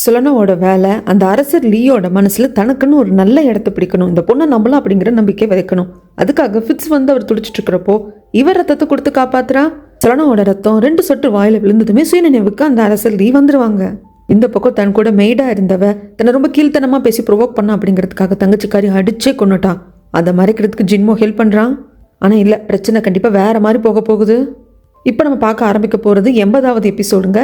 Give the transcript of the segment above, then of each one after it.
சுலனாவோட வேலை அந்த அரசர் லீயோட மனசுல தனக்குன்னு ஒரு நல்ல இடத்த பிடிக்கணும், இந்த பொண்ணை நம்பலாம் அப்படிங்கிற நம்பிக்கை விதைக்கணும். அதுக்காக ஃபிட்ஸ் வந்து அவர் துடிச்சிட்டு இருக்கிறப்போ இவர் ரத்தத்தை கொடுத்து காப்பாத்துறா. சுலனாவோட ரத்தம் 2 சொட்டு வாயில விழுந்ததுமே சுயநினைவுக்கு அந்த அரசர் லீ வந்துருவாங்க. இந்த பக்கம் தன் கூட மெய்டா இருந்தவ தன்னை ரொம்ப கீழ்த்தனமா பேசி ப்ரொவோக் பண்ண அப்படிங்கிறதுக்காக தங்கச்சிக்காரி அடிச்சே கொண்டுட்டான். அதை மறைக்கிறதுக்கு ஜின்மோ ஹெல்ப் பண்றான். ஆனா இல்ல, பிரச்சனை கண்டிப்பா வேற மாதிரி போக போகுது. இப்போ நம்ம பார்க்க ஆரம்பிக்க போறது 80வது எபிசோடுங்க.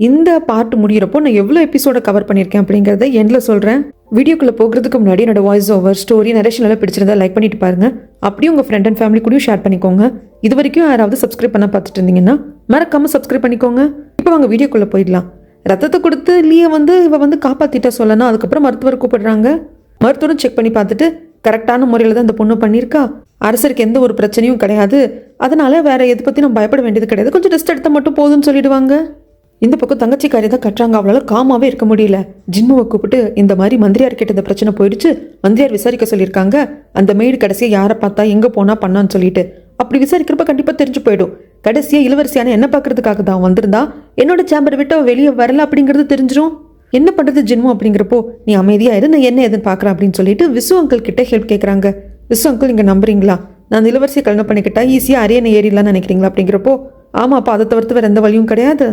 இந்த பார்ட் முடிகிறப்போ நான் எவ்வளோ எபிசோட கவர் பண்ணியிருக்கேன் அப்படிங்கிறத எண்டில் சொல்கிறேன். வீடியோக்குள்ளே போகிறதுக்கு முன்னாடி என்னோட வாய்ஸ் ஓவர் ஸ்டோரி நரேஷன் எல்லாம் பிடிச்சிருந்தா லைக் பண்ணிட்டு பாருங்க. அப்படியே உங்கள் ஃப்ரெண்ட் அண்ட் ஃபேமிலி கூடயும் ஷேர் பண்ணிக்கோங்க. இது வரைக்கும் யாராவது சப்ஸ்கிரைப் பண்ண பார்த்துட்டு இருந்தீங்கன்னா மறக்காம சப்ஸ்கிரைப் பண்ணிக்கோங்க. இப்போ அவங்க வீடியோக்குள்ளே போயிடலாம். ரத்தத்தை கொடுத்து லீயை வந்து இவ வந்து காப்பாற்றிட்டா சொல்லணும். அதுக்கப்புறம் மருத்துவர் கூப்பிடுறாங்க. மருத்துவரும் செக் பண்ணி பார்த்துட்டு கரெக்டான முறையில் தான் இந்த பொண்ணு பண்ணியிருக்கா, அரசருக்கு எந்த ஒரு பிரச்சனையும் கிடையாது, அதனால வேற எதை பற்றி நம்ம பயப்பட வேண்டியது கிடையாது, கொஞ்சம் ரெஸ்ட் எடுத்தால் மட்டும் போதும்னு சொல்லிடுவாங்க. இந்த பக்கம் தங்கச்சிக்காரி தான் கட்டுறாங்க. அவளால் காமாவே இருக்க முடியல. ஜின்முவை கூப்பிட்டு இந்த மாதிரி மந்திரியார் கிட்ட இந்த பிரச்சனை போயிடுச்சு, மந்திரியார் விசாரிக்க சொல்லியிருக்காங்க, அந்த மெய்டு கடைசியாக யாரை பார்த்தா எங்கே போனா பண்ணான்னு சொல்லிட்டு அப்படி விசாரிக்கிறப்ப கண்டிப்பாக தெரிஞ்சு போயிடும். கடைசியாக இளவரசியான என்ன பார்க்கறதுக்காக தான் வந்திருந்தா, என்னோட சேம்பரை விட்டு அவள் வெளியே வரல அப்படிங்கிறது தெரிஞ்சிடும். என்ன பண்ணுறது ஜின்மு அப்படிங்கிறப்போ நீ அமைதியாக இரு, நான் என்ன எதுன்னு பார்க்குறேன் அப்படின்னு சொல்லிட்டு விசு அங்கிள் கிட்ட ஹெல்ப் கேட்குறாங்க. விசு அங்கிள் நீங்கள் நம்புறீங்களா, நான் அந்த இளவரசியை கல்யாணம் பண்ணிக்கிட்டா ஈஸியாக அரியணை ஏறிடலான்னு நினைக்கிறீங்களா அப்படிங்கிறப்போ ஆமாப்பா, அதை தவிர்த்து வேறு எந்த வழியும் கிடையாது.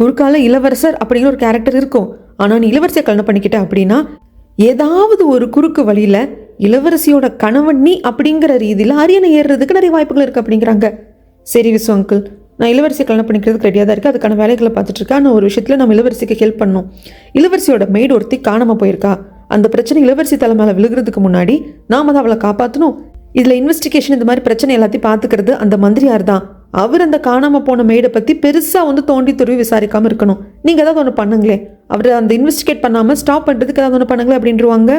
குறுக்கால இளவரசர் அப்படிங்கிற ஒரு கேரக்டர் இருக்கும். ஆனால் நீ இளவரசியை கல்யாணம் பண்ணிக்கிட்ட அப்படின்னா ஏதாவது ஒரு குறுக்கு வழியில் இளவரசியோட கணவன் நீ அப்படிங்கிற ரீதியில் அரியணை ஏறுறதுக்கு நிறைய வாய்ப்புகள் இருக்குது அப்படிங்கிறாங்க. சரி விசு அங்கிள், நான் இளவரசியை கல்யாணம் பண்ணிக்கிறதுக்கு ரெடியாக தான் இருக்குது, அதுக்கான வேலைகளை பார்த்துட்டு இருக்கேன். ஆனால் ஒரு விஷயத்தில் நம்ம இளவரசிக்கு ஹெல்ப் பண்ணணும். இளவரசியோட மெய்டு ஒருத்தி காணாமல் போயிருக்கா. அந்த பிரச்சனை இளவரசி தலை மேலே விழுகிறதுக்கு முன்னாடி நாம தான் அவளை காப்பாற்றணும். இதில் இன்வெஸ்டிகேஷன் இந்த மாதிரி பிரச்சனை எல்லாத்தையும் பார்த்துக்கிறது அந்த மந்திரியார் தான். அவர் அந்த காணாமல் போன மெய்டை பற்றி பெருசாக வந்து தோண்டி துருவி விசாரிக்காமல் இருக்கணும். நீங்கள் ஏதாவது ஒன்று பண்ணுங்களே, அவர் அந்த இன்வெஸ்டிகேட் பண்ணாமல் ஸ்டாப் பண்ணுறதுக்கு ஏதாவது ஒன்று பண்ணுங்களே அப்படின்றவாங்க.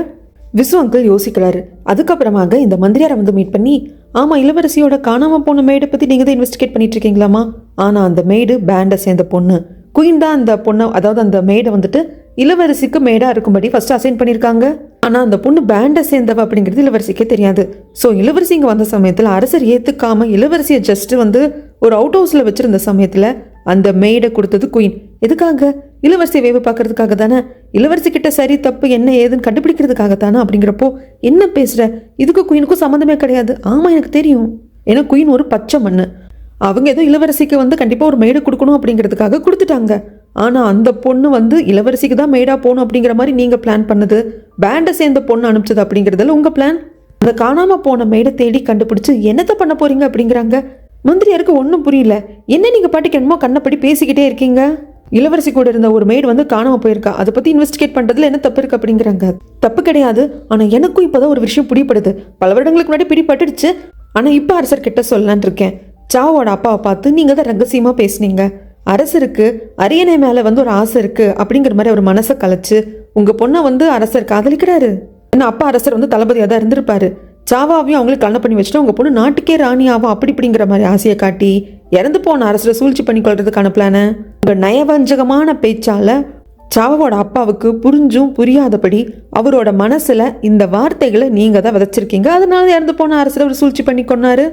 விசு அங்கிள் யோசிக்கிறாரு. அதுக்கப்புறமாக இந்த மந்திரியாரை வந்து மீட் பண்ணி ஆமாம், இளவரசியோட காணாமல் போன மெய்டை பற்றி நீங்கள் தான் இன்வெஸ்டிகேட் பண்ணிட்டு இருக்கீங்களாமா, ஆனால் அந்த மெய்டு பேண்டை சேர்ந்த பொண்ணு குயின் தான். அந்த பொண்ணை, அதாவது அந்த மெய்டை வந்துட்டு இளவரசிக்கு மேடாக இருக்கும்படி ஃபர்ஸ்ட் அசைன் பண்ணியிருக்காங்க. ஆனால் அந்த பொண்ணு பேண்டை சேர்ந்தவ அப்படிங்கிறது இளவரசிக்கே தெரியாது. ஸோ இளவரசி இங்கே வந்த சமயத்தில் அரசர் ஏற்றுக்காம இளவரசியை ஜஸ்ட் வந்து ஒரு அவுட் ஹவுஸில் வச்சிருந்த சமயத்தில் அந்த மெய்டை கொடுத்தது குயின். எதுக்காக? இளவரசியை வேவு பார்க்கறதுக்காக தானே, இளவரசி கிட்ட சரி தப்பு என்ன ஏதுன்னு கண்டுபிடிக்கிறதுக்காக தானே. அப்படிங்கிறப்போ என்ன பேசுகிற, இதுக்கும் குயினுக்கும் சம்மந்தமே கிடையாது. ஆமாம் எனக்கு தெரியும், ஏன்னா குயின் ஒரு பச்சை மண்ணு. அவங்க ஏதோ இளவரசிக்கு வந்து கண்டிப்பாக ஒரு மெய்டை கொடுக்கணும் அப்படிங்கிறதுக்காக கொடுத்துட்டாங்க. ஆனால் அந்த பொண்ணு வந்து இளவரசிக்கு தான் மெய்டா போகணும் அப்படிங்கிற மாதிரி நீங்கள் பிளான் பண்ணது, பேண்டை சேர்ந்த பொண்ணு அனுப்பிச்சது அப்படிங்கிறதுல உங்கள் பிளான். அந்த காணாமல் போன மெய்டை தேடி கண்டுபிடிச்சு என்னத்தை பண்ண போறீங்க அப்படிங்கிறாங்க. மந்திரியாருக்கு ஒன்றும் புரியல. என்ன நீங்கள் பாட்டுக்கு என்னமோ கண்ணப்படி பேசிக்கிட்டே இருக்கீங்க. இளவரசி கூட இருந்த ஒரு மெய்டு வந்து காணாமல் போயிருக்கா, அதை பற்றி இன்வெஸ்டிகேட் பண்ணுறதுல என்ன தப்பு இருக்குது அப்படிங்கிறாங்க. தப்பு கிடையாது, ஆனால் எனக்கும் இப்போதான் ஒரு விஷயம் பிடிப்படுது. பல வருடங்களுக்கு முன்னாடி பிடிப்பட்டுடுச்சு, ஆனால் இப்போ அரசர் கிட்ட சொல்லலான் இருக்கேன். சாவோட அப்பாவை பார்த்து நீங்கள் தான் ரகசியமாக பேசுனீங்க. அரசருக்கு அரியணை மேலே வந்து ஒரு ஆசை இருக்குது அப்படிங்கிற மாதிரி அவர் மனசை கலைச்சு உங்கள் பொண்ணை வந்து அரசர் காதலிக்கிறாரு. ஏன்னா அப்பா அரசர் வந்து தளபதியாக தான் இருந்திருப்பாரு. சாவாவையும் அவங்களுக்கு கல்யாணம் பண்ணி வச்சுட்டு உங்கள் பொண்ணு நாட்டுக்கே ராணியாவும் அப்படிங்கிற மாதிரி ஆசையை காட்டி இறந்து போன அரசரை சூழ்ச்சி பண்ணி கொள்றதுக்கான பிளானை உங்கள் நயவஞ்சகமான பேச்சால் சாவாவோட அப்பாவுக்கு புரிஞ்சும் புரியாதபடி அவரோட மனசில் இந்த வார்த்தைகளை நீங்கள் தான் விதைச்சிருக்கீங்க. அதனால இறந்து போன அரசரை அவர் சூழ்ச்சி பண்ணி கொண்டாரு.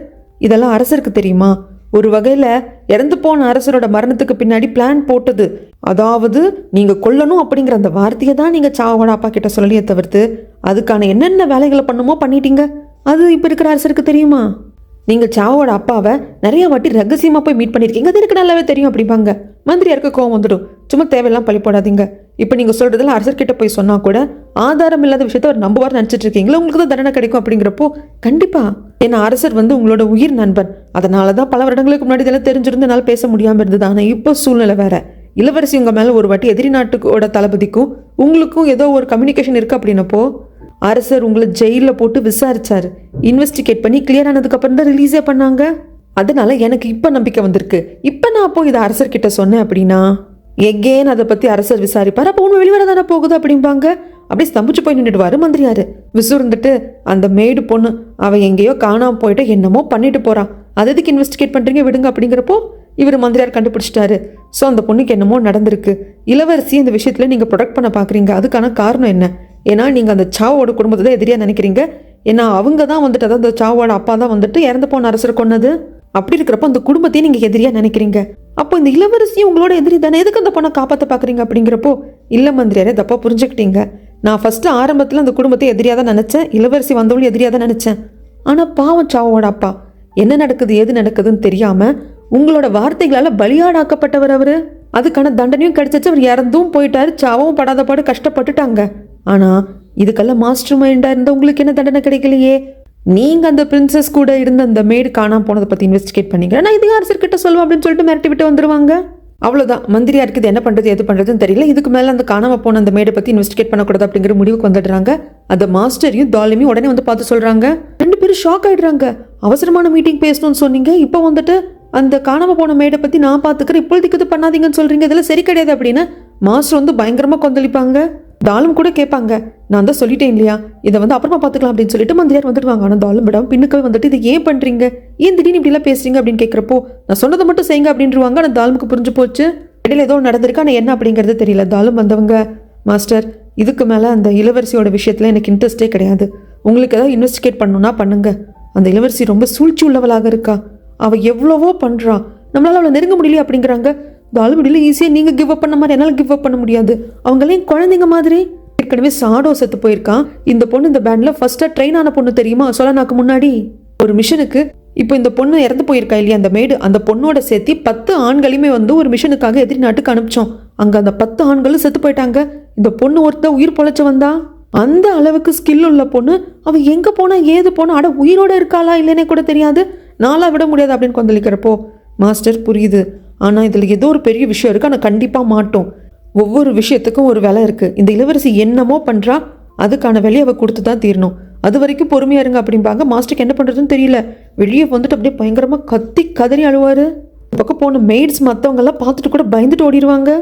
இதெல்லாம் அரசருக்கு தெரியுமா? ஒரு வகையில் இறந்து போன அரசரோட மரணத்துக்கு பின்னாடி பிளான் போட்டது. அதாவது நீங்கள் கொல்லணும் அப்படிங்கிற அந்த வார்த்தையை தான் நீங்கள் சாவோட அப்பா கிட்ட சொல்லலையே தவிர்த்து அதுக்கான என்னென்ன வேலைகளை பண்ணுமோ பண்ணிட்டீங்க. அது இப்போ இருக்கிற அரசருக்கு தெரியுமா? நீங்கள் சாவோட அப்பாவை நிறைய வாட்டி ரகசியமாக போய் மீட் பண்ணியிருக்கீங்க, அது எனக்கு நல்லாவே தெரியும் அப்படிம்பாங்க. மந்திரியாருக்கு கோவம் வந்துடும். சும்மா தேவையெல்லாம் பழி போடாதீங்க. இப்போ நீங்கள் சொல்கிறதுல அரசர்கிட்ட போய் சொன்னால் கூட ஆதாரம் இல்லாத விஷயத்த அவர் நம்புவார் நினச்சிட்டு இருக்கீங்களா, உங்களுக்கு தான் தண்டனை கிடைக்கும் அப்படிங்கிறப்போ கண்டிப்பாக. ஏன்னா அரசர் வந்து உங்களோட உயிர் நண்பன். அதனால தான் பல வருடங்களுக்கு முன்னாடி இதெல்லாம் தெரிஞ்சிருந்து என்னால் பேச முடியாமல் இருந்தது. ஆனால் இப்போ சூழ்நிலை வேற. இளவரசி உங்கள் மேலே ஒரு வாட்டி எதிரி நாட்டுக்கோட தளபதிக்கும் உங்களுக்கும் ஏதோ ஒரு கம்யூனிகேஷன் இருக்குது அப்படின்னப்போ அரசர் உங்களை ஜெயிலில் போட்டு விசாரிச்சாரு. இன்வெஸ்டிகேட் பண்ணி கிளியர் ஆனதுக்கப்புறம் தான் ரிலீஸே பண்ணாங்க. அதனால எனக்கு இப்போ நம்பிக்கை வந்திருக்கு. இப்போ நான் போய் இதை அரசர்கிட்ட சொன்னேன் அப்படின்னா எகேன் அதை பற்றி அரசர் விசாரிப்பார். அப்போ ஒன்று வெளிவர தானே போகுது அப்படிம்பாங்க. அப்படியே ஸ்தம்பிச்சு போய் நின்றுடுவார் மந்திரியாரு. விசு இருந்துட்டு அந்த மெய்டு பொண்ணு அவள் எங்கேயோ காணாமல் போயிட்டு என்னமோ பண்ணிட்டு போகிறான், அது எதுக்கு இன்வெஸ்டிகேட் பண்ணுறீங்க விடுங்க அப்படிங்கிறப்போ இவர் மந்திரியார் கண்டுபிடிச்சிட்டாரு. ஸோ அந்த பொண்ணுக்கு என்னமோ நடந்திருக்கு. இளவரசி இந்த விஷயத்தில் நீங்கள் ப்ரொடெக்ட் பண்ண பார்க்குறீங்க. அதுக்கான காரணம் என்ன? ஏன்னா நீங்கள் அந்த சாவோட குடும்பத்தை தான் எதிரியாக நினைக்கிறீங்க. ஏன்னா அவங்க தான் வந்துட்டு, அதாவது அந்த சாவோட அப்பா தான் வந்துட்டு இறந்து போன அரசர் கொன்னது. அப்படி இருக்கிறப்போ அந்த குடும்பத்தையும் நீங்கள் எதிரியாக நினைக்கிறீங்க. அப்போ இந்த இளவரசியும் உங்களோட எதிரி தானே, எதுக்கு அந்த பொண்ணை காப்பாற்ற பார்க்குறீங்க அப்படிங்கிறப்போ இல்லை மந்திரியாரே, தப்பாக புரிஞ்சுக்கிட்டீங்க. நான் ஃபஸ்ட்டு ஆரம்பத்தில் அந்த குடும்பத்தை எதிரியாக தான் நினச்சேன், இளவரசி வந்தவளும் எதிரியாக தான் நினச்சேன். ஆனால் பாவம் சாவோட அப்பா, என்ன நடக்குது ஏது நடக்குதுன்னு தெரியாமல் உங்களோட வார்த்தைகளால் பலியாடாக்கப்பட்டவர் அவர். அதுக்கான தண்டனையும் கிடைச்சிச்சு, அவர் இறந்தும் போயிட்டாரு, சாவும் படாத பாடு கஷ்டப்பட்டுட்டாங்க. ஆனால் இதுக்கெல்லாம் மாஸ்டர் மைண்டாக இருந்த உங்களுக்கு என்ன தண்டனை கிடைக்கலையே? நீங்கள் அந்த பிரின்சஸ் கூட இருந்த அந்த மேடு காணாமல் போனதை பற்றி இன்வெஸ்டிகேட் பண்ணீங்க. நான் இது அரசர்கிட்ட சொல்லுவேன் அப்படின்னு சொல்லிட்டு மிரட்டி விட்டு வந்துடுவாங்க. அவ்வளோதான், மந்திரியா இருக்குது, என்ன பண்ணுறது எது பண்ணுறதுன்னு தெரியல. இதுக்கு மேலே அந்த காணாமல் போன அந்த மேடை பற்றி இன்வெஸ்டிகேட் பண்ணக்கூடாது அப்படிங்கிற முடிவுக்கு வந்துடுறாங்க. அந்த மாஸ்டரையும் டாலிமையும் உடனே வந்து பார்த்து சொல்கிறாங்க. 2 பேரும் ஷாக் ஆகிடுறாங்க. அவசரமான மீட்டிங் பேசணும்னு சொன்னீங்க, இப்போ வந்துட்டு அந்த காணாமல் போன மேடை பற்றி நான் பார்த்துக்கிறேன், இப்பொழுதுக்கு இது பண்ணாதீங்கன்னு சொல்கிறீங்க, இதெல்லாம் சரி கிடையாது அப்படின்னு மாஸ்டர் வந்து பயங்கரமாக கொந்தளிப்பாங்க. தாலும் கூட கேட்பாங்க, நான் தான் சொல்லிட்டேன் இல்லையா, இதை வந்து அப்புறமா பார்த்துக்கலாம் அப்படின்னு சொல்லிட்டு மந்திரியார் வந்துடுவாங்க. ஆனால் தாலும் விடாமல் பின்னுக்கவே வந்துட்டு இதை ஏன் பண்ணுறீங்க, ஏன் திடீர்னு இப்படிலாம் பேசுறீங்க அப்படின்னு கேட்குறப்போ நான் சொன்னதை மட்டும் செய்யுங்க அப்படின்ருவாங்க. ஆனால் தாலுமுக்கு புரிஞ்சு போச்சு, இடையில ஏதோ நடந்திருக்கு, ஆனால் என்ன அப்படிங்கிறது தெரியல. தாலும் வந்தவங்க, மாஸ்டர் இதுக்கு மேலே அந்த இளவரசியோட விஷயத்தில் எனக்கு இன்ட்ரெஸ்டே கிடையாது, உங்களுக்கு ஏதாவது இன்வெஸ்டிகேட் பண்ணணும்னா பண்ணுங்க. அந்த இளவரசி ரொம்ப சூழ்ச்சி உள்ளவளாக இருக்கா, அவள் எவ்வளவோ பண்ணுறான், நம்மளால் அவளை நெருங்க முடியல அப்படிங்கிறாங்க. தாலும் முடியல, ஈஸியாக நீங்கள் கிவ் அப் பண்ண மாதிரி என்னால் கிவ் அப் பண்ண முடியாது, அவங்களையும் குழந்தைங்க மாதிரி. ஏற்கனவே சாடோ செத்து போயிருக்கான். இந்த பொண்ணு இந்த பேண்டில் ஃபர்ஸ்ட்டாக ட்ரெயின் ஆன பொண்ணு தெரியுமா, சொலனாக்கு முன்னாடி ஒரு மிஷனுக்கு. இப்போ இந்த பொண்ணு இறந்து போயிருக்கா இல்லையா அந்த மேடு, அந்த பொண்ணோட சேர்த்து 10 ஆண்களையுமே வந்து ஒரு மிஷனுக்காக எதிரி நாட்டுக்கு அனுப்பிச்சோம். அங்கே அந்த 10 ஆண்களும் செத்து போயிட்டாங்க. இந்த பொண்ணு ஒருத்த உயிர் பொழைச்ச வந்தா. அந்த அளவுக்கு ஸ்கில் உள்ள பொண்ணு, அவள் எங்கே போனா ஏது போனா, அட உயிரோட இருக்காளா இல்லைன்னே கூட தெரியாது, நாளாக விட முடியாது அப்படின்னு கொந்தளிக்கிறப்போ, மாஸ்டர் புரியுது, ஆனால் இதில் ஏதோ ஒரு பெரிய விஷயம் இருக்குது, ஆனால் கண்டிப்பாக மாட்டோம். ஒவ்வொரு விஷயத்துக்கும் ஒரு விலை இருக்குது. இந்த இளவரசி என்னமோ பண்ணுறா, அதுக்கான விலையை அவள் கொடுத்து தான் தீரணும். அது வரைக்கும் பொறுமையாக இருங்க அப்படிம்பாங்க. மாஸ்டருக்கு என்ன பண்ணுறதுன்னு தெரியல. வெளியே வந்துட்டு அப்படியே பயங்கரமாக கத்தி கதறி அழுவார். பக்கம் போன மெய்ட்ஸ் மற்றவங்கெல்லாம் பார்த்துட்டு கூட பயந்துட்டு ஓடிடுவாங்க.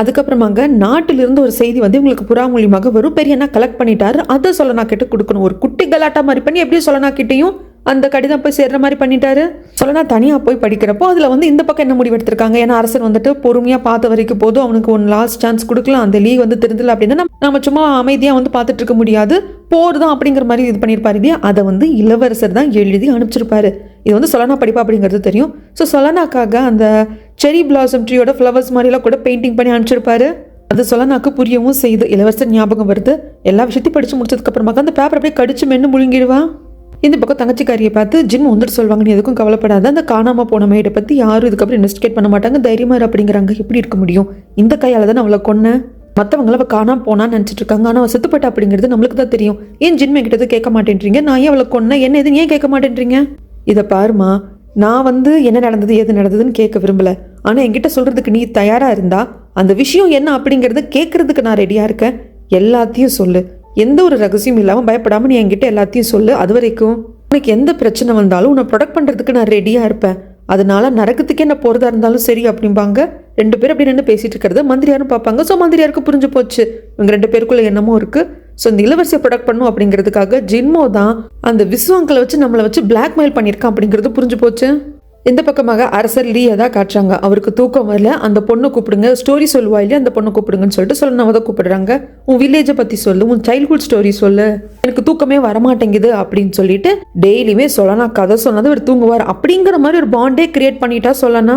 அதுக்கப்புறமாங்க நாட்டிலிருந்து ஒரு செய்தி வந்து இவங்களுக்கு புறா மூலியமாக வரும். பெரியண்ணா கலெக்ட் பண்ணிட்டாரு, அதை சொல்லனா கிட்ட கொடுக்கணும். ஒரு குட்டி கலாட்டா மாதிரி பண்ணி எப்படியும் சொல்லனா கிட்டையும் அந்த கடிதம் போய் சேர்ற மாதிரி பண்ணிட்டாரு. சொல்லனா தனியாக போய் படிக்கிறப்போ அதில் வந்து இந்த பக்கம் என்ன முடிவு எடுத்திருக்காங்க, ஏன்னா அரசர் வந்துட்டு பொறுமையாக பார்த்த வரைக்கும் போதும், அவனுக்கு ஒன் லாஸ்ட் சான்ஸ் கொடுக்கலாம், அந்த லீக் வந்து தெரிஞ்சல அப்படின்னா நம்ம சும்மா அமைதியாக வந்து பார்த்துட்டு இருக்க முடியாது, போர் தான் அப்படிங்கிற மாதிரி இது பண்ணியிருப்பாரு இல்லையா. அதை வந்து இளவரசர் தான் எழுதி அனுப்பிச்சிருப்பாரு. இது வந்து சொலனா படிப்பா அப்படிங்கிறது தெரியும். ஸோ சொலனாக்காக அந்த செரி பிளாசம் ட்ரீயோட ஃப்ளவர்ஸ் மாதிரிலாம் கூட பெயிண்டிங் பண்ணி அனுப்பிச்சிருப்பாரு. அது சொலனாக்கு புரியவும் செய்யுது. இளவரசர் ஞாபகம் வருது. எல்லா விஷயத்தையும் படித்து முடிச்சதுக்கப்புறமா அந்த பேப்பர் அப்படியே கடிச்சு மென்று முழுங்கிடுவான். இந்த பக்கம் தங்கச்சிக்காரியை பார்த்து ஜின் வந்துட்டு சொல்லுவாங்க, நீ எதுக்கும் கவலைப்படாத, அந்த காணாமல் போன மேடை பற்றி யாரும் இதுக்கப்புறம் இன்வெஸ்டிகேட் பண்ண மாட்டாங்க, தைரியமாக இரு அப்படிங்கிறாங்க. எப்படி இருக்க முடியும், இந்த கையால் தான் அவளை கொன்னேன், மற்றவங்கள அவள் காணாமல் போனான்னு நினச்சிட்டு இருக்காங்க, ஆனால் அவள் செத்துப்பட்டா அப்படிங்கிறது நம்மளுக்கு தான் தெரியும், ஏன் ஜின் என்கிட்ட கேட்க மாட்டேன்றீங்க, நான் ஏன் அவளை கொன்னேன், என்ன எதுன்னு ஏன் கேட்க மாட்டேன்றீங்க. இதை பாருமா, நான் வந்து என்ன நடந்தது எது நடந்ததுன்னு கேட்க விரும்பலை, ஆனால் என்கிட்ட சொல்கிறதுக்கு நீ தயாராக இருந்தா அந்த விஷயம் என்ன அப்படிங்கிறத கேட்குறதுக்கு நான் ரெடியாக இருக்கேன், எல்லாத்தையும் சொல்லு, எந்த ஒரு ரகசியம் இல்லாமல் பயப்படாமல் நீ என்கிட்ட எல்லாத்தையும் சொல்லு, அது வரைக்கும் உனக்கு எந்த பிரச்சனை வந்தாலும் உன்னை ப்ரொடெக்ட் பண்ணுறதுக்கு நான் ரெடியாக இருப்பேன், அதனால நரகத்துக்கே என்ன போகிறதா இருந்தாலும் சரி அப்படிம்பாங்க. 2 பேரும் அப்படி நின்று பேசிகிட்டு இருக்கிறத மந்திரியாரும் பார்ப்பாங்க. ஸோ மந்திரியாருக்கு புரிஞ்சு போச்சு இவங்க 2 பேருக்குள்ள என்னமோ இருக்குது. ஸோ இந்த இளவரசியை ப்ரொடெக்ட் பண்ணும் அப்படிங்கிறதுக்காக ஜின்மோ தான் அந்த விஸ்வாங்களை வச்சு நம்மளை வச்சு பிளாக்மெயில் பண்ணியிருக்கான் அப்படிங்கிறது புரிஞ்சு போச்சு. இந்த பக்கமாக அரசர் லீயை தான் காட்டுறாங்க. அவருக்கு தூக்கம் வரல, அந்த பொண்ணை கூப்பிடுங்க, ஸ்டோரி சொல்லுவா இல்லையா அந்த பொண்ணை கூப்பிடுங்கன்னு சொல்லிட்டு சொல்லனாவ தான் கூப்பிடுறாங்க. உன் வில்லேஜை பற்றி சொல்லு, உன் சைல்ட்ஹுட் ஸ்டோரி சொல்லு, எனக்கு தூக்கமே வரமாட்டேங்குது அப்படின்னு சொல்லிட்டு டெய்லியுமே சொல்லனா கதை சொன்னது அவர் தூங்குவார் அப்படிங்கிற மாதிரி ஒரு பாண்டே கிரியேட் பண்ணிட்டா சொல்லனா.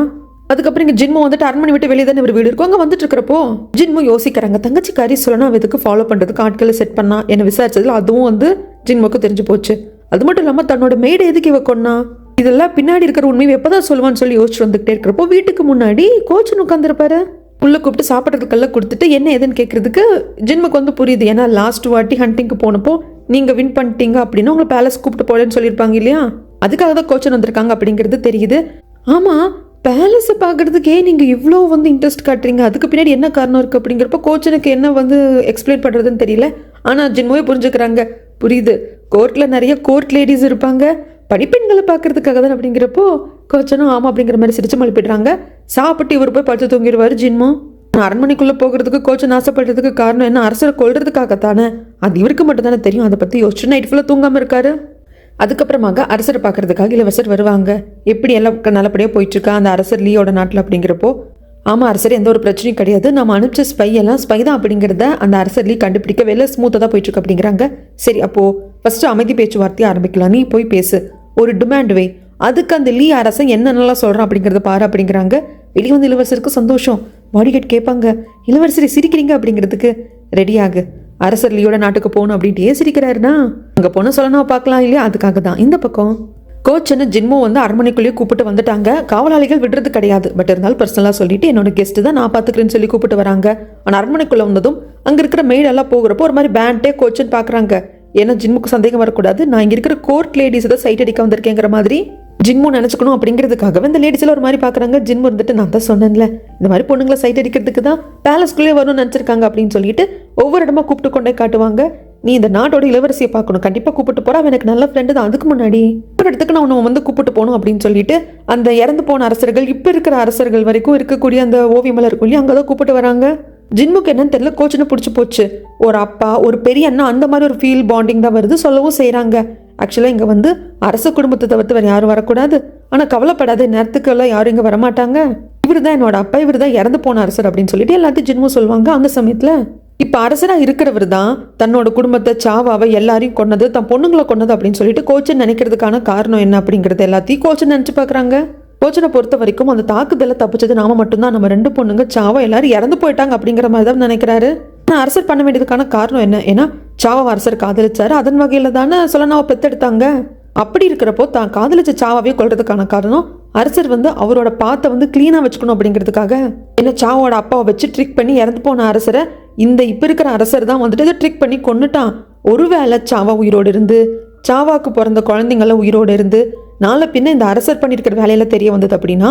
அதுக்கப்புறம் இங்கே ஜின்மோ வந்துட்டு அரண்மனை விட்டு வெளியே தானே ஒரு வீடு இருக்கும், அங்கே வந்துட்டு இருக்கிறப்போ ஜின்மோ யோசிக்கிறாங்க, தங்கச்சிக்காரி சொல்லனா இதுக்கு ஃபாலோ பண்ணுறதுக்கு ஆட்களை செட் பண்ணா என்ன விசாரிச்சதுல அதுவும் வந்து ஜின்மோக்கு தெரிஞ்சு போச்சு. அது மட்டும் இல்லாமல் தன்னோட மேடை எதுக்கு இவ கொன்னா, இதெல்லாம் பின்னாடி இருக்கிற உண்மையை எப்போதான் சொல்லுவான்னு சொல்லி யோசிச்சு வந்துகிட்டே இருக்கிறப்போ வீட்டுக்கு முன்னாடி கோச்சன் உட்காந்துருப்பாரு. உள்ள கூப்பிட்டு சாப்பிட்றதுக்கெல்லாம் கொடுத்துட்டு என்ன ஏதுன்னு கேட்கறதுக்கு ஜின்முக்கு வந்து புரியுது, ஏன்னா லாஸ்ட் வாட்டி ஹண்டிங்க்கு போனப்போ நீங்கள் வின் பண்ணிட்டீங்க அப்படின்னு உங்களை பேலஸ் கூப்பிட்டு போலேன்னு சொல்லியிருப்பாங்க இல்லையா, அதுக்காக தான் கோச்சன் வந்திருக்காங்க அப்படிங்கிறது தெரியுது. ஆமாம், பேலஸை பார்க்குறதுக்கே நீங்கள் இவ்வளோ வந்து இன்ட்ரெஸ்ட் காட்டுறீங்க, அதுக்கு பின்னாடி என்ன காரணம் இருக்குது அப்படிங்கிறப்ப கோச்சனுக்கு என்ன வந்து எக்ஸ்பிளைன் பண்ணுறதுன்னு தெரியல. ஆனால் ஜின்மோவே புரிஞ்சுக்கிறாங்க, புரியுது, கோர்ட்டில் நிறைய கோர்ட் லேடிஸ் இருப்பாங்க, படிப்பெண்களை பார்க்கறதுக்காக தான் அப்படிங்கிறப்போ கோச்சனும் ஆமாம் அப்படிங்கிற மாதிரி சிரிச்சு மழுப்பிடுறாங்க. சாப்பிட்டு இவர் போய் படுத்து தூங்கிடுவார் ஜின்மோ. அரண்மனைக்குள்ளே போகிறதுக்கு கோச்சன் ஆசைப்படுறதுக்கு காரணம் என்ன, அரசரை கொள்றதுக்காகத்தானே, அது இவருக்கு மட்டும் தானே தெரியும், அதை பற்றி யோசிச்சு நைட் ஃபுல்லாக தூங்காமல் இருக்காரு. அதுக்கப்புறமாக அரசரை பார்க்கறதுக்காக இளவரசர் வருவாங்க. எப்படி எல்லாம் நல்லபடியாக போயிட்டுருக்கா அந்த அரசர் லீயோட நாட்டில் அப்படிங்கிறப்போ, ஆமாம் அரசர் எந்த ஒரு பிரச்சனையும் கிடையாது, நம்ம அனுப்பிச்ச ஸ்பை எல்லாம் ஸ்பை தான் அப்படிங்கிறத அந்த அரசர் லீ கண்டுபிடிக்க வெளில ஸ்மூத்தாக தான் போயிட்டுருக்கு அப்படிங்கிறாங்க. சரி அப்போது ஃபஸ்ட்டு அமைதி பேச்சுவார்த்தையை ஆரம்பிக்கலாம், நீ போய் பேசு, ஒரு டிமாண்ட் வை, அதுக்கு அந்த லீ அரசன் என்னென்னலாம் சொல்கிறான் அப்படிங்கிறத பாரு அப்படிங்கிறாங்க. வெளியே வந்து இளவரசருக்கு சந்தோஷம், பாடிகார்டு கேட்பாங்க, இளவரசரை சிரிக்கிறீங்க அப்படிங்கிறதுக்கு. ரெடியாகு, அரசர் லியோட நாட்டுக்கு போகணும் அப்படின்ட்டு ஏன் சிரிக்கிறாருன்னா அங்கே போன சொல்லணும் பார்க்கலாம் இல்லையா, அதுக்காக தான். இந்த பக்கம் கோச்சனை ஜின்மோ வந்து அரண்மனைக்குள்ளேயே கூப்பிட்டு வந்துட்டாங்க. காவலாளிகள் விடுறது கிடையாது. பட் இருந்தாலும் பர்சனலாக சொல்லிட்டு என்னோட கெஸ்ட் தான் நான் பார்த்துக்கிறேன்னு சொல்லி கூப்பிட்டு வராங்க. ஆனால் அரண்மனைக்குள்ளே வந்ததும் அங்கே இருக்கிற மெய்டெல்லாம் போகிறப்போ ஒரு மாதிரி பேண்டே கோச்சன் பார்க்குறாங்க. ஏன்னா ஜின்முக்கு சந்தேகம் வரக்கூடாது, நான் இங்கே இருக்கிற கோர்ட் லேடிஸ் தான் சைட் அடிக்க வந்திருக்கேங்கிற மாதிரி ஜின்மு நினச்சிக்கணும் அப்படிங்கிறதுக்காகவே இந்த லேடிஸில் ஒரு மாதிரி பார்க்குறாங்க. ஜின்மு இருந்துட்டு நான் தான் சொன்னேன்ல, இந்த மாதிரி பொண்ணுங்களை சைட் அடிக்கிறதுக்கு தான் பேலஸ்குள்ளே வரணும்னு நினச்சிருக்காங்க அப்படின்னு சொல்லிட்டு ஒவ்வொரு இடமா கூப்பிட்டு கொண்டே காட்டுவாங்க. நீ இந்த நாட்டோட இளவரசியை பார்க்கணும், கண்டிப்பாக கூப்பிட்டு போறா, எனக்கு நல்ல ஃப்ரெண்டு தான். அதுக்கு முன்னாடி ஒரு இடத்துக்கு நான் உன்னை வந்து கூப்பிட்டு போகணும் அப்படின்னு சொல்லிட்டு அந்த இறந்து போன அரசர்கள் இப்போ இருக்கிற அரசர்கள் வரைக்கும் இருக்கக்கூடிய அந்த ஓவியமெல்லாம் இருக்கும் இல்லையா, அங்கே தான் கூப்பிட்டு வராங்க. ஜின்முக்கு என்னன்னு தெரியல, கோச்சனை பிடிச்சி போச்சு. ஒரு அப்பா ஒரு பெரிய அண்ணா அந்த மாதிரி ஒரு ஃபீல் பாண்டிங் தான் வருது, சொல்லவும் செய்கிறாங்க. ஆக்சுவலாக இங்கே வந்து அரச குடும்பத்தை தவிர்த்து வேறு யாரும் வரக்கூடாது. ஆனால் கவலைப்படாத, நேரத்துக்கெல்லாம் யாரும் இங்கே வரமாட்டாங்க. இவர் தான் என்னோட அப்பா, இவர் தான் இறந்து போன அரசர் அப்படின்னு சொல்லிட்டு எல்லாத்தையும் ஜின்மு சொல்லுவாங்க. அந்த சமயத்தில் இப்போ அரசராக இருக்கிறவர் தான் தன்னோட குடும்பத்தை, சாவாவை எல்லாரையும் கொன்னது, தன் பொண்ணுங்களை கொன்னது அப்படின்னு சொல்லிட்டு கோச்சன் நினைக்கிறதுக்கான காரணம் என்ன அப்படிங்கிறது எல்லாத்தையும் கோச்சன் நினச்சி பார்க்குறாங்க. கோச்சனை பொறுத்த வரைக்கும் அந்த தாக்குதலை தப்பிச்சது நாம மட்டும்தான், நம்ம 2 பொண்ணுங்க சாவா எல்லாரும் இறந்து போயிட்டாங்க அப்படிங்கிற மாதிரி தான் நினைக்கிறாரு. ஆனால் அரசர் பண்ண வேண்டியதுக்கான காரணம் என்ன? ஏன்னா சாவா அரசர் காதலிச்சாரு, அதன் வகையில் தானே சொல்லனாவை பெத்தெடுத்தாங்க. அப்படி இருக்கிறப்போ தான் காதலிச்ச சாவாவே கொள்றதுக்கான காரணம் அரசர் வந்து அவரோட பாத்தை வந்து கிளீனாக வச்சுக்கணும் அப்படிங்கிறதுக்காக. ஏன்னா சாவோட அப்பாவை வச்சு ட்ரிக் பண்ணி இறந்து போன அரசரை இந்த இப்போ இருக்கிற அரசர் தான் வந்துட்டு இதை ட்ரிக் பண்ணி கொன்னுட்டான். ஒருவேளை சாவா உயிரோடு இருந்து, சாவாக்கு பிறந்த குழந்தைங்கள உயிரோடு இருந்து நாளை பின்ன இந்த அரசர் பண்ணியிருக்கிற வேலையில தெரிய வந்தது அப்படின்னா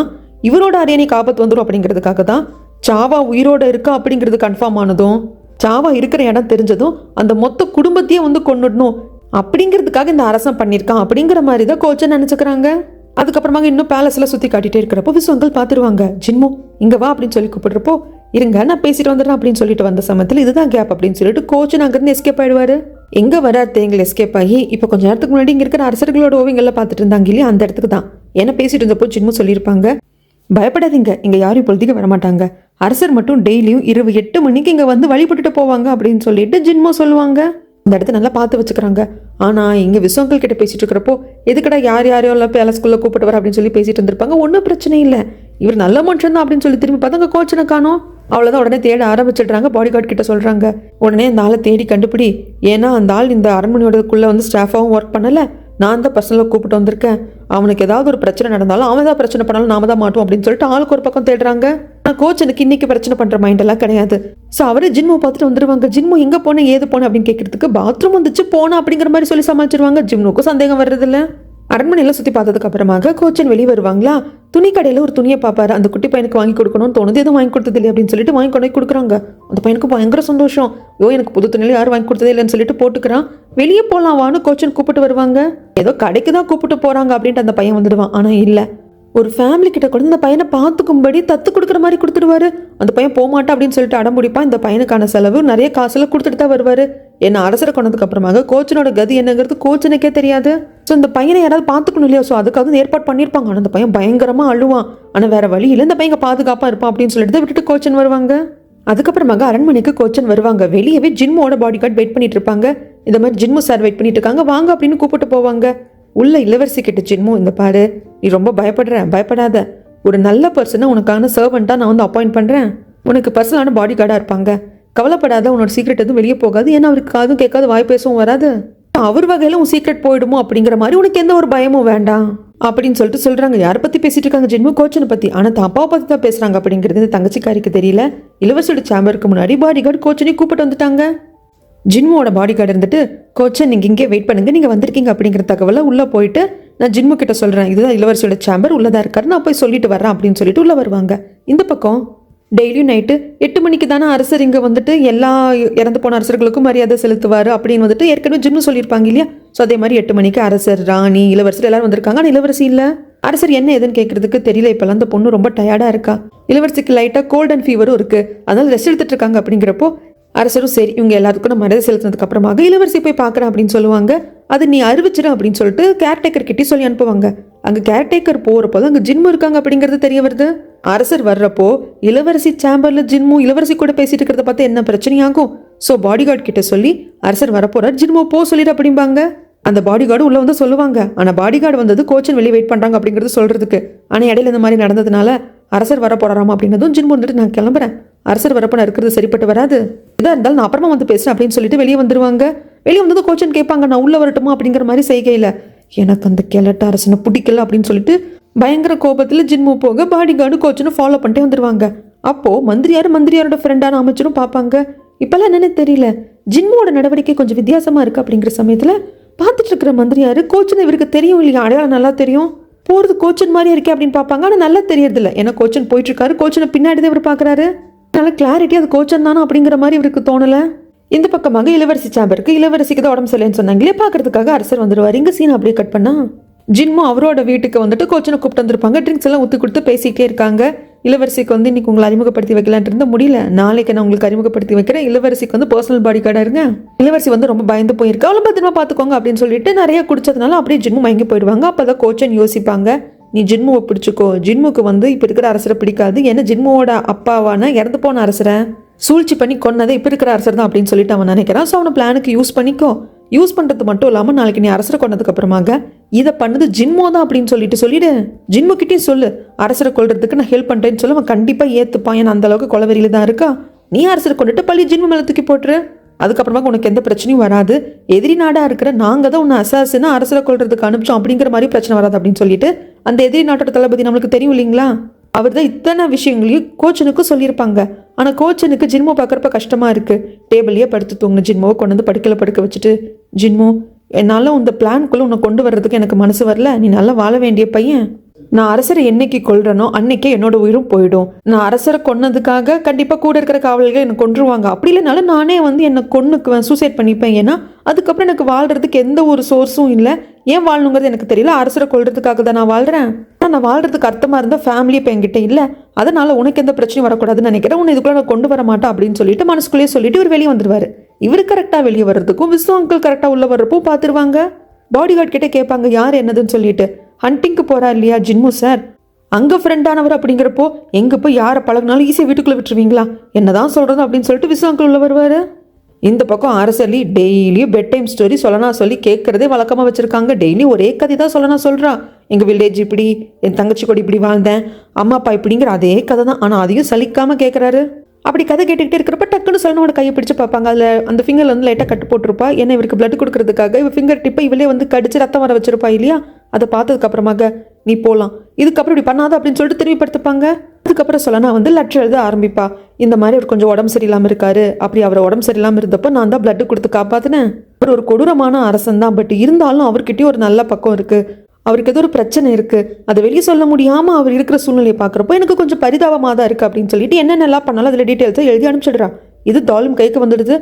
இவரோட அரியணைக்கு ஆபத்து வந்துடும் அப்படிங்கிறதுக்காக தான் சாவா உயிரோடு இருக்கா அப்படிங்கிறது கன்ஃபார்ம் ஆனதும், சாவா இருக்கிற இடம் தெரிஞ்சதும் அந்த மொத்த குடும்பத்தையே வந்து கொன்னுடணும் அப்படிங்கிறதுக்காக இந்த அரசன் பண்ணியிருக்கான் அப்படிங்கிற மாதிரி தான் கோச்சன் நினச்சிக்கிறாங்க. அதுக்கப்புறமாக இன்னும் பேலஸில் சுற்றி காட்டிகிட்டே இருக்கிறப்போ விஸ்வங்கள் பார்த்துருவாங்க. ஜின்மு இங்கே வா அப்படின்னு சொல்லி கூப்பிடுறப்போ, இருங்க நான் பேசிட்டு வந்துடுறேன் அப்படின்னு சொல்லிட்டு வந்த சமயத்தில் இதுதான் கேப் அப்படின்னு சொல்லிட்டு கோச்சன் அங்கேருந்து எஸ்கேப் ஆயிடுவார். எங்கே வரார் தேங்கள் எஸ்கேப் ஆகி இப்போ கொஞ்சம் நேரத்துக்கு முன்னாடி இங்கே இருக்கிற அரசர்களோட ஓவியங்கள்லாம் பார்த்துட்டு இருந்தாங்க இல்லையா, அந்த இடத்துக்கு தான். ஏன்னா பேசிட்டு இருந்தப்போ ஜின்மு சொல்லியிருப்பாங்க, பயப்படாதீங்க, இங்கே யாரும் இப்பொழுதுக்கு வரமாட்டாங்க, அரசர் மட்டும் டெய்லியும் இரவு 8 மணிக்கு இங்கே வந்து வழிபட்டுட்டு போவாங்க அப்படின்னு சொல்லிட்டு ஜின்மு சொல்லுவாங்க. இந்த இடத்த நல்லா பார்த்து வச்சுக்கிறாங்க. ஆனால் இங்கே விஸ்வங்கள் கிட்ட பேசிட்டு இருக்கிறப்போ எதுக்கடா யாரையோ எல்லாம் பேலஸ்குள்ளே கூப்பிட்டு வர அப்படின்னு சொல்லி பேசிட்டு இருந்திருப்பாங்க. ஒன்றும் பிரச்சனை இல்லை, இவர் நல்ல மனுஷன் தான் அப்படின்னு சொல்லி திரும்பி பார்த்தாங்க கோச்சனை காணோம். அவ்வளோதான், உடனே தேட ஆரம்பிச்சிடுறாங்க. பாடிகார்டு கிட்ட சொல்கிறாங்க, உடனே அந்த ஆளை தேடி கண்டுபிடி, ஏன்னா அந்த ஆள் இந்த அரண்மனையோடக்குள்ளே வந்து ஸ்டாஃபாகவும் ஒர்க் பண்ணலை, நான் தான் பர்சனலாக கூப்பிட்டு வந்திருக்கேன், அவனுக்கு ஏதாவது ஒரு பிரச்சனை நடந்தாலும் அவன் தான் பிரச்சனை பண்ணாலும் நாம தான் மாட்டோம் அப்படின்னு சொல்லிட்டு ஆளுக்கு ஒரு பக்கம் தேடுறாங்க. ஆனால் கோச்சனுக்கு இன்னைக்கு பிரச்சனை பண்ணுற மைண்டெல்லாம் கிடையாது. ஸோ அவரே ஜின்மு பார்த்துட்டு வந்துடுவாங்க. ஜின்மு எங்கே போனேன் ஏது போனேன் அப்படின்னு கேட்கறதுக்கு பாத்ரூம் வந்துச்சு போனா அப்படிங்கிற மாதிரி சொல்லி சமாளிச்சிருவாங்க. ஜின்முக்கும் சந்தேகம் வர்றதில்ல. அரண்மனையில் சுற்றி பார்த்ததுக்கு அப்புறமாக கோச்சன் வெளியே வருவாங்களா, துணி கடையில் ஒரு துணியை பார்ப்பாரு. அந்த குட்டி பையனுக்கு வாங்கி கொடுக்கணும்னு தோணுது, எதுவும் வாங்கி கொடுத்தது இல்லை அப்படின்னு சொல்லிட்டு வாங்கி கொண்டு போய் கொடுக்குறாங்க. அந்த பையனுக்கு பயங்கர சந்தோஷம். எனக்கு புது துணியில் யாரும் வாங்கி கொடுத்ததே இல்லைன்னு சொல்லிட்டு போட்டுக்கிறான். வெளியே போகலாம் வான்னு கோச்சன் கூப்பிட்டு வருவாங்க. ஏதோ கடைக்கு தான் கூப்பிட்டு போகிறாங்க அப்படின்ட்டு அந்த பையன் வந்துடுவான். ஆனால் இல்லை, ஒரு ஃபேமிலி கிட்ட கூட இந்த பையனை பார்த்துக்கும்படி தத்து கொடுக்குற மாதிரி கொடுத்துடுவாரு. அந்த பையன் போகமாட்டா அப்படின்னு சொல்லிட்டு அடம்பிடிப்பான். இந்த பையனுக்கான செலவு நிறைய காசுல கொடுத்துட்டு தான் வருவாரு. ஏன்னா அரசரை கொண்டதுக்கு அப்புறமாக கோச்சனோட கதி என்னங்கிறது கோச்சனுக்கே தெரியாது. ஸோ இந்த பையனை யாராவது பார்த்துக்கணும் இல்லையா, ஸோ அதுக்காக ஏற்பாடு பண்ணியிருப்பாங்க. ஆனால் அந்த பையன் பயங்கரமாக அழுவான். ஆனால் வேற வழியில் இந்த பையன் பாதுகாப்பாக இருப்பான் அப்படின்னு சொல்லிட்டு தான் விட்டுட்டு கோச்சன் வருவாங்க. அதுக்கப்புறமாக அரண்மனைக்கு கோச்சன் வருவாங்க. வெளியவே ஜின்மோட பாடிகார்டு வெயிட் பண்ணிட்டு இருப்பாங்க. இந்த மாதிரி ஜின்மு சார் வெயிட் பண்ணிட்டு இருக்காங்க, வாங்க அப்படின்னு கூப்பிட்டு போவாங்க. உள்ள இளவரசி கிட்ட ஜின்மு, இந்த பாரு, நீ ரொம்ப பயப்படாத, ஒரு நல்ல பர்சனை உனக்கான சர்வெண்ட்டாக நான் வந்து அப்பாயிண்ட் பண்ணுறேன், உனக்கு பர்சனலான பாடி கார்டாக இருப்பாங்க, கவலைப்படாத, உன்னோட சீக்ரெட் எதுவும் வெளியே போகாது, ஏன்னா அவருக்கு காதும் கேட்காது வாய் பேசவும் வராது, அவர் வகையில் உன் சீக்ரெட் போயிடுமோ அப்படிங்கிற மாதிரி உனக்கு எந்த ஒரு பயமும் வேண்டாம் அப்படின்னு சொல்லிட்டு சொல்கிறாங்க. யாரை பற்றி பேசிட்டு இருக்காங்க? ஜின்மு கோச்சனை பற்றி. ஆனால் அப்பாவை பற்றி தான் பேசுகிறாங்க அப்படிங்கிறது தங்கச்சிக்காரிக்கு தெரியல. இளவரசியோட சேம்பருக்கு முன்னாடி பாடிகார்டு கோச்சனை கூப்பிட்டு வந்துட்டாங்க. ஜின்முவோட பாடிகார்டு இருந்துட்டு, கோச்சன் நீங்கள் இங்கே வெயிட் பண்ணுங்க, நீங்கள் வந்திருக்கீங்க அப்படிங்கிற தகவலை உள்ளே போயிட்டு நான் ஜின்மு கிட்ட சொல்கிறேன், இதுதான் இளவரசியோட சேம்பர், உள்ளதாக இருக்காரு, நான் போய் சொல்லிட்டு வரேன் அப்படின்னு சொல்லிட்டு உள்ளே வருவாங்க. இந்த பக்கம் டெய்லியும் நைட்டு 8 மணிக்கு தானே அரசர் இங்கே வந்துட்டு எல்லா இறந்து போன அரசர்களுக்கும் மரியாதை செலுத்துவார் அப்படின்னு வந்துட்டு ஏற்கனவே ஜின்மு சொல்லியிருப்பாங்க இல்லையா. ஸோ அதே மாதிரி 8 மணிக்கு அரசர், ராணி, இளவரசர் எல்லாரும் வந்திருக்காங்க. ஆனால் இளவரசி இல்லை. அரசர் என்ன ஏதுன்னு கேட்கறதுக்கு தெரியல. இப்போல்லாம் அந்த பொண்ணு ரொம்ப டயர்டாக இருக்கா, இளவரசிக்கு லைட்டாக கோல்ட் அண்ட் ஃபீவரும் இருக்குது, அதனால ரெஸ்ட் எடுத்துட்டு இருக்காங்க அப்படிங்கிறப்போ அரசரும் சரி இவங்க எல்லாத்துக்கும் நான் மரியாதை செலுத்தினதுக்கு அப்புறமாக இளவரசி போய் பார்க்குறேன் அப்படின்னு சொல்லுவாங்க. அது நீ அறிவிச்சிரு அப்படின்னு சொல்லிட்டு கேர்டேக்கர் கிட்டே சொல்லி அனுப்புவாங்க. அங்கே கேர்டேக்கர் போகிறப்போ அங்கே ஜின்மு இருக்காங்க அப்படிங்கிறது தெரிய வருது. அரசர் வர்றப்போ இளவரசி சேம்பரில் ஜின்மு இளவரசி கூட பேசிட்டு இருக்கிறத பார்த்து என்ன பிரச்சனையாகும். ஸோ பாடிகார்டு கிட்ட சொல்லி அரசர் வரப்போறார், ஜின்மு போ சொல்லிடு அப்படிம்பாங்க. அந்த பாடிகார்டு உள்ள வந்து சொல்லுவாங்க. ஆனால் பாடிகார்டு வந்தது கோச்சன் வெளியே வெயிட் பண்ணுறாங்க அப்படிங்கிறது சொல்றதுக்கு. ஆனால் இடையில இந்த மாதிரி நடந்ததுனால அரசர் வர போறாராமா அப்படின்னதும் ஜின்மு வந்துட்டு நான் கிளம்புறேன், அரசர் வரப்ப நான் இருக்கிறது சரிப்பட்டு வராது, இதாக இருந்தாலும் நான் அப்புறமா வந்து பேசுறேன் அப்படின்னு சொல்லிட்டு வெளியே வந்துருவாங்க. வெளியே வந்ததும் கோச்சன் கேட்பாங்க நான் உள்ள வரட்டுமா அப்படிங்கிற மாதிரி செய்கையில் எனக்கு அந்த கிழட்ட அரசனை பிடிக்கல அப்படின்னு சொல்லிட்டு பயங்கர கோபத்தில் ஜின்மு போக பாடி கார்டு கோச்சனை ஃபாலோ பண்ணிட்டே வந்துருவாங்க. அப்போ மந்திரியாரோட ஃப்ரெண்டான அமைச்சரும் பார்ப்பாங்க. இப்பெல்லாம் என்னன்னு தெரியல, ஜின்முவோட நடவடிக்கை கொஞ்சம் வித்தியாசமா இருக்கு அப்படிங்கிற சமயத்தில் பார்த்துட்டு இருக்கிற மந்திரியாரு கோச்சனை இவருக்கு தெரியும் இல்லையா, அடையாளம் நல்லா தெரியும், போகிறது கோச்சன் மாதிரியே இருக்கே அப்படின்னு பார்ப்பாங்க. ஆனால் நல்லா தெரியறதில்ல, ஏன்னா கோச்சன் போயிட்டு இருக்காரு, கோச்சனை பின்னாடி தான் இவர் பார்க்குறாரு. நல்ல கிளாரிட்டி அது கோச்சன் தானே அப்படிங்கிற மாதிரி இவருக்கு தோணலை. இந்த பக்கமாக இளவரசி சாம்பருக்கு இளவரசிக்கு தான் உடம்பு சரியில்லைன்னு சொன்னாங்களே, பார்க்கறதுக்காக அரசர் வந்துடுவார். இங்கே சீன் அப்படியே கட் பண்ணா ஜின்மு அவரோட வீட்டுக்கு வந்துட்டு கோச்சனை கூப்பிட்டு வந்திருப்பாங்க. ட்ரிங்க்ஸ் எல்லாம் ஊற்றி கொடுத்து பேசிகிட்டே இருக்காங்க. இளவரசிக்கு வந்து இன்னைக்கு உங்களை அறிமுகப்படுத்தி வைக்கலான்ட்டு இருந்தால் முடியல, நாளைக்கு நான் உங்களுக்கு அறிமுகப்படுத்தி வைக்கிறேன், இளவரசிக்கு வந்து பர்சனல் பாடி கார்டாக இருங்க, இளவரசி வந்து ரொம்ப பயந்து போயிருக்கா, அவ்வளோ பத்திரமா பார்த்துக்கோங்க அப்படின்னு சொல்லிட்டு நிறைய குடிச்சதுனால அப்படியே ஜின்மு மயங்கி போயிடுவாங்க. அப்போ தான் கோச்சன் யோசிப்பாங்க, நீ ஜின்முவை பிடிச்சிக்கோ, ஜின்முக்கு வந்து இப்போ இருக்கிற அரசரை பிடிக்காது, ஏன்னா ஜின்முவோட அப்பாவான இறந்து போன அரசரை சூழ்ச்சி பண்ணி கொன்னதை இப்போ இருக்கிற அரசர் தான் அப்படின்னு சொல்லிட்டு அவன் நினைக்கிறான். ஸோ அவனை பிளானுக்கு யூஸ் பண்ணிக்கோ, யூஸ் பண்ணுறது மட்டும் இல்லாமல் நாளைக்கு நீ அரசரை கொண்டதுக்கு அப்புறமாக இதை பண்ணது ஜின்மோ தான் அப்படின்னு சொல்லிடு, ஜின்மு கிட்டேயும் சொல்லு அரசரை கொள்றதுக்கு நான் ஹெல்ப் பண்ணுறேன்னு சொல்லி அவன் கண்டிப்பாக ஏற்றுப்பான், ஏன்னா அந்த அளவுக்கு கொலவெறியில தான் இருக்கா, நீ அரசரை கொண்டுட்டு பள்ளி ஜின்மு மேலே தூக்கி போட்டுரு, அதுக்கப்புறமா உனக்கு எந்த பிரச்சனையும் வராது, எதிரி நாடாக இருக்கிற நாங்கள் தான் உன்னை அசாசினா அரசரை கொள்றதுக்கு அனுப்பிச்சோம் அப்படிங்கிற மாதிரி பிரச்சனை வராது அப்படின்னு சொல்லிட்டு அந்த எதிரி நாட்டோட தளபதி நம்மளுக்கு தெரியும் இல்லைங்களா, அவர் தான் இத்தனை விஷயங்களையும் கோச்சனுக்கும் சொல்லியிருப்பாங்க. ஆனால் கோச்சனுக்கு ஜின்மோ பார்க்குறப்ப கஷ்டமாக இருக்குது. டேபிள்லேயே படுத்து தூங்கின ஜின்மோவை கொண்டு வந்து படுக்கையில் படுக்க வச்சுட்டு, ஜின்மோ என்னால் இந்த பிளான்குள்ளே உன்னை கொண்டு வர்றதுக்கு எனக்கு மனசு வரல, நீ நல்லா வாழ வேண்டிய பையன், நான் அரசரை என்னைக்கு கொல்றனோ அன்னைக்கே என்னோட உயிரும் போயிடும், நான் அரசரை கொன்னதுக்காக கண்டிப்பாக கூட இருக்கிற காவலர்கள் என்னை கொன்றுவாங்க, அப்படி இல்லைனாலும் நானே வந்து என்னை கொன்னுக்குவேன், சூசைட் பண்ணிப்பேன், ஏன்னா அதுக்கப்புறம் எனக்கு வாழ்கிறதுக்கு எந்த ஒரு சோர்ஸும் இல்லை, ஏன் வாழணுங்கிறது எனக்கு தெரியல, அரசரை கொல்றதுக்காக தான் நான் வாழ்கிறேன், நான் வாழ்கிறதுக்கு அர்த்தமாக இருந்தால் ஃபேமிலி இப்போ என்கிட்ட இல்லை, அதனால் உனக்கு எந்த பிரச்சனையும் வரக்கூடாதுன்னு நினைக்கிறேன், உன்னை இதுக்குள்ள நான் கொண்டு வர மாட்டேன் அப்படின்னு சொல்லிட்டு மனசுக்குள்ளேயே சொல்லிட்டு இவர் வெளியே வந்துடுவார். இவர் கரெக்டாக வெளியே வர்றதுக்கும் விஸ்வ அங்கிள் கரெக்டாக உள்ள வர்றப்போ பார்த்துருவாங்க. பாடி கார்டு கிட்டே கேட்பாங்க யார் என்னதுன்னு சொல்லிட்டு, ஹண்டிங்க்கு போகிறா இல்லையா ஜின்மு சார், அங்கே ஃப்ரெண்டானவர் அப்படிங்கிறப்போ எங்கே போய் யாரை பழகினாலும் ஈஸியாக வீட்டுக்குள்ளே விட்டுருவீங்களா, என்னதான் சொல்கிறது அப்படின்னு சொல்லிட்டு விஸ்வ அங்கிள் உள்ள வருவார். இந்த பக்கம் அரசலி டெய்லியும் பெட் டைம் ஸ்டோரி சொல்லனா சொல்லி கேட்குறதே வழக்கமாக வச்சுருக்காங்க. டெய்லி ஒரே கதை தான் சொல்லனா சொல்கிறா, எங்கள் வில்லேஜ் இப்படி, என் தங்கச்சி கூட இப்படி வாழ்ந்தேன், அம்மா அப்பா இப்படிங்கிற அதே கதை தான், ஆனால் அதையும் சலிக்காமல் கேட்குறாரு. அப்படி கதை கேட்டுக்கிட்டே இருக்கிறப்ப டக்குன்னு சொல்லனோட கையை பிடிச்சு பார்ப்பாங்க. அதில் அந்த ஃபிங்கரில் வந்து லைட்டாக கட்டு போட்டிருப்பா, ஏன்னா இவருக்கு பிளட் கொடுக்கறதுக்காக இவ ஃபிங்கர் டிப்பை இவளே வந்து கடிச்சு ரத்தம் வர வச்சிருப்பா இல்லையா, அதை பார்த்ததுக்கு அப்புறமாக நீ போகலாம், இதுக்கப்புறம் இப்படி பண்ணாத அப்படின்னு சொல்லிட்டு திரும்பி படுத்துப்பாங்க. அதுக்கப்புறம் சொல்லனா வந்து லெட்டர் எழுத ஆரம்பிப்பா, இந்த மாதிரி அவர் கொஞ்சம் உடம்பு சரியில்லாமல் இருக்காரு, அப்படி அவர் உடம்பு சரியில்லாமல் இருந்தப்போ நான் தான் பிளட்டு கொடுத்து காப்பாற்றினேன், அவர் ஒரு கொடூரமான அரசன் தான், பட் இருந்தாலும் அவர்கிட்டயும் ஒரு நல்ல பக்கம் இருக்குது, அவருக்கு ஏதோ ஒரு பிரச்சனை இருக்குது, அதை வெளியே சொல்ல முடியாமல் அவர் இருக்கிற சூழ்நிலையை பார்க்குறப்போ எனக்கு கொஞ்சம் பரிதாபமாக தான் இருக்குது அப்படின்னு சொல்லிட்டு என்னென்னலாம் பண்ணாலும் அதில் டீட்டெயில்ஸை எழுதி அனுப்பிச்சிடுறா. இது தாலும் கைக்கு வந்துடுது.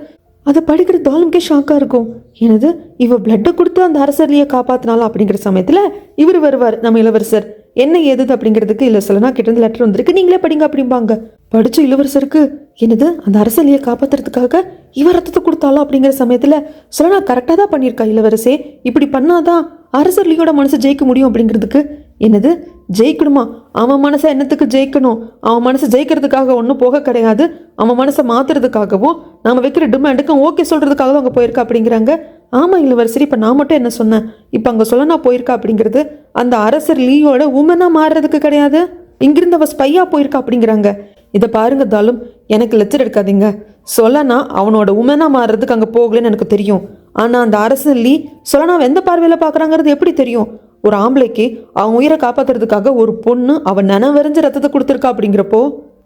அதை படிக்கிற தாலும்கே ஷாக்காக இருக்கும், எனது இவ பிளட்டை கொடுத்து அந்த அரசர்லையே காப்பாற்றினாலும் அப்படிங்கிற சமயத்தில் இவர் வருவார், நம்ம இளவரசர் என்ன ஏது அப்படிங்கிறதுக்கு இல்லை சொல்லனா கிட்ட லெட்டர் வந்திருக்கு நீங்களே படிங்க அப்படிம்பாங்க. படிச்ச இளவரசருக்கு என்னது அந்த அரசலையை காப்பாற்றுறதுக்காக இவர் ரத்தத்தை கொடுத்தாலும் அப்படிங்கிற சமயத்தில் சொல்லனா கரெக்டாக தான் பண்ணியிருக்கா இளவரசே, இப்படி பண்ணாதான் அரசர் லியோட மனசை ஜெயிக்க முடியும் அப்படிங்கிறதுக்கு, என்னது ஜெயிக்கணுமா, அவன் மனசை என்னத்துக்கு ஜெயிக்கணும், அவன் மனசை ஜெயிக்கிறதுக்காக ஒன்றும் போக கிடையாது, அவன் மனசை மாற்றுறதுக்காகவும் நம்ம வைக்கிற டிமாண்டுக்கு ஓகே சொல்கிறதுக்காக அங்கே போயிருக்கா அப்படிங்கிறாங்க. ஆமாம் இளவரசரி, இப்போ நான் மட்டும் என்ன சொன்னேன், இப்போ அங்கே சொல்லனா போயிருக்கா அப்படிங்கிறது அந்த அரசர் லீயோட உமனாக மாறுறதுக்கு கிடையாது, இங்கிருந்து அவள் ஸ்பையாக போயிருக்கா அப்படிங்கிறாங்க. இதை பாருங்க தாலும், எனக்கு லெக்சர் எடுக்காதீங்க, சொல்லனா அவனோட உமனாக மாறுறதுக்கு அங்கே போகலன்னு எனக்கு தெரியும், ஆனால் அந்த அரசர் லீ சொல்லனா எந்த பார்வையில் பார்க்குறாங்கிறது எப்படி தெரியும், ஒரு ஆம்பளைக்கு அவன் உயிரை காப்பாற்றுறதுக்காக ஒரு பொண்ணு அவன் நினைவறிஞ்சு ரத்தத்தை கொடுத்துருக்கா அப்படிங்கிறப்போ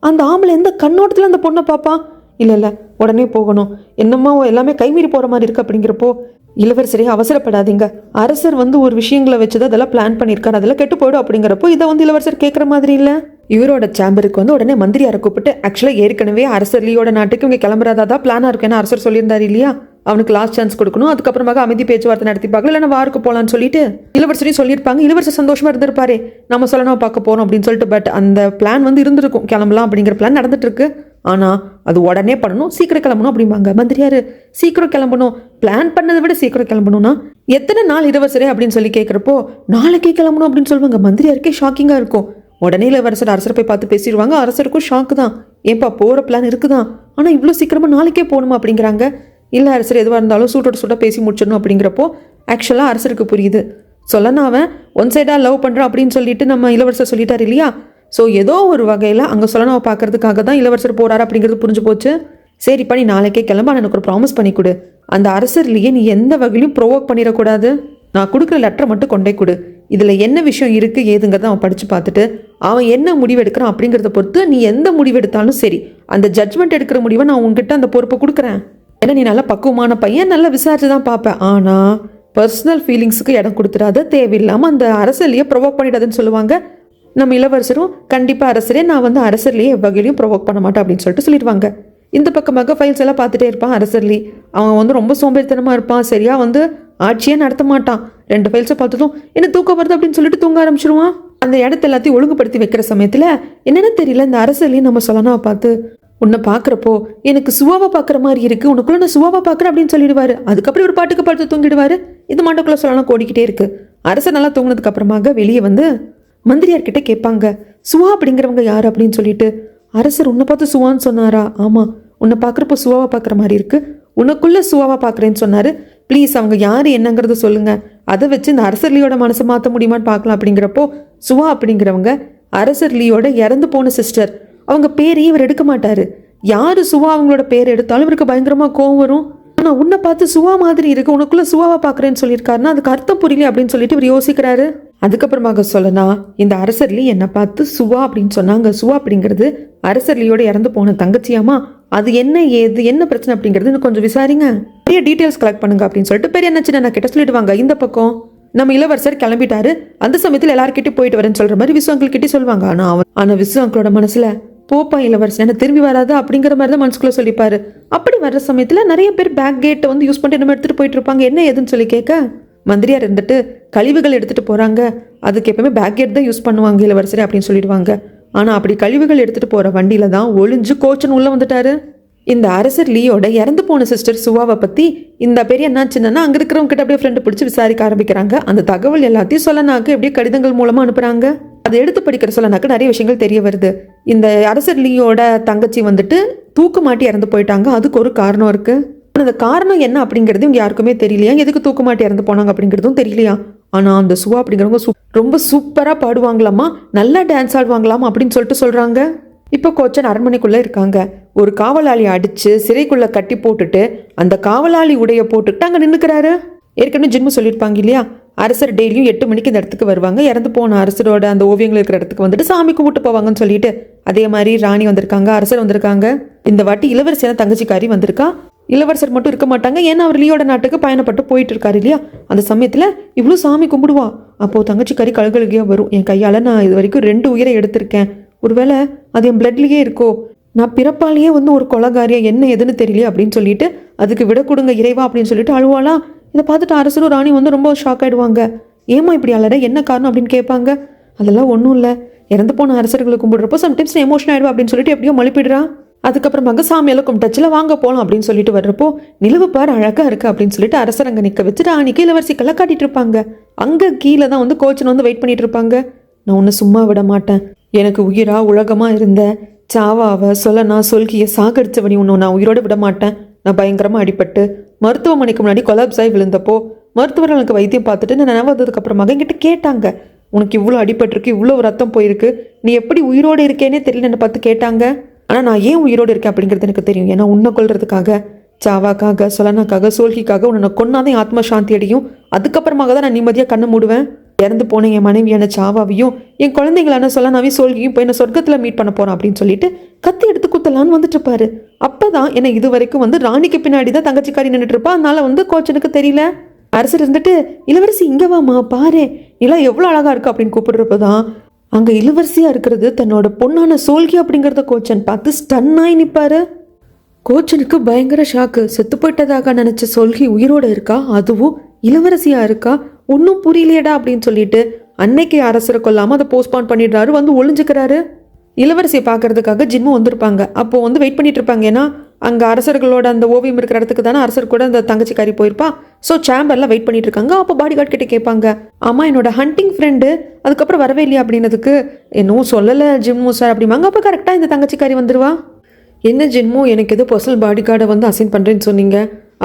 அந்த ஆம்பளை எந்த கண்ணோட்டத்தில் அந்த பொண்ணை பார்ப்பான், இல்லை உடனே போகணும், என்னம்மா எல்லாமே கைமீறி போகிற மாதிரி இருக்குது அப்படிங்கிறப்போ இளவரசரே அவசரப்படாதீங்க, அரசர் வந்து ஒரு விஷயங்களை வச்சுதான் அதெல்லாம் பிளான் பண்ணியிருக்காரு, அதெல்லாம் கெட்டு போயிடும் அப்படிங்கிறப்போ இதை வந்து இளவரசர் கேட்குற மாதிரி இல்லை. இவரோட சேம்பருக்கு வந்து உடனே மந்திரியாரை கூப்பிட்டு ஆக்சுவலாக ஏற்கனவே அரசர் லீயோட நாட்டுக்கு இவங்க கிளம்புறதா பிளானாக இருக்கும், ஏன்னா அரசர் சொல்லியிருந்தாரு இல்லையா, அவனுக்கு லாஸ்ட் சான்ஸ் கொடுக்கணும், அதுக்கப்புறமாக அமைதி பேச்சுவார்த்தை நடத்திப்பாங்க, இல்லைன்னா வாருக்கு போகலான்னு சொல்லிட்டு இளவரசரையும் சொல்லியிருப்பாங்க. இளவரசர் சந்தோஷமா இருந்திருப்பாரு, நம்ம சொல்லணும் பார்க்க போகிறோம் அப்படின்னு சொல்லிட்டு. பட் அந்த பிளான் வந்து இருந்திருக்கும், கிளம்பலாம் அப்படிங்கிற பிளான் நடந்துட்டு இருக்கு, ஆனால் அது உடனே பண்ணணும், சீக்கிரம் கிளம்பணும் அப்படிம்பாங்க. மந்திரியாரு சீக்கிரம் கிளம்பணும், பிளான் பண்ணதை விட சீக்கிரம் கிளம்பணும்னா எத்தனை நாள் இளவரசரே அப்படின்னு சொல்லி கேட்குறப்போ நாளைக்கே கிளம்பணும் அப்படின்னு சொல்லுவாங்க. மந்திரியாருக்கே ஷாக்கிங்காக இருக்கும். உடனே இளவரசர் அரசரை போய் பார்த்து பேசிடுவாங்க. அரசருக்கும் ஷாக்கு தான், ஏன்பா போகிற பிளான் இருக்குதான், ஆனால் இவ்வளோ சீக்கிரமாக நாளைக்கே போகணுமா அப்படிங்கிறாங்க. இல்லை அரசர் எதுவாக இருந்தாலும் சூட்டோட சூட்டாக பேசி முடிச்சிடணும் அப்படிங்கிறப்போ ஆக்சுவலாக அரசருக்கு புரியுது, சொல்லனா அவன் ஒன் சைடாக லவ் பண்ணுறான் அப்படின்னு சொல்லிட்டு நம்ம இளவரசர் சொல்லிட்டார் இல்லையா, ஸோ ஏதோ ஒரு வகையில் அங்கே சொலனாவை பார்க்கறதுக்காக தான் இளவரசர் போகிறாரு அப்படிங்கிறது புரிஞ்சு போச்சு. சரிப்பா, நீ நாளைக்கே கிளம்ப, எனக்கு ஒரு ப்ராமிஸ் பண்ணி கொடு. அந்த அரசர்லேயே நீ எந்த வகையிலும் ப்ரொவோக் பண்ணிடக்கூடாது. நான் கொடுக்குற லெட்டரை மட்டும் கொண்டே கொடு. இதில் என்ன விஷயம் இருக்குது ஏதுங்கிறத அவன் படித்து பார்த்துட்டு அவன் என்ன முடிவு எடுக்கிறான் அப்படிங்கிறத பொறுத்து நீ எந்த முடிவு எடுத்தாலும் சரி, அந்த ஜட்ஜ்மெண்ட் எடுக்கிற முடிவை நான் உங்ககிட்ட அந்த பொறுப்பை கொடுக்குறேன். ஏன்னா நீ நல்லா பக்குவமான பையன், நல்லா விசாரிச்சு தான் பார்ப்பேன். ஆனால் பர்சனல் ஃபீலிங்ஸுக்கு இடம் கொடுத்துடாத, தேவையில்லாமல் அந்த அரசர்லேயே ப்ரொவோக் பண்ணிடாதுன்னு சொல்லுவாங்க. நம்ம இளவரசரும் கண்டிப்பாக அரசரே, நான் வந்து அரசர்லேயே எவ்வகையிலையும் ப்ரொவோக் பண்ண மாட்டேன் அப்படின்னு சொல்லிட்டு சொல்லிடுவாங்க. இந்த பக்கமாக ஃபைல்ஸ் எல்லாம் பார்த்துட்டே இருப்பான் அரசர்லி. அவன் வந்து ரொம்ப சோம்பேறித்தனமாக இருப்பான். சரியாக வந்து ஆட்சியே நடத்த மாட்டான். 2 ஃபைல்ஸை பார்த்ததும் என்ன தூக்கம் வருது அப்படின்னு சொல்லிட்டு தூங்க ஆரம்பிச்சிருவான். அந்த இடத்த எல்லாத்தையும் ஒழுங்குபடுத்தி வைக்கிற சமயத்தில் என்னென்னு தெரியல, இந்த அரசர்லையும் நம்ம சொல்லனாவை பார்த்து, உன்னை பார்க்குறப்போ எனக்கு சுவாவை பார்க்குற மாதிரி இருக்குது, உனக்குள்ள நான் சுவாவை பார்க்குறேன் அப்படின்னு சொல்லிடுவார். அதுக்கப்புறம் ஒரு பாட்டுக்கு பார்த்து தூங்கிடுவார். இது மாட்டுக்குள்ளே சொல்லலாம் ஓடிக்கிட்டே இருக்குது. அரசர் நல்லா தூங்கினதுக்கு அப்புறமாக வெளியே வந்து மந்திரியார்கிட்ட கேட்பாங்க, சுவா அப்படிங்கிறவங்க யார் அப்படின்னு சொல்லிட்டு. அரசர், உன்னை பார்த்து சுவான்னு சொன்னாரா? ஆமாம், உன்னை பார்க்குறப்போ சுவாவை பார்க்குற மாதிரி இருக்குது, உனக்குள்ளே சுவாவை பார்க்குறேன்னு சொன்னார். ப்ளீஸ் அவங்க யார் என்னங்கிறத சொல்லுங்கள், அதை வச்சு இந்த அரசர் லீயோட மனசை மாற்ற முடியுமான்னு பார்க்கலாம் அப்படிங்கிறப்போ, சுவா அப்படிங்கிறவங்க அரசர் லீயோட இறந்து போன சிஸ்டர். அவங்க பேரையும் இவர் எடுக்க மாட்டார். யார் சுவா அவங்களோட பேர் எடுத்தாலும் இவருக்கு பயங்கரமாக கோவம் வரும். ஆனால் உன்னை பார்த்து சுவா மாதிரி இருக்கு, உனக்குள்ளே சுவாவை பார்க்குறேன்னு சொல்லியிருக்காருன்னா அதுக்கு அர்த்தம் புரியல அப்படின்னு சொல்லிட்டு இவர் யோசிக்கிறாரு. அதுக்கப்புறமாக சொல்லனா, இந்த அரசர்லி என்னை பார்த்து சுவா அப்படின்னு சொன்னாங்க. சுவா அப்படிங்கிறது அரசர்லியோட இறந்து போன தங்கச்சியாமா, அது என்ன ஏது என்ன பிரச்சனை அப்படிங்கிறது கொஞ்சம் விசாரிங்க, நிறைய டீட்டெயில்ஸ் கலெக்ட் பண்ணுங்க அப்படின்னு சொல்லிட்டு பெரிய என்ன சின்ன கிட்ட சொல்லிடுவாங்க. இந்த பக்கம் நம்ம இளவரசர் கிளம்பிட்டாரு. அந்த சமயத்தில் எல்லாருக்கிட்டையும் போயிட்டு வரேன்னு சொல்ற மாதிரி விசு அங்கிள் கிட்டே சொல்லுவாங்க. ஆனால் விசு அங்கிளோட மனசுல, போப்பா இளவரசர் என்ன திரும்பி வராது அப்படிங்கிற மாதிரி தான் மனசுக்குள்ள சொல்லிப்பாரு. அப்படி வர்ற சமயத்தில் நிறைய பேர் பேக் கேட்டை வந்து யூஸ் பண்ணிட்டு நம்ம எடுத்துட்டு போயிட்டு இருப்பாங்க. என்ன ஏதுன்னு சொல்லி கேட்க, மந்திரியார் இருந்துட்டு கழிவுகள் எடுத்துட்டு போறாங்க, அதுக்கு எப்பவுமே பேக் கேட் தான் யூஸ் பண்ணுவாங்க இளவரசரே அப்படின்னு சொல்லிடுவாங்க. ஆனால் அப்படி கழிவுகள் எடுத்துட்டு போற வண்டியில தான் ஒளிஞ்சு கோச்சன் உள்ள வந்துட்டாரு. இந்த அரசர் லீயோட இறந்து போன சிஸ்டர் சுவாவை பற்றி இந்த பெரிய என்னாச்சுன்னா அங்கே இருக்கிறவங்க கிட்ட அப்படியே ஃப்ரெண்டு பிடிச்சி விசாரிக்க ஆரம்பிக்கிறாங்க. அந்த தகவல் எல்லாத்தையும் சொல்லனாக்கு எப்படியே கடிதங்கள் மூலமாக அனுப்புகிறாங்க. அதை எடுத்து படிக்கிற சொல்லனாக்கு நிறைய விஷயங்கள் தெரிய வருது. இந்த அரசர் லீயோட தங்கச்சி வந்துட்டு தூக்கு மாட்டி இறந்து போயிட்டாங்க. அதுக்கு ஒரு காரணம் இருக்குது. அந்த காரணம் என்ன அப்படிங்கிறது இவங்க யாருக்குமே தெரியலையா, எதுக்கு தூக்கு மாட்டி இறந்து போனாங்க அப்படிங்கிறதும் தெரியலையா. ஆனால் அந்த சுவா அப்படிங்கிறவங்க ரொம்ப சூப்பராக பாடுவாங்களாமா, நல்லா டான்ஸ் ஆடுவாங்களாமா அப்படின்னு சொல்லிட்டு சொல்கிறாங்க. இப்போ கோச்சன் அரண்மனைக்குள்ளே இருக்காங்க. ஒரு காவலாளி அடித்து சிறைக்குள்ளே கட்டி போட்டுட்டு அந்த காவலாளி உடைய போட்டுக்கிட்டு அங்கே நின்றுக்கிறாரு. ஏற்கனவே ஜின்மு சொல்லியிருப்பாங்க இல்லையா, அரசர் டெய்லியும் 8 மணிக்கு இந்த இடத்துக்கு வருவாங்க, இறந்து போன அரசரோட அந்த ஓவியங்கள் இருக்கிற இடத்துக்கு வந்துட்டு சாமி கும்பிட்டு போவாங்கன்னு சொல்லிட்டு. அதே மாதிரி ராணி வந்திருக்காங்க, அரசர் வந்திருக்காங்க. இந்த வாட்டி இளவரசியான தங்கச்சிக்காரி வந்திருக்கா. இளவரசர் மட்டும் இருக்க மாட்டாங்க, ஏன்னா அவர் லீயோட நாட்டுக்கு பயணப்பட்டு போயிட்டு இருக்காரு இல்லையா. அந்த சமயத்தில் இவ்வளோ சாமி கும்பிடுவா. அப்போது தங்கச்சிக்காரி கழுகழுகியாக வரும், என் கையால் நான் இது வரைக்கும் 2 உயிரை எடுத்திருக்கேன், ஒருவேளை அது என் பிளட்லேயே இருக்கோ, நான் பிறப்பாலேயே வந்து ஒரு கொலகாரியா, என்ன எதுன்னு தெரியலையே அப்படின்னு சொல்லிட்டு அதுக்கு விட கொடுங்க இறைவா அப்படின்னு சொல்லிட்டு அழுவாளா. இதை பார்த்துட்டு அரசரும் ராணி வந்து ரொம்ப ஷாக் ஆகிடுவாங்க. ஏமா இப்படி அலற, என்ன காரணம் அப்படின்னு கேட்பாங்க. அதெல்லாம் ஒன்றும் இல்லை, இறந்து போன அரசர்களை கும்பிடுறப்போ சம்டைம்ஸ் எமோஷன் ஆகிடுவா அப்படின்னு சொல்லிட்டு எப்படியோ மழுப்பிடுறா. அதுக்கப்புறமாக சாமியெல்லாம் கும்பிட்டாச்சில் வாங்க போகலாம் அப்படின்னு சொல்லிட்டு வர்றப்போ, நிலவு பார் அழகாக இருக்குது அப்படின்னு சொல்லிட்டு அரசர் அங்கே நிற்க வச்சுட்டு ராணிக்கு இளவரசிக்கெல்லாம் காட்டிட்டு இருப்பாங்க. அங்கே கீழே தான் வந்து கோச்சன் வந்து வெயிட் பண்ணிட்டு இருப்பாங்க. நான் ஒன்று சும்மா விட மாட்டேன், எனக்கு உயிரா உலகமாக இருந்த சாவாவை சொல்லனா சொல்கியை சாகடிச்சவனி ஒன்று நான் உயிரோடு விட மாட்டேன். நான் பயங்கரமாக அடிபட்டு மருத்துவமனைக்கு முன்னாடி கொலாப்ஸ் ஆகி விழுந்தப்போ மருத்துவர்கள் எனக்கு வைத்தியம் பார்த்துட்டு நான் நினைவு வந்ததுக்கு அப்புறமாக என்கிட்ட கேட்டாங்க, உனக்கு இவ்வளோ அடிபட்டிருக்கு, இவ்வளோ ரத்தம் போயிருக்கு, நீ எப்படி உயிரோடு இருக்கேனே தெரியல என்னை பார்த்து கேட்டாங்க. ஆனால் நான் ஏன் உயிரோடு இருக்கேன் அப்படிங்கிறது எனக்கு தெரியும். ஏன்னா உன்னை கொல்றதுக்காக, சாவாக்காக, சொலனாக்காக, சோல்கிக்காக உன்னை கொன்னாதான் ஆத்ம சாந்தி அடையும். அதுக்கப்புறமாக தான் நான் நிம்மதியாக கண்ணை மூடுவேன். இறந்து போன என் மனைவியான சாவாவையும் என் குழந்தைங்களான சொலனாவையும் சோல்கியும் போய் நான் சொர்க்கத்தில் மீட் பண்ண போகிறேன் அப்படின்னு சொல்லிட்டு கத்தி எடுத்து குத்தலான்னு வந்துட்டு இருப்பாரு. அப்போ தான் என்னை இது வரைக்கும் வந்து ராணிக்கு பின்னாடி தான் தங்கச்சிக்காரி நின்றுட்டு இருப்பா. அதனால வந்து கோச்சனுக்கு தெரியல. அரசர் இருந்துட்டு, இளவரசி இங்கே வாமா பாரு, நிலா எவ்வளோ அழகாக இருக்கு அப்படின்னு கூப்பிடுறப்ப தான் அங்கே இளவரசியாக இருக்கிறது தன்னோட பொண்ணான சோல்கி அப்படிங்கிறத கோச்சன் பார்த்து ஸ்டன்னாகி நிற்பாரு. கோச்சனுக்கு பயங்கர ஷாக்கு. செத்து போயிட்டதாக நினச்ச சோல்கி உயிரோடு இருக்கா, அதுவும் இளவரசியாக இருக்கா, ஒன்றும் புரியலையடா அப்படின்னு சொல்லிட்டு அன்னைக்கு அரசரை கொல்லாமல் அதை போஸ்ட்பான் பண்ணிடுறாரு. வந்து ஒளிஞ்சுக்கிறாரு. இளவரசியை பார்க்கறதுக்காக ஜின்மு வந்திருப்பாங்க. அப்போது வந்து வெயிட் பண்ணிட்டு இருப்பாங்க. ஏன்னா அங்கே அரசர்களோட அந்த ஓவியம் இருக்கிற இடத்துக்கு தானே அரசர் கூட அந்த தங்கச்சிக்காரி போயிருப்பா. ஸோ சேம்பரில் வெயிட் பண்ணிட்டு இருக்காங்க. அப்போ பாடி கார்டு கிட்டே கேட்பாங்க, ஆமாம் என்னோட ஹண்டிங் ஃப்ரெண்டு அதுக்கப்புறம் வரவே இல்லையா அப்படின்னதுக்கு, இன்னும் சொல்லலை ஜின்மு சார் அப்படிம்பாங்க. அப்போ கரெக்டாக இந்த தங்கச்சிக்காரி வந்துடுவா. என்ன ஜின்மு, எனக்கு ஏதோ பர்சனல் பாடி கார்டை வந்து அசைன் பண்ணுறேன்னு சொன்னீங்க,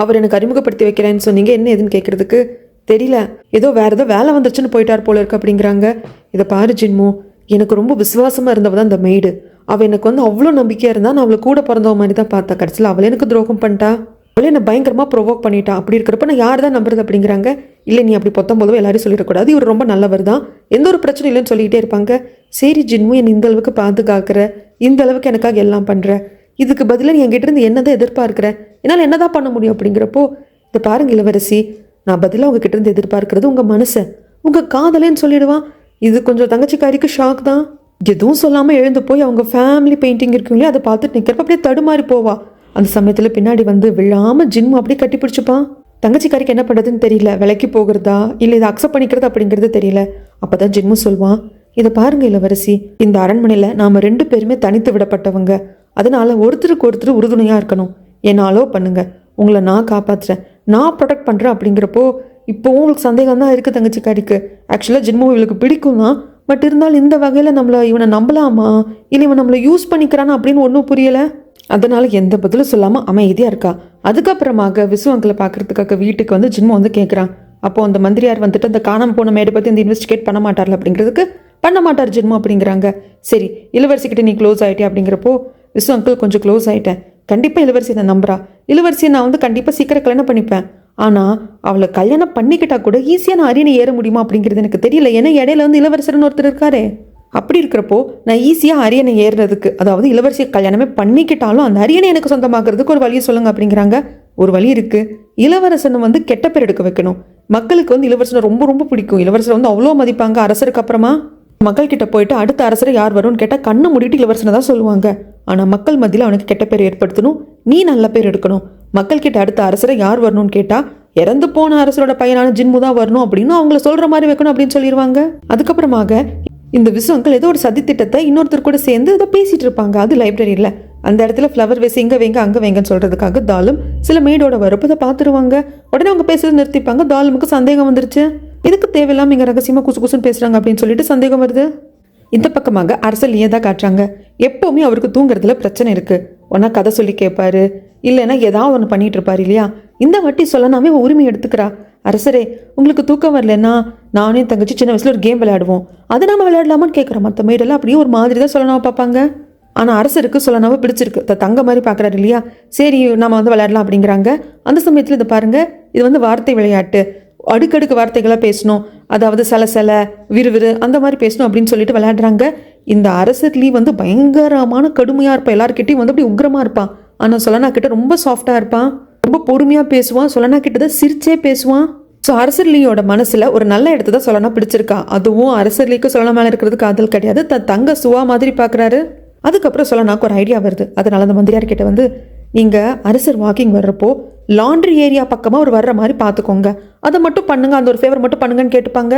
அவர் எனக்கு அறிமுகப்படுத்தி வைக்கிறேன்னு சொன்னீங்க, என்ன எதுன்னு கேட்குறதுக்கு தெரியல, ஏதோ வேறு ஏதோ வேலை வந்துருச்சுன்னு போயிட்டார் போல இருக்கு அப்படிங்கிறாங்க. இதை பாரு ஜின்மு, எனக்கு ரொம்ப விசுவாசமாக இருந்தவ தான் இந்த மெய்டு. அவள் எனக்கு வந்து அவ்வளோ நம்பிக்கையாக இருந்தால் நான் அவளை கூட பிறந்தவ மாதிரி தான் பார்த்தா. கடைசியில் அவளே எனக்கு துரோகம் பண்ணிட்டா. அவளே என்னை பயங்கரமாக ப்ரொவோக் பண்ணிட்டான். அப்படி இருக்கிறப்ப நான் யார் தான் நம்புறது அப்படிங்கிறாங்க. இல்லை நீ அப்படி பொத்தம்போதும் எல்லாரும் சொல்லிடக்கூடாது, இவர் ரொம்ப நல்லவர் தான், எந்த ஒரு பிரச்சனை இல்லைன்னு சொல்லிக்கிட்டே இருப்பாங்க. சரி ஜின்மு, என்னை இந்த அளவுக்கு பாதுகாக்கிற, இந்த அளவுக்கு எனக்காக எல்லாம் பண்ணுற, இதுக்கு பதிலாக நீ என்கிட்ட இருந்து என்னதான் எதிர்பார்க்குற, என்னால் என்னதான் பண்ண முடியும் அப்படிங்கிறப்போ, இதை பாருங்க இளவரசி, நான் பதிலாக உங்ககிட்ட இருந்து எதிர்பார்க்கறது உங்கள் மனசை, உங்கள் காதலேன்னு சொல்லிடுவான். இது கொஞ்சம் தங்கச்சிக்காரிக்கு ஷாக் தான். எதுவும் சொல்லாமல் எழுந்து போய் அவங்க ஃபேமிலி பெயிண்டிங் இருக்குங்களே அதை பார்த்துட்டு நிற்கிறப்ப அப்படியே தடுமாறி போவா. அந்த சமயத்தில் பின்னாடி வந்து விழாமல் ஜின்மு அப்படியே கட்டி பிடிச்சிப்பான். தங்கச்சிக்காரிக்கு என்ன பண்ணுறதுன்னு தெரியல, விலைக்கு போகிறதா இல்லை இதை அக்செப்ட் பண்ணிக்கிறது அப்படிங்கிறது தெரியல. அப்போ தான் ஜின்மு சொல்வான், இதை பாருங்க இளவரசி, இந்த அரண்மனையில் நாம் 2 பேருமே தனித்து விடப்பட்டவங்க, அதனால ஒருத்தருக்கு ஒருத்தர் உறுதுணையாக இருக்கணும். என்னை அலோவ் பண்ணுங்க, உங்களை நான் காப்பாற்றுறேன், நான் ப்ரொடெக்ட் பண்ணுறேன் அப்படிங்கிறப்போ இப்போவும் உங்களுக்கு சந்தேகம் தான் இருக்குது தங்கச்சிக்காரிக்கு. ஆக்சுவலாக ஜின்மு இவளுக்கு பிடிக்கும் தான், பட் இருந்தாலும் இந்த வகையில் இவனை நம்பலாமா இல்லை இவன் நம்மளை யூஸ் பண்ணிக்கிறானா அப்படின்னு ஒன்றும் புரியலை. அதனால எந்த பதிலும் சொல்லாமல் அமைதியாக இருக்கா. அதுக்கப்புறமாக விசு அங்கிளை பார்க்கறதுக்காக வீட்டுக்கு வந்து ஜின்மு வந்து கேட்குறான். அப்போது அந்த மந்திரியார் வந்துட்டு அந்த காணாமல் போன மேடை பற்றி இந்த இன்வெஸ்டிகேட் பண்ண மாட்டார்ல அப்படிங்கிறதுக்கு, பண்ண மாட்டார் ஜின்மு அப்படிங்கிறாங்க. சரி இளவரசிக்கிட்ட நீ க்ளோஸ் ஆகிட்டே அப்படிங்கிறப்போ, விசு அங்கிள் கொஞ்சம் க்ளோஸ் ஆகிட்டேன், கண்டிப்பாக இளவரசி நான் நம்புறா, இளவரசியை நான் வந்து கண்டிப்பாக சீக்கிரம் கல்யாணம் பண்ணிப்பேன், ஆனால் அவளை கல்யாணம் பண்ணிக்கிட்டா கூட ஈஸியாக நான் அரியணை ஏற முடியுமா அப்படிங்கிறது எனக்கு தெரியல, ஏன்னா இடையில வந்து இளவரசர்னு ஒருத்தர் இருக்காரே. அப்படி இருக்கிறப்போ நான் ஈஸியாக அரியணை ஏறுறதுக்கு, அதாவது இளவரசியை கல்யாணமே பண்ணிக்கிட்டாலும் அந்த அரியணை எனக்கு சொந்தமாக்குறதுக்கு ஒரு வழியை சொல்லுங்க அப்படிங்கிறாங்க. ஒரு வழி இருக்குது, இளவரசனை வந்து கெட்ட பேர் எடுக்க வைக்கணும். மக்களுக்கு வந்து இளவரசனை ரொம்ப ரொம்ப பிடிக்கும், இளவரசரை வந்து அவ்வளோ மதிப்பாங்க. அரசருக்கு அப்புறமா மக்கள்கிட்ட போயிட்டு அடுத்த அரசரை யார் வரும்னு கேட்டால் கண்ணை மூடிட்டு இளவரசனை தான் சொல்லுவாங்க. ஆனால் மக்கள் மத்தியில் அவனுக்கு கெட்ட பேர் ஏற்படுத்தணும், நீ நல்ல பேர் எடுக்கணும். மக்கள்கிட்ட அடுத்த அரசரை யார் வரணும்னு கேட்டால் இறந்து போன அரசரோட பையனான ஜின்மு தான் வரணும் அப்படின்னு அவங்கள சொல்கிற மாதிரி வைக்கணும் அப்படின்னு சொல்லிடுவாங்க. அதுக்கப்புறமாக இந்த விசு அங்கிள் ஏதோ ஒரு சதி திட்டத்தை இன்னொருத்தர் கூட சேர்ந்து இதை பேசிகிட்டு இருப்பாங்க. அது லைப்ரரியில் அந்த இடத்துல ஃப்ளவர் வேஸ் இங்கே வைங்க அங்கே வைங்கன்னு சொல்கிறதுக்காக தாலும் சில மெய்டோட வரப்போ இதை பார்த்துருவாங்க. உடனே அவங்க பேசுறது நிறுத்திப்பாங்க. தாலுமுக்கு சந்தேகம் வந்துருச்சு, இதுக்கு தேவையில்லாமல் இங்கே ரகசியமாக குசு குசுன்னு பேசுகிறாங்க அப்படின்னு சொல்லிட்டு சந்தேகம் வருது. இந்த பக்கமாக அரசர் லியே தான் காட்டுறாங்க. எப்போவுமே அவருக்கு தூங்குறதுல பிரச்சனை இருக்குது. ஒன்றா கதை சொல்லி கேட்பாரு, இல்லைன்னா ஏதாவது ஒன்று பண்ணிகிட்டு இருப்பார் இல்லையா. இந்த வாட்டி சொல்லனாமே உரிமை எடுத்துக்கிறா. அரசரே உங்களுக்கு தூக்கம் வரலன்னா நானே தங்கச்சி சின்ன வயசில் ஒரு கேம் விளையாடுவோம், அதை நம்ம விளையாடலாமான்னு கேட்குறோம். மற்ற மேடெல்லாம் அப்படியே ஒரு மாதிரி தான் சொல்லனாவை பார்ப்பாங்க. ஆனால் அரசருக்கு சொல்லனாவை பிடிச்சிருக்கு, தங்க மாதிரி பார்க்குறாரு இல்லையா. சரி நம்ம வந்து விளையாடலாம் அப்படிங்கிறாங்க. அந்த சமயத்தில் இதை பாருங்கள், இது வந்து வார்த்தை விளையாட்டு, அடுக்கடுக்கு வார்த்தைகளாக பேசணும், அதாவது சலசல விறுவிறு அந்த மாதிரி பேசணும் அப்படின்னு சொல்லிட்டு விளையாடுறாங்க. இந்த அரசர் வந்து பயங்கரமான கடுமையாக இருப்பான், எல்லாருக்கிட்டையும் வந்து அப்படி உக்ரமாக இருப்பான். ஆனால் சொலனா கிட்ட ரொம்ப சாஃப்டாக இருப்பான், ரொம்ப பொறுமையாக பேசுவான். சொலனா கிட்ட தான் சிரிச்சே பேசுவான். ஸோ அரசர் லீயோட மனசில் ஒரு நல்ல இடத்த தான் சொலனா பிடிச்சிருக்கா. அதுவும் அரசர் லீக்கு சொலனா மேலே இருக்கிறது காதல் கிடையாது, தங்க சுவா மாதிரி பார்க்குறாரு. அதுக்கப்புறம் சொலனாக்கு ஒரு ஐடியா வருது. அதனால அந்த மந்திரியார் கிட்ட வந்து, நீங்கள் அரசர் வாக்கிங் வர்றப்போ லாண்ட்ரி ஏரியா பக்கமாக ஒரு வர்ற மாதிரி பார்த்துக்கோங்க, அதை மட்டும் பண்ணுங்க, அந்த ஒரு ஃபேவர் மட்டும் பண்ணுங்கன்னு கேட்டுப்பாங்க.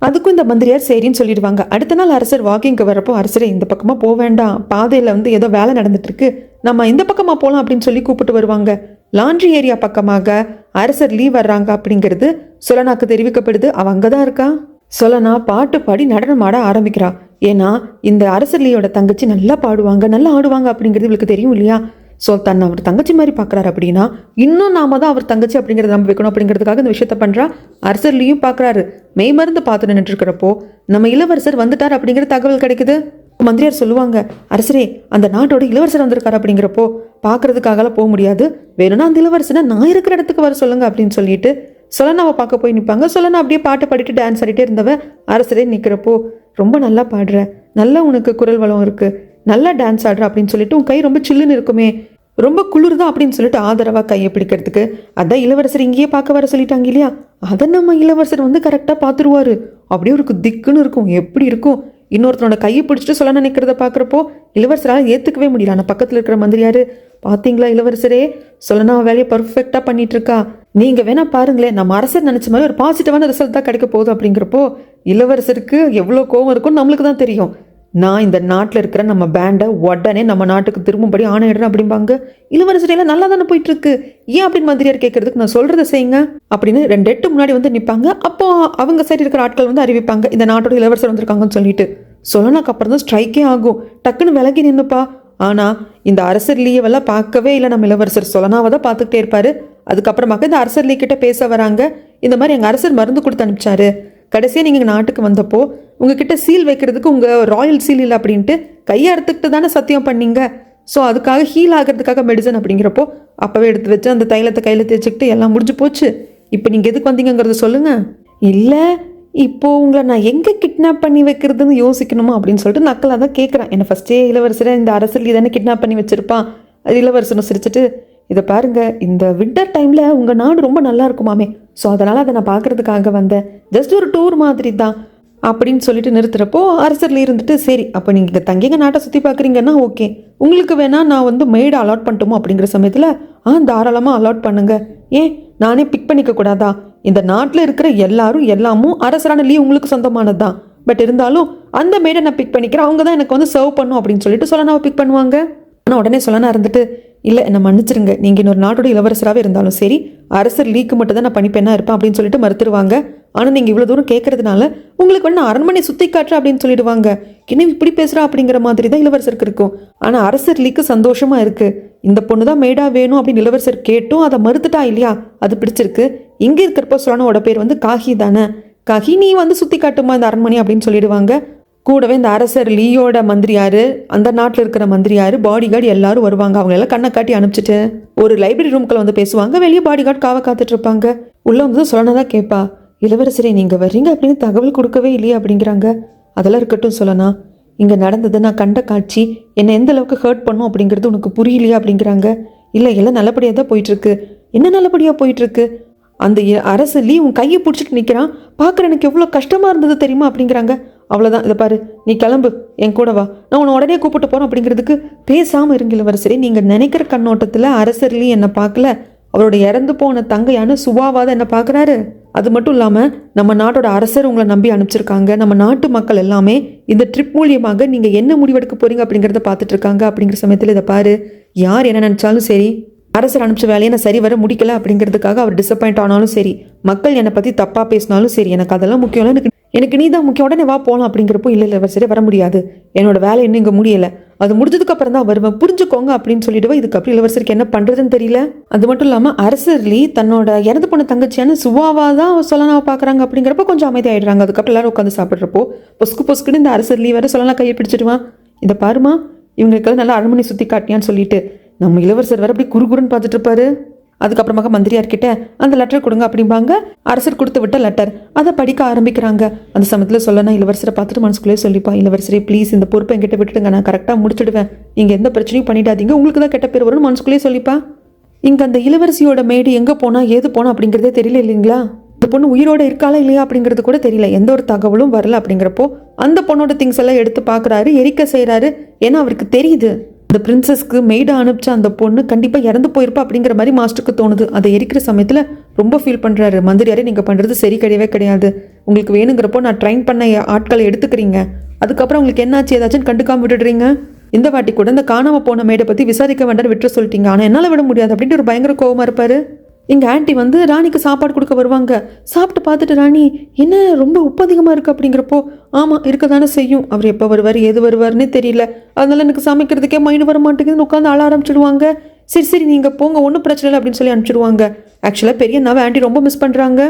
அதுக்கும் இந்த மந்திரியார் சரின்னு சொல்லிடுவாங்க. அடுத்த நாள் அரசர் வாக்கிங்க்கு வரப்போ, அரசரை இந்த பக்கமாக போக வேண்டாம், பாதையில் வந்து ஏதோ வேலை நடந்துட்டு இருக்கு, நம்ம இந்த பக்கமாக போகலாம் அப்படின்னு சொல்லி கூப்பிட்டு வருவாங்க. லாண்ட்ரி ஏரியா பக்கமாக அரசர் லீவ் வர்றாங்க அப்படிங்கிறது சொலனாக்கு தெரிவிக்கப்படுது. அவன் அங்கே தான் இருக்கா. சொலனா பாட்டு பாடி நடனம் ஆட ஆரம்பிக்கிறா. ஏன்னா இந்த அரசர் லீயோட தங்கச்சி நல்லா பாடுவாங்க, நல்லா ஆடுவாங்க அப்படிங்கிறது இவளுக்கு தெரியும் இல்லையா. ஸோ தன்னை அவர் தங்கச்சி மாதிரி பார்க்குறாரு அப்படின்னா இன்னும் நாம தான் அவர் தங்கச்சி அப்படிங்கிறத நம்ப வைக்கணும் அப்படிங்கிறதுக்காக இந்த விஷயத்த பண்ணுறா. அரசர்லையும் பார்க்குறாரு. மெய் மருந்து பார்த்து நின்றுட்டு இருக்கிறப்போ நம்ம இளவரசர் வந்துட்டார் அப்படிங்கிற தகவல் கிடைக்குது. மந்திரியார் சொல்லுவாங்க, அரசரே அந்த நாட்டோட இளவரசர் வந்திருக்காரு அப்படிங்கிறப்போ பார்க்கறதுக்காகலாம் போக முடியாது, வேணும்னா அந்த இளவரசனை நான் இருக்கிற இடத்துக்கு வர சொல்லுங்க அப்படின்னு சொல்லிட்டு சொலனாவை பார்க்க போய் நிற்பாங்க. சொலனா அப்படியே பாட்டு பாடிட்டு டான்ஸ் ஆடிட்டே இருந்தவ அரசரே நிற்கிறப்போ, ரொம்ப நல்லா பாடுற, நல்லா உனக்கு குரல் வளம் இருக்குது, நல்லா டான்ஸ் ஆடுற அப்படின்னு சொல்லிட்டு உன் கை ரொம்ப சில்லுன்னு இருக்குமே, ரொம்ப குளிர் தான் அப்படின்னு சொல்லிட்டு ஆதரவாக கையை பிடிக்கிறதுக்கு, அதான் இளவரசர் இங்கேயே பார்க்க வர சொல்லிட்டாங்க இல்லையா, அதை நம்ம இளவரசர் வந்து கரெக்டாக பார்த்துருவாரு. அப்படியே ஒரு திக்குன்னு இருக்கும். எப்படி இருக்கும், இன்னொருத்தனோட கையை பிடிச்சிட்டு சொல்ல நினைக்கிறத பார்க்குறப்போ இளவரசரால் ஏற்றுக்கவே முடியல. ஆனால் பக்கத்தில் இருக்கிற மந்திரியார், பார்த்தீங்களா இளவரசரே, சொல்லனா வேலையை பர்ஃபெக்டாக பண்ணிட்டு இருக்கா, நீங்கள் வேணா பாருங்களேன், நம்ம அரசர் நினச்ச மாதிரி ஒரு பாசிட்டிவான ரிசல்ட் தான் கிடைக்க போகுது அப்படிங்கிறப்போ இளவரசருக்கு எவ்வளோ கோவம் இருக்கும்னு நம்மளுக்கு தான் தெரியும். நான் இந்த நாட்டில் இருக்கிற நம்ம பேண்டை உடனே நம்ம நாட்டுக்கு திரும்பும்படி ஆணையிடுறேன் அப்படிம்பாங்க. இளவரசரையெல்லாம் நல்லா தானே போயிட்டு இருக்கு, ஏன் அப்படின்னு மந்திரியார் கேட்கறதுக்கு நான் சொல்றதை செய்யுங்க அப்படின்னு 2 எட்டு முன்னாடி வந்து நிற்பாங்க. அப்போ அவங்க சைடு இருக்கிற ஆட்கள் வந்து அறிவிப்பாங்க, இந்த நாட்டோட இளவரசர் வந்திருக்காங்கன்னு சொல்லிட்டு. சொல்லனாக்கு அப்புறம் தான் ஸ்ட்ரைக்கே ஆகும். டக்குன்னு விலகி நின்றுப்பா. ஆனால் இந்த அரசர் லீவெல்லாம் பார்க்கவே இல்லை. நம்ம இளவரசர் சொலனாவை தான் பார்த்துக்கிட்டே இருப்பாரு. அதுக்கப்புறமாக இந்த அரசர் லீ கிட்ட பேச வராங்க. இந்த மாதிரி எங்கள் அரசர் மருந்து கொடுத்து அனுப்பிச்சாரு, கடைசியாக நீங்கள் நாட்டுக்கு வந்தப்போ உங்ககிட்ட சீல் வைக்கிறதுக்கு உங்கள் ராயல் சீல் இல்லை அப்படின்ட்டு கையை அறுத்துக்கிட்டு தானே சத்தியம் பண்ணீங்க. ஸோ அதுக்காக ஹீல் ஆகிறதுக்காக மெடிசன் அப்படிங்கிறப்போ அப்போவே எடுத்து வச்சு அந்த தைலத்தை கையில் தேய்ச்சிக்கிட்டு எல்லாம் முடிஞ்சு போச்சு. இப்போ நீங்கள் எதுக்கு வந்தீங்கிறத சொல்லுங்கள். இல்லை இப்போது உங்களை நான் எங்கே கிட்னாப் பண்ணி வைக்கிறதுன்னு யோசிக்கணுமா அப்படின்னு சொல்லிட்டு நக்கலாக தான் கேட்குறேன். என்னை ஃபஸ்ட்டே இளவரசரை இந்த அரசலி தானே கிட்னாப் பண்ணி வச்சுருப்பான். அது இளவரசனும் சிரிச்சிட்டு, இதை பாருங்கள், இந்த வின்டர் டைமில் உங்கள் நாடு ரொம்ப நல்லா இருக்குமாமே, ஸோ அதனால் அதை நான் பார்க்குறதுக்காக வந்தேன், ஜஸ்ட் ஒரு டூர் மாதிரி தான் அப்படின்னு சொல்லிட்டு நிறுத்துறப்போ அரசரில் இருந்துட்டு, சரி அப்போ நீங்கள் தங்கிங்க நாட்டை சுற்றி பார்க்குறீங்கன்னா ஓகே, உங்களுக்கு வேணால் நான் வந்து மெய்டை அலாட் பண்ணட்டுமோ அப்படிங்கிற சமயத்தில் தாராளமாக அலாட் பண்ணுங்க. ஏன் நானே பிக் பண்ணிக்க கூடாதா? இந்த நாட்டில் இருக்கிற எல்லாமும் அரசரான லீ உங்களுக்கு சொந்தமானது தான். பட் இருந்தாலும் அந்த மெய்டை நான் பிக் பண்ணிக்கிறேன், அவங்க தான் எனக்கு வந்து சர்வ் பண்ணும் அப்படின்னு சொல்லிட்டு சொல்லானாவை பிக் பண்ணுவாங்க. ஆனால் உடனே சொல்லானா இருந்துட்டு, இல்லை என்னை மன்னிச்சிருங்க, நீங்கள் இன்னொரு நாட்டோட இளவரசராகவே இருந்தாலும் சரி அரசர் லீக்கு மட்டும் தான் நான் பணிப்பெண்ணா இருப்பேன் அப்படின்னு சொல்லிட்டு மறுத்துருவாங்க. ஆனால் நீங்கள் இவ்வளோ தூரம் கேட்கறதுனால உங்களுக்கு வந்து அரண்மனை சுற்றி காட்டுற அப்படின்னு சொல்லிடுவாங்க. இன்னும் இப்படி பேசுகிறா அப்படிங்கிற மாதிரி தான் இளவரசருக்கு இருக்கும். ஆனால் அரசர் லீக்கு சந்தோஷமாக இருக்குது, இந்த பொண்ணு தான் மேடா வேணும் அப்படின்னு இளவரசர் கேட்டும் அதை மறுத்துட்டா இல்லையா, அது பிடிச்சிருக்கு. இங்கே இருக்கிறப்போ சொல்லானோட பேர் வந்து காஹி தானே, காஹி நீ வந்து சுற்றி காட்டுமா இந்த அரண்மனை அப்படின்னு சொல்லிடுவாங்க. கூடவே இந்த அரசர் லீயோட மந்திரியார், அந்த நாட்டில் இருக்கிற மந்திரியார், பாடி கார்டு எல்லாரும் வருவாங்க. அவங்க எல்லாம் கண்ணை காட்டி அனுப்பிச்சிட்டு ஒரு லைப்ரரி ரூம்குள்ள வந்து பேசுவாங்க. வெளியே பாடி கார்டு காவ காத்துட்டு இருப்பாங்க. உள்ள வந்து சொல்லனாதான் கேட்பா, இளவரசரே நீங்கள் வர்றீங்க அப்படின்னு தகவல் கொடுக்கவே இல்லையே அப்படிங்கிறாங்க. அதெல்லாம் இருக்கட்டும் சொல்லனா, இங்கே நடந்தது நான் கண்ட காட்சி என்னை எந்த அளவுக்கு ஹர்ட் பண்ணும் அப்படிங்கிறது உனக்கு புரியலையா அப்படிங்கிறாங்க. இல்லை எல்லாம் நல்லபடியாக தான் போயிட்டுருக்கு. என்ன நல்லபடியாக போயிட்டுருக்கு? அந்த அரசு லீ உன் கையை பிடிச்சிட்டு நிற்கிறான், பார்க்குற எனக்கு எவ்வளோ கஷ்டமாக இருந்தது தெரியுமா அப்படிங்கிறாங்க. அவ்வளோதான், இதை பாரு, நீ கிளம்பு, என் கூட வா, நான் உன்னை உடனே கூப்பிட்டு போகிறேன் அப்படிங்கிறதுக்கு பேசாமல் இருங்க இளவரசரே. நீங்கள் நினைக்கிற கண்ணோட்டத்தில் அரசர்லி என்னை பார்க்கல, அவரோட இறந்து போன தங்கையான சுவாவாத என்னை பார்க்குறாரு. அது மட்டும் இல்லாமல் நம்ம நாட்டோட அரசர் உங்களை நம்பி அனுப்பிச்சிருக்காங்க. நம்ம நாட்டு மக்கள் எல்லாமே இந்த ட்ரிப் மூலியமாக நீங்கள் என்ன முடிவெடுக்க போகிறீங்க அப்படிங்கிறத பார்த்துட்டு இருக்காங்க. அப்படிங்கிற சமயத்தில் இதை பாரு, யார் என்ன நினச்சாலும் சரி, அரசர் அனுப்பிச்ச வேலையை நான் சரி வர முடிக்கல அப்படிங்கிறதுக்காக அவர் டிசப்பாயிண்ட் ஆனாலும் சரி, மக்கள் என்னை பற்றி தப்பாக பேசினாலும் சரி, எனக்கு அதெல்லாம் முக்கியம் இல்லை, எனக்கு நீ தான் முக்கியம், உடனே வா போகலாம் அப்படிங்கிறப்போ, இல்லை சரி வர முடியாது, என்னோட வேலை இன்னும் இங்கே முடியலை, அது முடிஞ்சதுக்கு அப்புறம் தான் வருவேன், புரிஞ்சுக்கோங்க அப்படின்னு சொல்லிடுவேன். இதுக்கப்புறம் இளவரசருக்கு என்ன பண்ணுறதுன்னு தெரியல. அது மட்டும் இல்லாமல் அரசர்லி தன்னோட இறந்து போன தங்கச்சியான சுவாவாக தான் சொல்லனாவை பார்க்குறாங்க அப்படிங்கிறப்ப கொஞ்சம் அமைதியாகிடுறாங்க. அதுக்கப்புறம் எல்லாரும் உட்காந்து சாப்பிட்றப்போ பொஸ்குன்னு இந்த அரசர்லி வேற சொல்லலாம் கையை பிடிச்சிடுவான். இதை பாருமா, இவங்களுக்கெல்லாம் நல்லா அரண்மனை சுற்றி காட்டியான்னு சொல்லிட்டு நம்ம இளவரசர் வேற அப்படி குறுகுறுன்னு பார்த்துட்டு இருப்பாரு. அதுக்கப்புறமாக மந்திரியார்கிட்ட அந்த லெட்டர் கொடுங்க அப்படிம்பாங்க. அரசர் கொடுத்து விட்ட லெட்டர், அதை படிக்க ஆரம்பிக்கிறாங்க. அந்த சமயத்தில் சொல்லனா இளவரசரை பார்த்துட்டு மனசுக்குள்ளே சொல்லிப்பா, இளவரசரே ப்ளீஸ் இந்த பொறுப்பை என்கிட்ட விட்டுடுங்க, நான் கரெக்டாக முடிச்சுடுவேன், நீங்கள் எந்த பிரச்சனையும் பண்ணிடாதீங்க, உங்களுக்கு தான் கெட்ட பேர் வரும்னு மனசுக்குள்ளே சொல்லிப்பா. இங்கே அந்த இளவரசியோட மேடு எங்கே போனா ஏது போனா அப்படிங்கிறதே தெரியல இல்லைங்களா. இந்த பொண்ணு உயிரோட இருக்காளா இல்லையா அப்படிங்கிறது கூட தெரியல, எந்த ஒரு தகவலும் வரல. அப்படிங்கிறப்போ அந்த பொண்ணோட திங்ஸ் எல்லாம் எடுத்து பார்க்குறாரு, எரிக்க செய்கிறாரு. ஏன்னா அவருக்கு தெரியுது அந்த பிரின்சஸ்க்கு மெய்டை அனுப்பிச்ச அந்த பொண்ணு கண்டிப்பாக இறந்து போயிருப்பா அப்படிங்கிற மாதிரி மாஸ்டருக்கு தோணுது. அதை எரிக்கிற சமயத்தில் ரொம்ப ஃபீல் பண்ணுறாரு. மந்திரியாரே நீங்கள் பண்ணுறது சரி கிடையாது, உங்களுக்கு வேணுங்கிறப்போ நான் ட்ரைன் பண்ண ஆட்களை எடுத்துக்கிறீங்க, அதுக்கப்புறம் உங்களுக்கு என்னாச்சு ஏதாச்சும் கண்டுக்காம விட்டுடுறீங்க. இந்த வாட்டி கூட இந்த காணாமல் போன மேடை பற்றி விசாரிக்க வேண்டாம் விட்டுற சொல்லிட்டீங்க, ஆனால் என்னால் விட முடியாது அப்படின்ட்டு ஒரு பயங்கர கோவமாக இருப்பார். எங்கள் ஆண்டி வந்து ராணிக்கு சாப்பாடு கொடுக்க வருவாங்க. சாப்பிட்டு பார்த்துட்டு ராணி என்ன ரொம்ப உப்பு அதிகமாக இருக்குது அப்படிங்கிறப்போ, ஆமாம் இருக்க தானே செய்யும், அவர் எப்போ வருவார் ஏது வருவார்னே தெரியல, அதனால எனக்கு சமைக்கிறதுக்கே மைண்டு வர மாட்டேங்குதுன்னு உட்காந்து ஆள ஆரம்பிச்சிடுவாங்க. சரி நீங்கள் போங்க, ஒன்றும் பிரச்சனை இல்லை அப்படின்னு சொல்லி அனுப்பிச்சிடுவாங்க. ஆக்சுவலாக பெரிய நாவை ஆண்டி ரொம்ப மிஸ் பண்ணுறாங்க.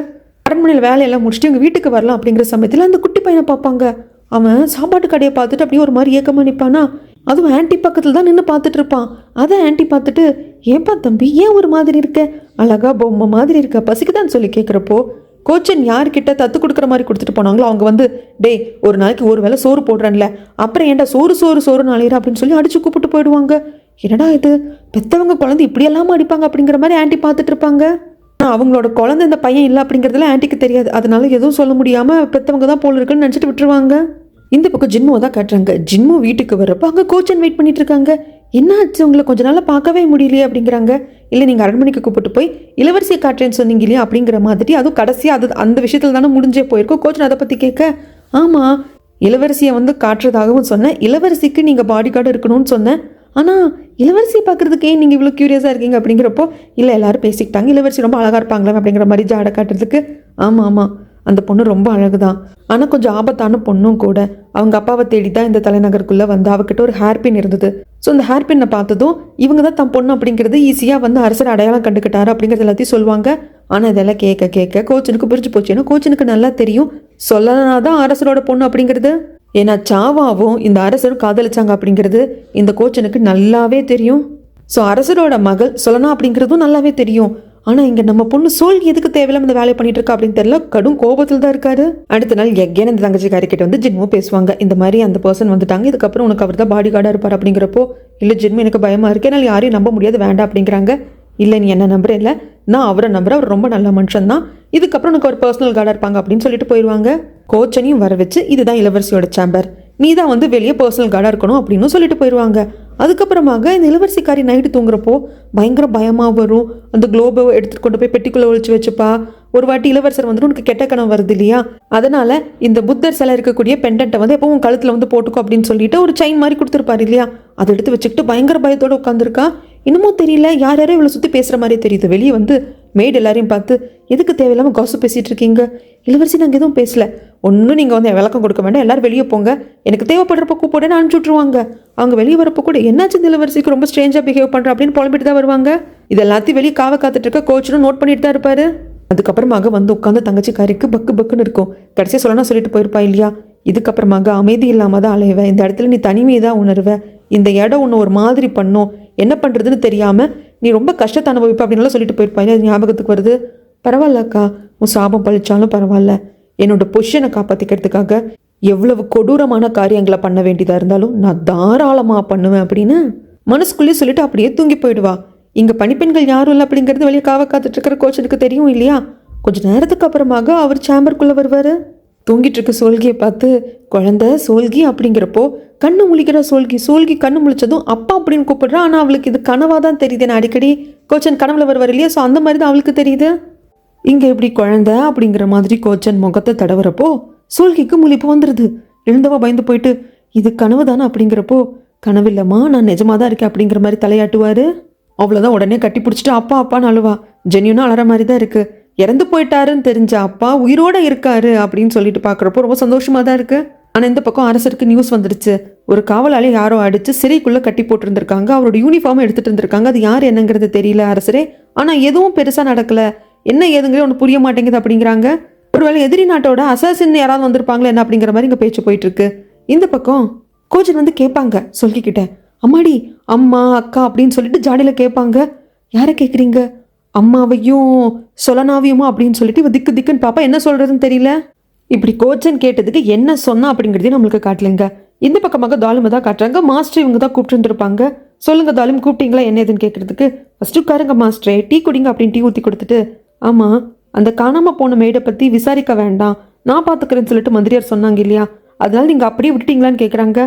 அரண்மனையில் வேலையெல்லாம் முடிச்சுட்டு எங்கள் வீட்டுக்கு வரலாம் அப்படிங்கிற சமயத்தில் அந்த குட்டி பையனை பார்ப்பாங்க. அவன் சாப்பாட்டு கடையை பார்த்துட்டு அப்படியே ஒரு மாதிரி ஏக்கமாக நிற்பானா. அதுவும் ஆன்டி பக்கத்தில் தான் நின்று பார்த்துட்டு இருப்பான். அதை ஆன்டி பார்த்துட்டு, ஏன்பா தம்பி ஏன் ஒரு மாதிரி இருக்க, அழகா பொம்மை மாதிரி இருக்க, பசிக்குதான்னு சொல்லி கேட்குறப்போ, கோச்சன் யார்கிட்ட தத்து கொடுக்குற மாதிரி கொடுத்துட்டு போனாங்களோ அவங்க வந்து, டேய் ஒரு நாளைக்கு ஒரு வேளை சோறு போடுறேன்ல, அப்புறம் ஏன்டா சோறு நாளையிற அப்படின்னு சொல்லி அடிச்சு கூப்பிட்டு போயிடுவாங்க. என்னடா இது, பெற்றவங்க குழந்தை இப்படியெல்லாம் அடிப்பாங்க அப்படிங்கிற மாதிரி ஆன்டி பார்த்துட்டு இருப்பாங்க. ஆனால் அவங்களோட குழந்தை இந்த பையன் இல்லை அப்படிங்கிறதுல ஆன்டிக்கு தெரியாது. அதனால எதுவும் சொல்ல முடியாமல் பெற்றவங்க தான் போல இருக்குன்னு நினச்சிட்டு விட்டுருவாங்க. இந்த பக்கம் ஜின்முவை தான் காட்டுறாங்க. ஜின்மு வீட்டுக்கு வர்றப்போ அங்கே கோச்சன் வெயிட் பண்ணிட்டு இருக்காங்க. என்ன ஆச்சு உங்களை கொஞ்ச நாளாக பார்க்கவே முடியலையே அப்படிங்கிறாங்க. இல்லை நீங்கள் அரண்மனைக்கு கூப்பிட்டு போய் இளவரசியை காட்டுறேன்னு சொன்னீங்க இல்லையா அப்படிங்கிற மாதிரி, அதுவும் கடைசியாக அந்த விஷயத்தில் தானே முடிஞ்சே போயிருக்கோம். கோச்சன் அதை பற்றி கேட்க, ஆமாம் இளவரசியை வந்து காட்டுறதாகவும் சொன்னேன், இளவரசிக்கு நீங்கள் பாடி கார்டு இருக்கணும்னு சொன்னேன், ஆனால் இளவரசியை பார்க்குறதுக்கு ஏன் நீங்கள் இவ்வளோ க்யூரியஸாக இருக்கீங்க அப்படிங்கிறப்போ, இல்லை எல்லாரும் பேசிக்கிட்டாங்க இளவரசி ரொம்ப அழகாக இருப்பாங்களே அப்படிங்கிற மாதிரி ஜாடை காட்டுறதுக்கு. ஆமாம் அந்த பொண்ணு ரொம்ப அழகு தான், ஆனால் கொஞ்சம் ஆபத்தான பொண்ணும் கூட. அவங்க அப்பாவை தேடி தான் இந்த தலைநகருக்குள்ளே வந்து அவகிட்ட ஒரு ஹேர்பின் இருந்தது. ஸோ அந்த ஹேர்பின்னை பார்த்ததும் இவங்க தான் தன் பொண்ணு அப்படிங்கிறது ஈஸியாக வந்து அரசர் அடையாளம் கண்டுக்கிட்டாரு அப்படிங்கிறது எல்லாத்தையும் சொல்லுவாங்க. ஆனால் இதெல்லாம் கேட்க கேட்க கோச்சனுக்கு புரிஞ்சு போச்சு. ஏன்னா கோச்சனுக்கு நல்லா தெரியும் சொல்லனாதான் அரசரோட பொண்ணு அப்படிங்கிறது. ஏன்னா சாவாவும் இந்த அரசரும் காதலிச்சாங்க அப்படிங்கிறது இந்த கோச்சனுக்கு நல்லாவே தெரியும். ஸோ அரசரோட மகள் சொல்லனா அப்படிங்கிறதும் நல்லாவே தெரியும். ஆனால் இங்கே நம்ம பொண்ணு சோல்கி எதுக்கு தேவையில்லாம இந்த வேலையை பண்ணிட்டு இருக்கா அப்படின்னு தெரியல. கடும் கோபத்தில் தான் இருக்காரு. அடுத்த நாள் எகேன் இந்த தங்கச்சிக்காரி கிட்ட வந்து ஜின்மும் பேசுவாங்க. இந்த மாதிரி அந்த பர்சன் வந்துட்டாங்க, இதுக்கப்புறம் உனக்கு அவர் தான் பாடி கார்டாக இருப்பார் அப்படிங்கிறப்போ, இல்லை ஜின்மு எனக்கு பயமாக இருக்கு, என்னால் யாரையும் நம்ப முடியாது, வேண்டாம் அப்படிங்கிறாங்க. இல்லை நீ என்ன நம்புறேன், இல்லை நான் அவரை நம்புறேன், அவர் ரொம்ப நல்ல மனுஷன் தான், இதுக்கப்புறம் உனக்கு ஒரு பர்சனல் கார்டாக இருப்பாங்க அப்படின்னு சொல்லிட்டு போயிடுவாங்க. கோச்சனையும் வர வச்சு இதுதான் இளவரசியோட சேம்பர், நீ தான் வந்து வெளியே பர்சனல் கார்டாக இருக்கணும் அப்படின்னு சொல்லிட்டு போயிடுவாங்க. அதுக்கப்புறமாக இந்த இளவரசிக்காரி நைட்டு தூங்குறப்போ பயங்கர பயமாக வரும். அந்த குளோபை எடுத்துகிட்டு கொண்டு போய் பெட்டிக்குள்ளே ஒழிச்சு வச்சுப்பா. ஒரு வாட்டி இளவரசர் வந்துட்டு உனக்கு கெட்ட கனவு வருது இல்லையா, அதனால இந்த புத்தர் சிலை இருக்கக்கூடிய பெண்டன்ட்டை வந்து எப்பவும் கழுத்தில் வந்து போட்டுக்கோ அப்படின்னு சொல்லிட்டு ஒரு செயின் மாதிரி கொடுத்துருப்பாரு இல்லையா, அதை எடுத்து வச்சுக்கிட்டு பயங்கர பயத்தோடு உட்காந்துருக்கா. இன்னமும் தெரியல, யார் யாரும் இவ்வளோ சுற்றி பேசுகிற மாதிரி தெரியுது. வெளியே வந்து மேய்டு எல்லாரையும் பார்த்து எதுக்கு தேவையில்லாமல் காசு பேசிகிட்டு இருக்கீங்க, இளவரசி நாங்கள் எதுவும் பேசல, ஒன்றும் நீங்கள் வந்து விளக்கம் கொடுக்க வேண்டாம், எல்லாரும் வெளியே போங்க, எனக்கு தேவைப்படுறப்ப கூப்பிடுன்னு அனுப்பிச்சி விட்ருவாங்க. அவங்க வெளியே வரப்போ கூட என்னாச்சு இந்த இளவரசிக்கு ரொம்ப ஸ்ட்ரேஞ்சாக பிஹேவ் பண்ணுறா அப்படின்னு புலம்பிட்டு தான் வருவாங்க. இது எல்லாத்தையும் வெளியே காத்துட்டு இருக்க கோச்சனும் நோட் பண்ணிட்டு தான் இருப்பாரு. அதுக்கப்புறமாக வந்து உட்காந்து தங்கச்சிக்காரிக்கு பக்கு பக்குன்னு இருக்கும். கடைசியாக சொல்லணும் சொல்லிட்டு போயிருப்பா இல்லையா, இதுக்கப்புறமாக அமைதி இல்லாமல் தான் அலைவேன், இந்த இடத்துல நீ தனிமையை தான் உணர்வ, இந்த இடம் ஒன்று ஒரு மாதிரி பண்ணும், என்ன பண்ணுறதுன்னு தெரியாமல் நீ ரொம்ப கஷ்டத்தை அனுபவிப்ப அப்படின்லாம் சொல்லிட்டு போயிருப்பா இல்லையா. ஞாபகத்துக்கு வருது. பரவாயில்லக்கா, உன் சாபம் பழிச்சாலும் பரவாயில்ல, என்னோட பொசிஷனை காப்பாற்றிக்கிறதுக்காக எவ்வளவு கொடூரமான காரியங்களை பண்ண வேண்டியதாக இருந்தாலும் நான் தாராளமாக பண்ணுவேன் அப்படின்னு மனசுக்குள்ளேயே சொல்லிட்டு அப்படியே தூங்கி போயிடுவா. இங்கே பணிப்பெண்கள் யாரும் இல்லை அப்படிங்கிறது வெளியே காத்துட்டு இருக்கிற கோச்சனுக்கு தெரியும் இல்லையா. கொஞ்சம் நேரத்துக்கு அப்புறமாக அவர் சேம்பருக்குள்ளே வருவார். தூங்கிட்டு இருக்க சோல்கியை பார்த்து, குழந்தை சோல்கி அப்படிங்கிறப்போ கண்ணு முழிக்கிற சோல்கி. சோல்கி கண்ணு முழிச்சதும் அப்பா அப்படின்னு கூப்பிடுறா. ஆனால் அவளுக்கு இது கனவாக தான் தெரியுது. நான் அடிக்கடி கோச்சன் கனவுல வருவார் இல்லையா, ஸோ அந்த மாதிரி தான் அவளுக்கு தெரியுது. இங்கே இப்படி குழந்தை அப்படிங்கிற மாதிரி கோச்சன் முகத்தை தடவுறப்போ சோல்கிக்கு முழிப்பு வந்துடுது. எழுந்தவா பயந்து போயிட்டு, இது கனவு தானே அப்படிங்கிறப்போ, கனவு இல்லைம்மா நான் நிஜமாக தான் இருக்கேன் அப்படிங்கிற மாதிரி தலையாட்டுவார். அவ்வளோதான், உடனே கட்டி பிடிச்சிட்டு அப்பா அப்பான்னு அழுவா. ஜென்யூனா அழற மாதிரி தான் இருக்குது. இறந்து போயிட்டாருன்னு தெரிஞ்ச அப்பா உயிரோடு இருக்காரு அப்படின்னு சொல்லிட்டு பார்க்குறப்போ ரொம்ப சந்தோஷமாக தான் இருக்குது. ஆனால் இந்த பக்கம் அரசருக்கு நியூஸ் வந்துடுச்சு, ஒரு காவலாளி யாரோ அடித்து சிறைக்குள்ளே கட்டி போட்டுருந்துருக்காங்க, அவரோட யூனிஃபார்மை எடுத்துகிட்டு இருந்திருக்காங்க. அது யார் என்னங்கிறது தெரியல அரசரே, ஆனால் எதுவும் பெருசாக நடக்கலை, என்ன ஏதுங்கிறது ஒன்று புரிய மாட்டேங்குது அப்படிங்கிறாங்க. ஒருவேளை எதிரி நாட்டோட அசாசின் யாராவது வந்திருப்பாங்களே என்ன அப்படிங்கிற மாதிரி இங்கே பேச்சு போயிட்டுருக்கு. இந்த பக்கம் கோச்சன் வந்து கேட்பாங்க சொல்லிக்கிட்ட, அம்மாடி அம்மா அக்கா அப்படின்னு சொல்லிட்டு ஜாடியில் கேட்பாங்க. யாரை கேட்குறீங்க, அம்மாவையும் சொலனாவையுமா அப்படின்னு சொல்லிட்டு இவ திக்கு திக்குன்னு பாப்பா, என்ன சொல்கிறதுன்னு தெரியல. இப்படி கோச்சன் கேட்டதுக்கு என்ன சொன்னா அப்படிங்கிறதையும் நம்மளுக்கு காட்டலைங்க. இந்த பக்கமாக தாலிமை தான் காட்டுறாங்க. மாஸ்டர் இவங்க தான் கூப்பிட்டு இருந்திருப்பாங்க. சொல்லுங்க தாலிம், கூப்பிட்டீங்களா என்ன ஏதுன்னு கேட்கறதுக்கு. ஃபஸ்ட்டு உட்காருங்க மாஸ்டரே, டீ குடிங்க அப்படின்னு டீ ஊற்றி கொடுத்துட்டு, ஆமாம் அந்த காணாமல் போன மேடை பற்றி விசாரிக்க வேண்டாம், நான் பார்த்துக்கிறேன்னு சொல்லிட்டு மந்திரியார் சொன்னாங்க இல்லையா, அதனால நீங்கள் அப்படியே விட்டுட்டீங்களான்னு கேட்குறாங்க.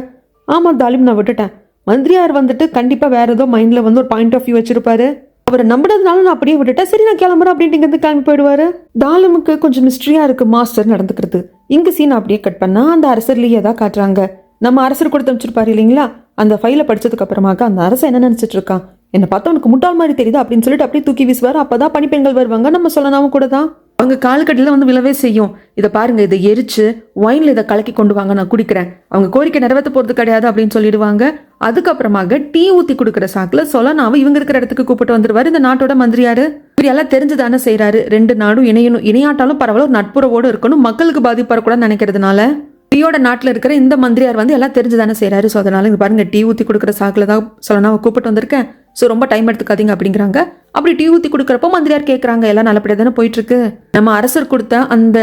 ஆமாம் தாலிம், நான் விட்டுட்டேன். மந்திரியார் வந்துட்டு கண்டிப்பாக வேறு ஏதோ மைண்டில் வந்து ஒரு பாயிண்ட் ஆஃப் வியூ வச்சிருப்பாரு, அவரை நம்பினதுனால நான் அப்படியே விட்டுட்டேன், சரி நான் கிளம்புறேன் அப்படின்ட்டு இங்கேருந்து கிளம்பி போயிடுவாரு. தாலிமுக்கு கொஞ்சம் மிஸ்ட்ரியாக இருக்குது மாஸ்டர் நடந்துக்கிறது. இங்கே சீன் அப்படியே கட் பண்ணால் அந்த அரசர்லேயே தான் காட்டுறாங்க. நம்ம அரசர் கொடுத்து அமைச்சிருப்பாரு இல்லைங்களா, அந்த ஃபைலை படிச்சதுக்கு அப்புறமாக அந்த அரசன் என்ன நினச்சிட்டு இருக்கான், என்னை பார்த்தா உனக்கு முட்டாள் மாதிரி தெரியுது அப்படின்னு சொல்லிட்டு அப்படியே தூக்கி வீசுவார். அப்போதான் பணிப்பெண்கள் வருவாங்க. நம்ம சொல்லனாவும் கூட தான் அவங்க கால்கட்டில வந்து விழவே செய்யும். இதை பாருங்க, இதை எரிச்சு ஒயின்ல இதை கலக்கி கொண்டு வாங்க, நான் குடிக்கிறேன். அவங்க கோரிக்கை நிறைவேற்ற போறது கிடையாது அப்படின்னு சொல்லிடுவாங்க. அதுக்கப்புறமாக டீ ஊத்தி கொடுக்குற சாக்குல சொலனாவை இவங்க இருக்கிற இடத்துக்கு கூப்பிட்டு வந்துருவாரு இந்த நாட்டோட மந்திரியாரு. இப்படி எல்லாம் தெரிஞ்சுதானே செய்யறாரு. ரெண்டு நாடும் இணையணும், இணையாட்டாலும் பரவாயில்ல ஒரு நட்புறவோடு இருக்கணும், மக்களுக்கு பாதிப்பு வரக்கூடாதுன்னு நினைக்கிறதுனால டீயோட நாட்டில் இருக்கிற இந்த மந்திரியார் வந்து எல்லாம் தெரிஞ்சுதானே செய்யறாரு. ஸோ அதனால இங்க பாருங்க, டீ ஊத்தி கொடுக்குற சாக்குல தான் சொலனாவை கூப்பிட்டு வந்திருக்கேன், ஸோ ரொம்ப டைம் எடுத்துக்காதீங்க அப்படிங்கிறாங்க. அப்படி டீ ஊற்றி கொடுக்குறப்போ மந்திரியார் கேட்குறாங்க, எல்லாம் நல்லபடியாக தானே போயிட்டுருக்கு, நம்ம அரசர் கொடுத்த அந்த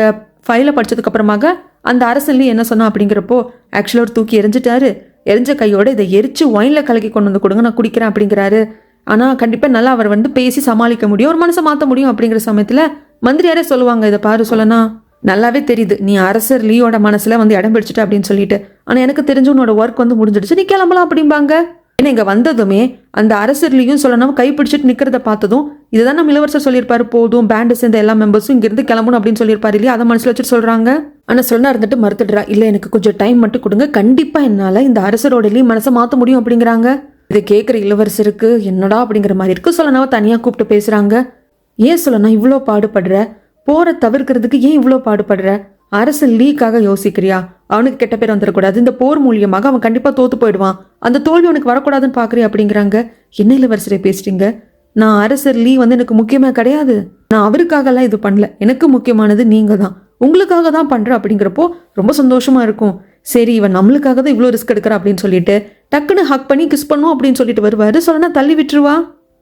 ஃபைலை படித்ததுக்கு அப்புறமாக அந்த அரசர்லையும் என்ன சொன்னா அப்படிங்கிறப்போ, ஆக்சுவலாக ஒரு தூக்கி எரிஞ்சிட்டாரு, எரிஞ்ச கையோடு இதை எரிச்சு ஒயினில் கலக்கி கொண்டு வந்து கொடுங்க, நான் குடிக்கிறேன் அப்படிங்கிறாரு. ஆனால் கண்டிப்பாக நல்லா அவர் வந்து பேசி சமாளிக்க முடியும், ஒரு மனசை மாற்ற முடியும். அப்படிங்கிற சமயத்தில் மந்திரியாரே சொல்லுவாங்க, இதை பாரு சொல்லனா, நல்லாவே தெரியுது நீ அரசர் லீயோட மனசில் வந்து இடம் பிடிச்சிட்ட அப்படின்னு சொல்லிட்டு, ஆனால் எனக்கு தெரிஞ்ச உன்னோட ஒர்க் வந்து முடிஞ்சிடுச்சு, நீ கிளம்பலாம் அப்படிம்பாங்க. ஏன்னா இங்கே வந்ததுமே அந்த அரசர்லையும் சொல்லணும் கைப்பிடிச்சிட்டு நிற்கிறத பார்த்ததும், இதுதான் நம்ம இளவரசர் சொல்லியிருப்பாரு, போதும் பேண்டு சேர்ந்த எல்லா மெம்பர்ஸும் இங்கிருந்து கிளம்பணும் அப்படின்னு சொல்லியிருப்பாரு இல்லையா, அதை மனசில் வச்சுட்டு சொல்கிறாங்க. ஆனால் சொன்னா இருந்துட்டு மறுத்துடுறா, இல்லை எனக்கு கொஞ்சம் டைம் மட்டும் கொடுங்க, கண்டிப்பாக என்னால் இந்த அரசரோடலையும் மனசை மாற்ற முடியும் அப்படிங்கிறாங்க. இதை கேட்குற இளவரசருக்கு என்னடா அப்படிங்கிற மாதிரி இருக்கு. சொல்லனாவை தனியாக கூப்பிட்டு பேசுகிறாங்க. ஏன் சொல்லனா இவ்வளோ பாடுபடுற, போற தவிர்க்கிறதுக்கு ஏன் இவ்வளோ பாடுபடுற, அரசு லீக்காக யோசிக்கிறியா, அவனுக்கு கெட்ட பேர் வந்துடக்கூடாது, இந்த போர் மூலியமாக அவன் கண்டிப்பாக தோத்து போயிடுவான், அந்த தோல்வி அவனுக்கு வரக்கூடாதுன்னு பார்க்குறியா அப்படிங்கிறாங்க. என்ன இளவரசரை பேசுறீங்க, நான் அரசர் லீ வந்து எனக்கு முக்கியமாக கிடையாது, நான் அவருக்காகலாம் இது பண்ணல, எனக்கு முக்கியமானது நீங்க தான், உங்களுக்காக தான் பண்றேன் அப்படிங்கிறப்போ ரொம்ப சந்தோஷமா இருக்கும். சரி இவன் நம்மளுக்காக தான் இவ்வளோ ரிஸ்க் எடுக்கிறா அப்படின்னு சொல்லிட்டு டக்குன்னு ஹக் பண்ணி கிஸ் பண்ணும் அப்படின்னு சொல்லிட்டு வருவாரு. சொல்லனா தள்ளி விட்டுருவா.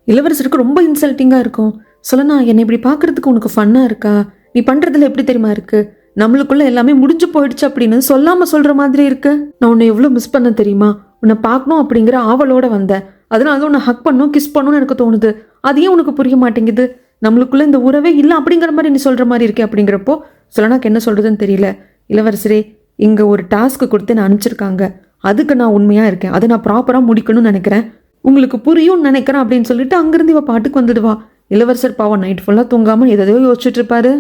இளவரசருக்கு ரொம்ப இன்சல்ட்டிங்காக இருக்கும். சொல்லனா என்னை இப்படி பார்க்கறதுக்கு உனக்கு ஃபன்னாக இருக்கா? நீ பண்ணுறதுல எப்படி தெரியுமா இருக்கு? நம்மளுக்குள்ள எல்லாமே முடிஞ்சு போயிடுச்சு அப்படின்னு சொல்லாமல் சொல்கிற மாதிரி இருக்கு. நான் உன்னை எவ்வளோ மிஸ் பண்ண தெரியுமா? உன்னை பார்க்கணும் அப்படிங்கிற ஆவலோட வந்தேன். அதனால தான் உன்னை ஹக் பண்ணும் கிஸ் பண்ணணும்னு எனக்கு தோணுது. அது ஏன் உனக்கு புரிய மாட்டேங்குது? நம்மளுக்குள்ள இந்த உறவே இல்லை அப்படிங்கிற மாதிரி நீ சொல்கிற மாதிரி இருக்கே அப்படிங்கிறப்போ சொல்லனாக்கு என்ன சொல்கிறதுன்னு தெரியல. இளவரசரே, இங்கே ஒரு டாஸ்க்கு கொடுத்து நான் அனுப்பிச்சிருக்காங்க, அதுக்கு நான் உண்மையாக இருக்கேன், அதை நான் ப்ராப்பராக முடிக்கணும்னு நினைக்கிறேன், உங்களுக்கு புரியும்னு நினைக்கிறேன் அப்படின்னு சொல்லிட்டு அங்கிருந்து இவ பாட்டுக்கு வந்துடுவா. இளவரசர் பாவம் நைட் ஃபுல்லாக தூங்காமல் எதையோ யோசிச்சுட்டு இருப்பாரு.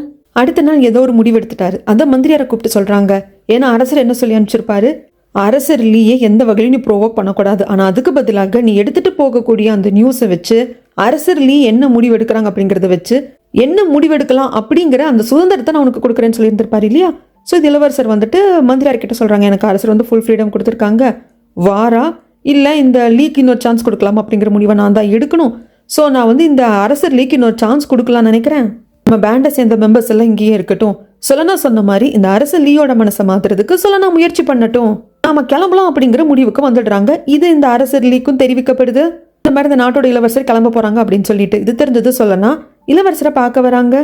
அடுத்த நாள் ஏதோ ஒரு முடிவு எடுத்துட்டாரு. அந்த மந்திரியாரை கூப்பிட்டு சொல்கிறாங்க. ஏன்னா அரசர் என்ன சொல்லி அனுப்பிச்சிருப்பாரு, அரசர் லீயே எந்த வகையிலும் நீ ப்ரோவோக் பண்ணக்கூடாது, ஆனால் அதுக்கு பதிலாக நீ எடுத்துகிட்டு போகக்கூடிய அந்த நியூஸை வச்சு அரசர் லீ என்ன முடிவு எடுக்கிறாங்க அப்படிங்கிறத வச்சு என்ன முடிவெடுக்கலாம் அப்படிங்கிற அந்த சுதந்திரத்தை நான் உனக்கு கொடுக்குறேன்னு சொல்லியிருந்திருப்பாரு இல்லையா. ஸோ இது இளவரசர் வந்துட்டு மந்திரியார்கிட்ட சொல்கிறாங்க, எனக்கு அரசர் வந்து ஃபுல் ஃப்ரீடம் கொடுத்துருக்காங்க, வாரா இல்லை இந்த லீக்கு இன்னொரு சான்ஸ் கொடுக்கலாம் அப்படிங்கிற முடிவை நான் தான் எடுக்கணும். ஸோ நான் வந்து இந்த அரசர் லீக்கு இன்னொரு சான்ஸ் கொடுக்கலான்னு நினைக்கிறேன். நம்ம பேண்டை சேர்ந்த மெம்பர்ஸ் எல்லாம் இங்கேயே இருக்கட்டும். சொல்லனா சொன்ன மாதிரி இந்த அரசர் லீயோட மனசை மாத்துறதுக்கு சொல்லனா முயற்சி பண்ணட்டும், நாம கிளம்பலாம் அப்படிங்கிற முடிவுக்கு வந்துடுறாங்க. இது இந்த அரசர் லீக்கும் தெரிவிக்கப்படுது. இந்த மாதிரி இந்த நாட்டோட இளவரசர் கிளம்ப போறாங்க அப்படின்னு சொல்லிட்டு இது தெரிஞ்சது சொல்லனா இளவரசரை பார்க்க வராங்க.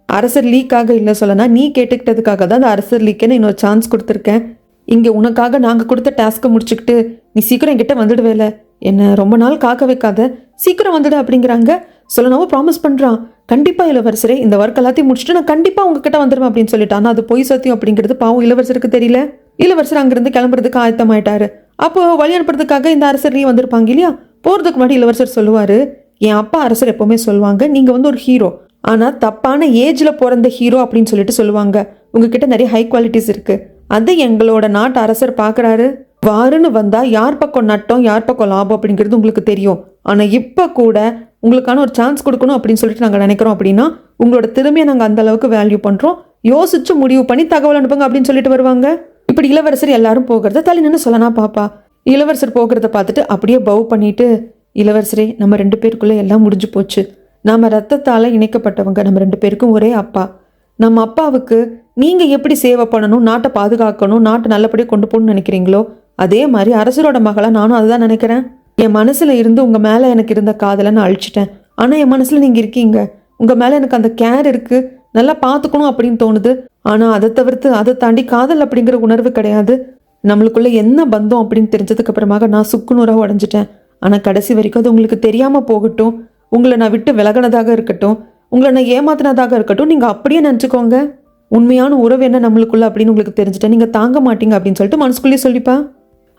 அரசர் லீக்காக இல்லை சொல்லனா, நீ கேட்டுக்கிட்டதுக்காக தான் அந்த அரசர் லீக்குன்னு இன்னொரு சான்ஸ் கொடுத்துருக்கேன். இங்கே உனக்காக நாங்கள் கொடுத்த டாஸ்க்கை முடிச்சுக்கிட்டு நீ சீக்கிரம் என்கிட்ட வந்துடுவேல, என்ன ரொம்ப நாள் காக்க வைக்காத, சீக்கிரம் வந்துடு அப்படிங்கிறாங்க. சொல்லனாவும் ப்ராமிஸ் பண்ணுறான், கண்டிப்பாக இளவரசரே இந்த ஒர்க் எல்லாத்தையும் முடிச்சுட்டு நான் கண்டிப்பாக உங்ககிட்ட வந்துடுவேன் அப்படின்னு சொல்லிட்டு. ஆனால் அது பொய் சத்தியம் அப்படிங்கிறது பாவம் இளவரசருக்கு தெரியல. இளவரசர் அங்கிருந்து கிளம்புறதுக்கு ஆயத்தமாயிட்டாரு. அப்போ வழி அனுப்புறதுக்காக இந்த அரசர்லேயும் வந்திருப்பாங்க இல்லையா. போகிறதுக்கு முன்னாடி இளவரசர் சொல்லுவார், என் அப்பா அரசர் எப்போவுமே சொல்லுவாங்க, நீங்கள் வந்து ஒரு ஹீரோ, ஆனால் தப்பான ஏஜில் பிறந்த ஹீரோ அப்படின்னு சொல்லிட்டு சொல்லுவாங்க. உங்ககிட்ட நிறைய ஹை குவாலிட்டிஸ் இருக்குது, அதை எங்களோட நாட்டு அரசர் பார்க்குறாரு. வாருன்னு வந்தால் யார் பக்கம் நட்டம் யார் பக்கம் லாபம் அப்படிங்கிறது உங்களுக்கு தெரியும். ஆனால் இப்போ கூட உங்களுக்கான ஒரு சான்ஸ் கொடுக்கணும் அப்படின்னு சொல்லிட்டு நாங்கள் நினைக்கிறோம். அப்படின்னா உங்களோட திறமையை நாங்கள் அந்த அளவுக்கு வேல்யூ பண்ணுறோம், யோசிச்சு முடிவு பண்ணி தகவல் அனுப்புங்க அப்படின்னு சொல்லிட்டு வருவாங்க. இப்படி இளவரசர் எல்லாரும் போகிறத தள்ளி நின்று சொல்லனா பாப்பா. இளவரசர் போகிறத பார்த்துட்டு அப்படியே பவ் பண்ணிட்டு, இளவரசரே நம்ம 2 பேருக்குள்ளே எல்லாம் முடிஞ்சு போச்சு, நாம் ரத்தத்தால் இணைக்கப்பட்டவங்க, நம்ம 2 பேருக்கும் ஒரே அப்பா. நம்ம அப்பாவுக்கு நீங்கள் எப்படி சேவை பண்ணணும், நாட்டை பாதுகாக்கணும், நாட்டை நல்லபடியாக கொண்டு போகணும்னு நினைக்கிறீங்களோ அதே மாதிரி அரசரோட மகளை நானும் அதுதான் நினைக்கிறேன். என் மனசில் இருந்து உங்கள் மேலே எனக்கு இருந்த காதலை நான் அழிச்சிட்டேன், ஆனால் என் மனசில் நீங்கள் இருக்கீங்க, உங்கள் மேலே எனக்கு அந்த கேர் இருக்குது, நல்லா பார்த்துக்கணும் அப்படின்னு தோணுது. ஆனால் அதை தவிர்த்து அதை தாண்டி காதல் அப்படிங்கிற உணர்வு கிடையாது. நம்மளுக்குள்ள என்ன பந்தம் அப்படின்னு தெரிஞ்சதுக்கு அப்புறமாக நான் சுக்குநூறாக உடஞ்சிட்டேன். ஆனால் கடைசி வரைக்கும் அது உங்களுக்கு தெரியாமல் போகட்டும், உங்களை நான் விட்டு விலகினதாக இருக்கட்டும், உங்களை நான் ஏமாத்தினதாக இருக்கட்டும், நீங்கள் அப்படியே நினச்சிக்கோங்க. உண்மையான உறவு என்ன நம்மளுக்குள்ள அப்படின்னு உங்களுக்கு தெரிஞ்சுட்டேன், நீங்கள் தாங்க மாட்டீங்க அப்படின்னு சொல்லிட்டு மனசுக்குள்ளேயே சொல்லிப்பா.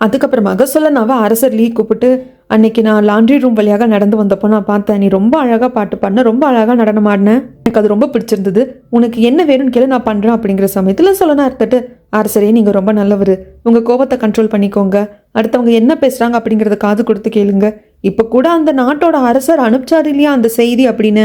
அதுக்கப்புறமாக சொல்லனாவை அரசர் லீ கூப்பிட்டு, அன்னைக்கு நான் லாண்ட்ரி ரூம் வழியாக நடந்து வந்தப்போ நான் பார்த்தேன், நீ ரொம்ப அழகாக பாட்டு பாடின, ரொம்ப அழகாக நடனம் ஆடினேன், எனக்கு அது ரொம்ப பிடிச்சிருந்தது, உனக்கு என்ன வேணும்னு கேளு நான் பண்ணுறேன் அப்படிங்கிற சமயத்தில் சொல்லனா இருந்துட்டு, அரசரே நீங்கள் ரொம்ப நல்லவர், உங்கள் கோபத்தை கண்ட்ரோல் பண்ணிக்கோங்க, அடுத்தவங்க என்ன பேசுகிறாங்க அப்படிங்கிறத காது கொடுத்து கேளுங்க, இப்போ கூட அந்த நாட்டோட அரசர் அனுப்பிச்சாரு இல்லையா அந்த செய்தி அப்படின்னு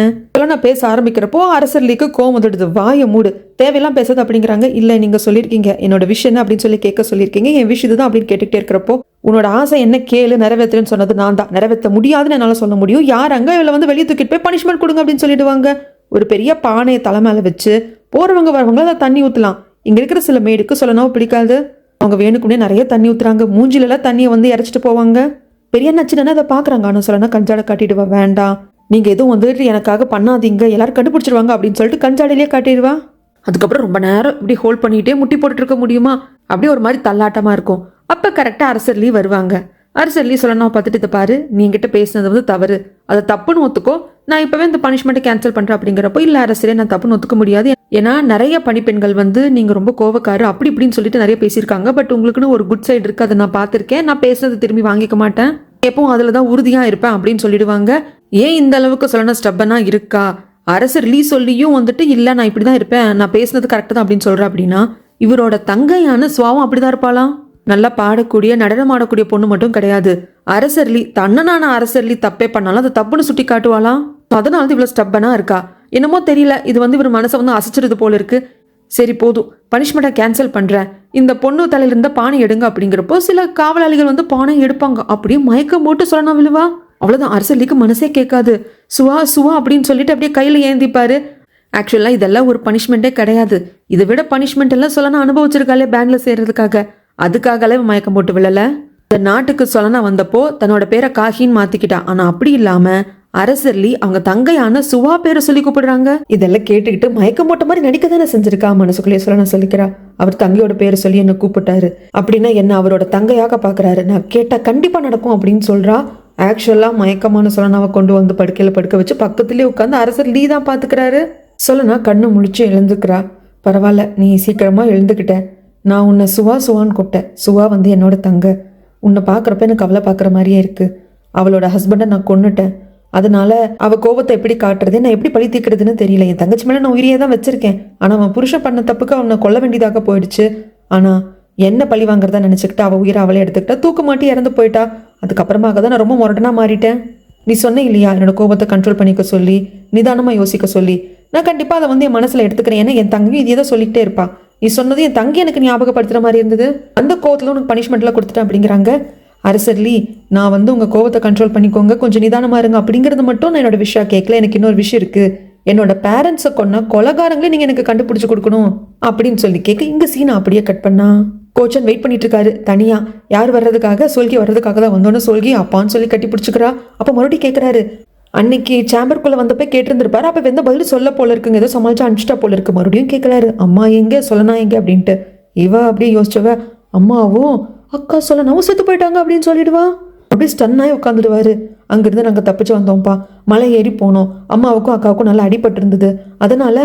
நான் பேச ஆரம்பிக்கிறப்போ அரசர் லீக்கு கோவம் வந்துடுது. வாயை மூடு, தேவையெல்லாம் பேசாது அப்படிங்கிறாங்க. இல்லை நீங்கள் சொல்லியிருக்கீங்க என்னோட விஷயம் என்ன அப்படின்னு சொல்லி கேட்க சொல்லியிருக்கீங்க, என் விஷயம் இதுதான் அப்படின்னு கேட்டுக்கிட்டே இருக்கிறப்போ, உன்னோட ஆசை என்ன கேளு, நிறைவேற்றுன்னு சொன்னது நான் தான், நிறைவேற்ற முடியாதுன்னு என்னால் சொல்ல முடியும், யார் அங்கே இவளை வந்து வெளியே தூக்கிட்டு போய் பனிஷ்மெண்ட் கொடுங்க அப்படின்னு சொல்லிடுவாங்க. ஒரு பெரிய பானையை தலை மேலே வச்சு போகிறவங்க வரவங்க அதை தண்ணி ஊற்றலாம். இங்கே இருக்கிற சில மேடுக்கு சொல்லணும் பிடிக்காது, அவங்க வேணுக்குன்னே நிறைய தண்ணி ஊற்றுறாங்க, மூஞ்சிலெல்லாம் தண்ணியை வந்து இறச்சிட்டு போவாங்க. பெரிய நச்சுன்னு அதை பார்க்குறாங்க. ஆனால் சொல்லனா கஞ்சாட காட்டிடுவா, வேண்டாம் நீங்கள் எதுவும் வந்துட்டு எனக்காக பண்ணாதீங்க, எல்லாரும் கண்டுபிடிச்சிருவாங்க அப்படின்னு சொல்லிட்டு கஞ்சாடையிலேயே காட்டிடுவா. அதுக்கப்புறம் ரொம்ப நேரம் இப்படி ஹோல்ட் பண்ணிகிட்டே முட்டி போட்டுட்டு இருக்க முடியுமா, அப்படியே ஒரு மாதிரி தள்ளாட்டமாக இருக்கும். அப்போ கரெக்டாக அரசர்லி வருவாங்க. அரசர்லி சொல்லணும் பார்த்துட்டு, இதை பாரு, நீ என்கிட்ட பேசினது வந்து தவறு, அதை தப்புன்னு ஒத்துக்கோ, நான் இப்போவே இந்த பனிஷ்மெண்ட்டை கேன்சல் பண்ணுறேன் அப்படிங்கிறப்போ, இல்லை அரசரே நான் தப்புன்னு ஒத்துக்க முடியாது, ஏன்னா நிறைய பணிப்பெண்கள் வந்து நீங்கள் ரொம்ப கோவக்காரு அப்படி இப்படின்னு சொல்லிட்டு நிறைய பேசியிருக்காங்க, பட் உங்களுக்குன்னு ஒரு குட் சைடு இருக்குது, அதை நான் பார்த்துருக்கேன், நான் பேசுனது திரும்பி வாங்கிக்க மாட்டேன், எப்பவும் அதில் தான் உறுதியாக இருப்பேன் அப்படின்னு சொல்லிடுவாங்க. ஏன் இந்த அளவுக்கு சொல்லணும் ஸ்டப்பனா இருக்கா, அரசர் லீ சொல்லியும் வந்துட்டு இல்லை நான் இப்படி தான் இருப்பேன், நான் பேசுனது கரெக்டு தான் அப்படின்னு சொல்கிறேன் அப்படின்னா, இவரோட தங்கையான சுவாவும் அப்படி தான் இருப்பாளாம். நல்லா பாடக்கூடிய நடனம் ஆடக்கூடிய பொண்ணு மட்டும் கிடையாது, அரசர்லி தன்னனான அரசர்லி தப்பே பண்ணாலும் அதை தப்புன்னு சுட்டி காட்டுவாளாம். அதனால தான் இவ்வளோ ஸ்டப்பனா இருக்கா என்னமோ தெரியல, இது வந்து இவர் மனசை வந்து அசைச்சிருது போல இருக்கு. சரி போதும், பனிஷ்மெண்ட்டை கேன்சல் பண்ணுறேன், இந்த பொண்ணு தலையில இருந்த பானை எடுங்க அப்படிங்கிறப்போ சில காவலாளிகள் வந்து பானை எடுப்பாங்க, அப்படியே மயக்கம் போட்டு சொல்லணும் விழுவா. அவ்வளோதான், அரசர்லிக்கு மனசே கேட்காது. சுவா சுவா அப்படின்னு சொல்லிட்டு அப்படியே கையில் ஏந்திப்பாரு. ஆக்சுவலாக இதெல்லாம் ஒரு பனிஷ்மெண்ட்டே கிடையாது. இதை விட பனிஷ்மெண்ட் எல்லாம் சொல்லனா அனுபவிச்சிருக்காளே பேங்க்ல சேர்றதுக்காக. அதுக்காகவே மயக்கம் போட்டு விழல. இந்த நாட்டுக்கு சொல்லனா வந்தப்போ தன்னோட பேரை காகின்னு மாத்திக்கிட்டா. ஆனா அப்படி இல்லாம அரசர்லி அவங்க தங்கையான சுவா பேரை சொல்லி கூப்பிடுறாங்க. இதெல்லாம் கேட்டுக்கிட்டு மயக்கம் போட்ட மாதிரி நடிக்க தானே செஞ்சிருக்கா. மனசுக்குள்ளேயே சொல்லனா சொல்லிக்கிறா. அவர் தங்கையோட பேரை சொல்லி என்ன கூப்பிட்டாரு அப்படின்னா என்ன அவரோட தங்கையாக பாக்குறாரு. நான் கேட்டா கண்டிப்பா நடக்கும் அப்படின்னு சொல்றா. ஆக்சுவலா மயக்கமான சொல்லனாவை கொண்டு வந்து படுக்கையில படுக்க வச்சு பக்கத்துலயே உட்காந்து அரசர் லீ தான் பாத்துக்கிறாரு. சொல்லனா கண்ணு முழிச்சு எழுந்துக்கிறா. பரவாயில்ல, நீ சீக்கிரமா எழுந்துக்கிட்ட. நான் உன்னை சுவா சுவான்னு கூப்பிட்டேன். சுவா வந்து என்னோட தங்க. உன்னை பார்க்குறப்ப எனக்கு அவளை பார்க்குற மாதிரியே இருக்கு. அவளோட ஹஸ்பண்டை நான் கொன்னுட்டேன். அதனால அவ கோபத்தை எப்படி காட்டுறது, நான் எப்படி பழி தீர்க்கிறதுன்னு தெரியல. என் தங்கச்சி மேலே நான் உயிரியே தான் வச்சிருக்கேன். ஆனால் அவன் புருஷன் பண்ண தப்புக்கு அவனை கொல்ல வேண்டியதாக போயிடுச்சு. ஆனால் என்ன பழி வாங்குறதா நினச்சிக்கிட்டு அவள் உயிரை அவளே எடுத்துக்கிட்டா. தூக்கு மாட்டி இறந்து போயிட்டா. அதுக்கப்புறமாக தான் நான் ரொம்ப முரடனா மாறிட்டேன். நீ சொன்ன இல்லையா என்னோட கோபத்தை கண்ட்ரோல் பண்ணிக்க சொல்லி, நிதானமாக யோசிக்க சொல்லி. நான் கண்டிப்பாக அதை வந்து என் மனசில் எடுத்துக்கிறேன். ஏன்னா என் தங்கையும் இதையே தான் சொல்லிக்கிட்டே இருப்பா. நீ சொன்னது என் தங்கி எனக்கு ஞாபகப்படுத்துகிற மாதிரி இருந்தது. அந்த கோவத்தில் உனக்கு பனிஷ்மெண்ட்லாம் கொடுத்துட்டேன் அப்படிங்கிறாங்க. அரசர்லி, நான் வந்து உங்கள் கோவத்தை கண்ட்ரோல் பண்ணிக்கோங்க, கொஞ்சம் நிதானமாக இருங்க அப்படிங்கிறது மட்டும் நான் என்னோட விஷயம் கேட்கல. எனக்கு இன்னொரு விஷயம் இருக்குது. என்னோட பேரண்ட்ஸை கொன்ன கொலகாரங்களே நீங்கள் எனக்கு கண்டுபிடிச்சி கொடுக்கணும் அப்படின்னு சொல்லி கேட்க இங்கே சீனை அப்படியே கட் பண்ணா. கோச்சன் வெயிட் பண்ணிட்டு இருக்காரு தனியா. யார் வர்றதுக்காக? சொல்கி வர்றதுக்காக தான் வந்தோன்னு சொல்கி அப்பான்னு சொல்லி கட்டி பிடிச்சிக்கிறா. அப்போ மறுபடியும் கேட்குறாரு. அன்னைக்கு சேம்பருக்குள்ளே வந்தப்போ கேட்டிருந்திருப்பாரு. அப்போ எந்த பதில் சொல்ல போல இருக்குங்க, ஏதோ சமாளிச்சா அனுப்பிச்சிட்டா போல இருக்கு. மறுபடியும் கேட்குறாரு, அம்மா எங்கே, சொல்லனா எங்கே அப்படின்ட்டு. இவ அப்படியே யோசிச்சவ, அம்மாவும் அக்கா சொல்லனாவும் செத்து போயிட்டாங்க அப்படின்னு சொல்லிடுவா. அப்படியே ஸ்டன்னாகி உட்காந்துடுவாரு. அங்கிருந்து நாங்கள் தப்பிச்சு வந்தோம்ப்பா. மலை ஏறி போனோம். அம்மாவுக்கும் அக்காவுக்கும் நல்லா அடிபட்டு இருந்தது. அதனால